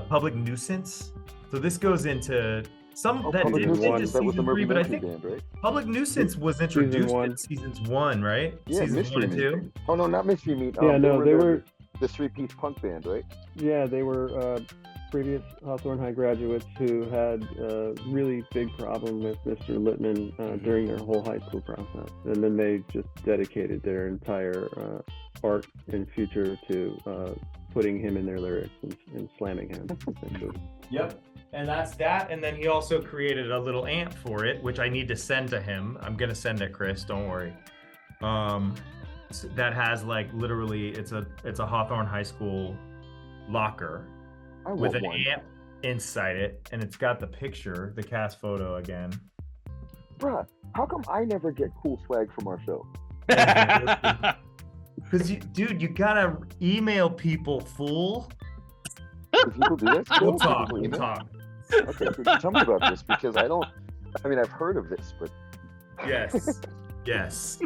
public nuisance. So this goes into some that Public didn't Nuisance, into that was the season Murphy 3, but I Mystery think Band, right? public nuisance was introduced in seasons 1, right? Yeah, Seasons Mystery 1 and 2. Meat. Oh no, not Mystery Meat. Yeah, no, they were the 3-piece punk band, right? Yeah, they were previous Hawthorne High graduates who had a really big problem with Mr. Lippman during their whole high school process. And then they just dedicated their entire art and future to putting him in their lyrics and slamming him, essentially. Yep. And that's that. And then he also created a little amp for it, which I need to send to him. I'm going to send it, Chris. Don't worry. That has like literally, it's a Hawthorne High School locker with an amp inside it. And it's got the picture, the cast photo again. Bruh, how come I never get cool swag from our show? Because dude, you gotta email people, fool. Do people do that still? We'll talk. People We'll email? talk. Okay, tell me about this because I've heard of this, but Yes. Yes.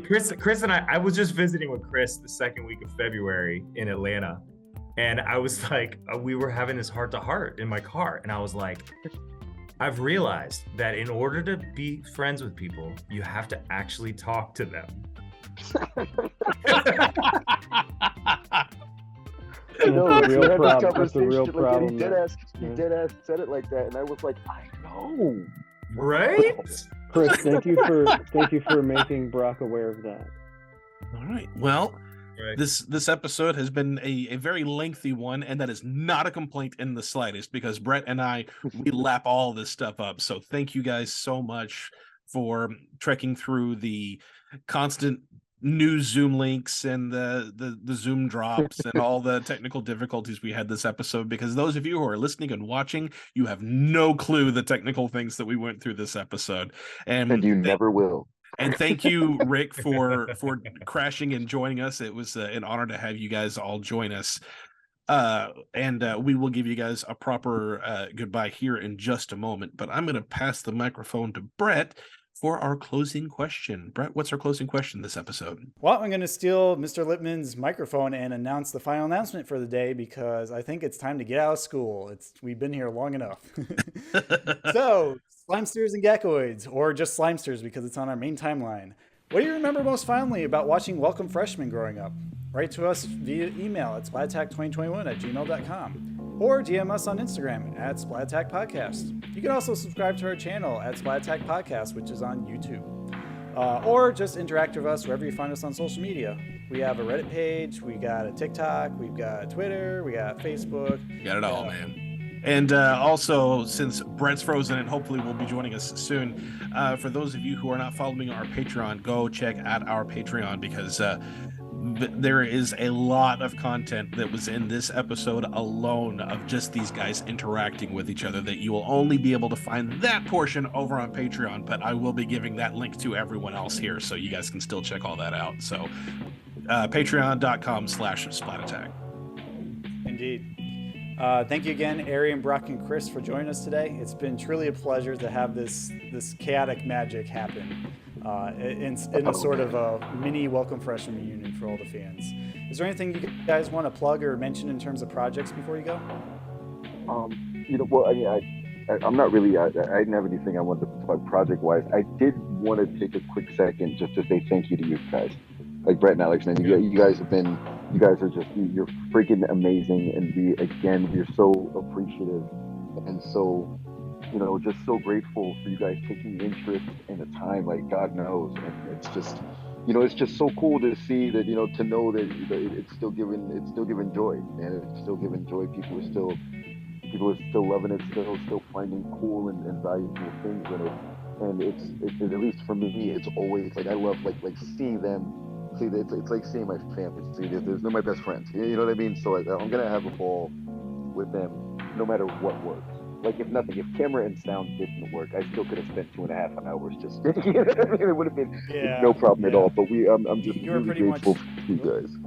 Chris and I was just visiting with Chris the second week of February in Atlanta. And I was like, we were having this heart to heart in my car. And I was like, I've realized that in order to be friends with people, you have to actually talk to them. No, That's a real we had this problem. That's a conversation, real like, problem. He dead ass said it like that, and I was like, I know. Right? Chris, thank you for making Brock aware of that. All right. Well, this episode has been a very lengthy one, and that is not a complaint in the slightest because Brett and I, we lap all this stuff up. So thank you guys so much for trekking through the constant new Zoom links and the Zoom drops and all the technical difficulties we had this episode, because those of you who are listening and watching, you have no clue the technical things that we went through this episode. And you never will. And thank you, Rick, for crashing and joining us. It was an honor to have you guys all join us. And we will give you guys a proper goodbye here in just a moment. But I'm going to pass the microphone to Brett for our closing question. Brett, what's our closing question this episode? Well, I'm going to steal Mr. Lippman's microphone and announce the final announcement for the day because I think it's time to get out of school. We've been here long enough. So, Slimesters and Geckoids, or just Slimesters because it's on our main timeline. What do you remember most fondly about watching Welcome Freshmen growing up? Write to us via email at splatattack2021@gmail.com or DM us on Instagram at Splat Attack Podcast. You can also subscribe to our channel at Splat Attack Podcast, which is on YouTube. Or just interact with us wherever you find us on social media. We have a Reddit page, we got a TikTok, we've got Twitter, we got Facebook. You got it all, man. And also, since Brett's frozen and hopefully will be joining us soon, for those of you who are not following our Patreon, go check out our Patreon because there is a lot of content that was in this episode alone of just these guys interacting with each other that you will only be able to find that portion over on Patreon, but I will be giving that link to everyone else here so you guys can still check all that out. So patreon.com/SplatAttack. Indeed. Thank you again, Arian, Brock, and Chris for joining us today. It's been truly a pleasure to have this chaotic magic happen in a sort of a mini Welcome Freshman reunion for all the fans. Is there anything you guys want to plug or mention in terms of projects before you go? Well, I mean, I'm not really. I didn't have anything I wanted to plug project-wise. I did want to take a quick second just to say thank you to you guys. Like Brett and Alex, man, you guys are just, you're freaking amazing, and we're so appreciative and so, just so grateful for you guys taking interest in the time, like God knows, and it's just, it's just so cool to see that, to know that it's still giving joy, and it's still giving joy. People are still loving it, still finding cool and valuable things in it, and it's at least for me, it's always like I love like seeing them. See, it's like seeing my family. See, they're my best friends. You know what I mean? So I'm gonna have a ball with them, no matter what works. Like if camera and sound didn't work, I still could have spent 2.5 hours just. You know what I mean? It would have been no problem at all. But I'm just really grateful for you guys.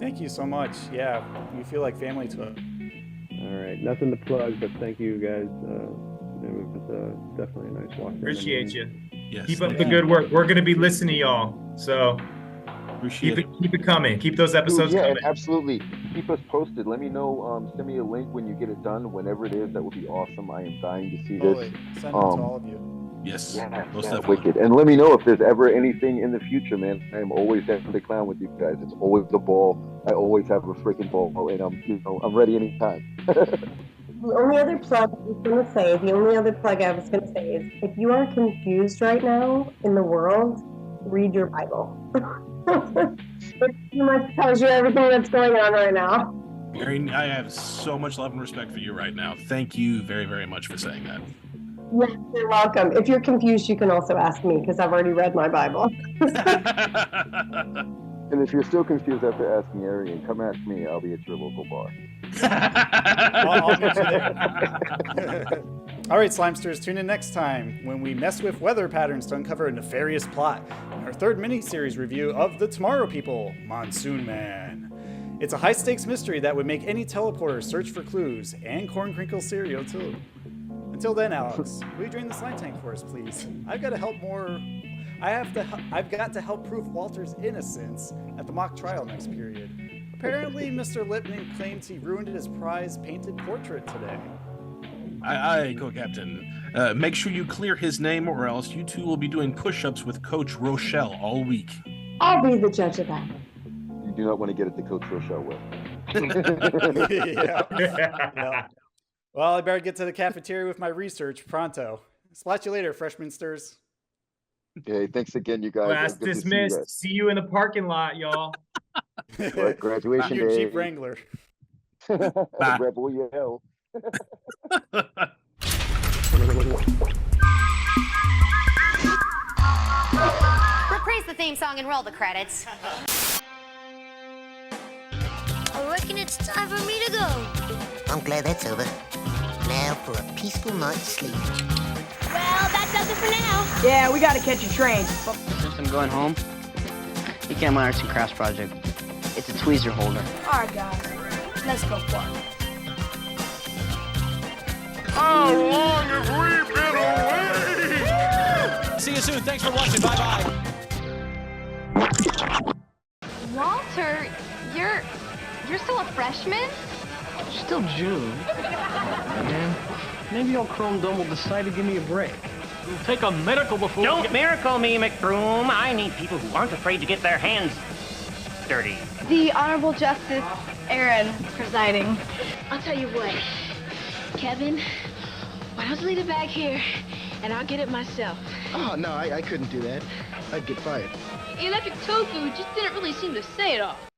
Thank you so much. Yeah, you feel like family to us. All right, nothing to plug, but thank you guys. It was definitely a nice walk. Appreciate you. Yes. Keep up the good work. We're gonna be listening to y'all. So. Keep it coming. Keep those episodes coming. Yeah, absolutely. Keep us posted. Let me know. Send me a link when you get it done, whenever it is. That would be awesome. I am dying to see this. Send it to all of you. Yes. Wicked. And let me know if there's ever anything in the future, man. I am always down to clown with you guys. It's always the ball. I always have a freaking ball, and I'm ready anytime. The only other plug I was going to say is if you are confused right now in the world, read your Bible. It pretty much tells you everything that's going on right now. Arian, I have so much love and respect for you right now. Thank you very, very much for saying that. Yes, you're welcome. If you're confused, you can also ask me because I've already read my Bible. And if you're still confused after asking Arian, come ask me. I'll be at your local bar. I'll meet you there. All right, Slimesters, tune in next time when we mess with weather patterns to uncover a nefarious plot in our third mini-series review of The Tomorrow People, Monsoon Man. It's a high-stakes mystery that would make any teleporter search for clues, and corn crinkle cereal, too. Until then, Alex, will you drain the slime tank for us, please? I've got to help prove Walter's innocence at the mock trial next period. Apparently, Mr. Lippman claims he ruined his prize painted portrait today. Aye, co-captain. Make sure you clear his name, or else you two will be doing push-ups with Coach Rochelle all week. I'll be the judge of that. You do not want to get it to Coach Rochelle with. Yeah. Well, I better get to the cafeteria with my research pronto. Splat you later, freshman sters. Okay, thanks again, you guys. Class dismissed. See you in the parking lot, y'all. Right, graduation Your day. Jeep Wrangler. Rebel yell. Reprise the theme song and roll the credits. I reckon it's time for me to go. I'm glad that's over. Now for a peaceful night's sleep. Well, that does it for now. Yeah, we gotta catch a train. Since I'm going home, you can have my arts and crafts project. It's a tweezer holder. All right, guys, let's go fun. How long have we been away? See you soon. Thanks for watching. Bye-bye. Walter, you're still a freshman? Still June. Man, maybe old Chrome Dome will decide to give me a break. We'll take a medical before. Don't miracle me, McBroom. I need people who aren't afraid to get their hands dirty. The Honorable Justice Aaron presiding. I'll tell you what, Kevin, why don't you leave it back here and I'll get it myself. Oh, no, I couldn't do that. I'd get fired. Electric tofu just didn't really seem to say it all.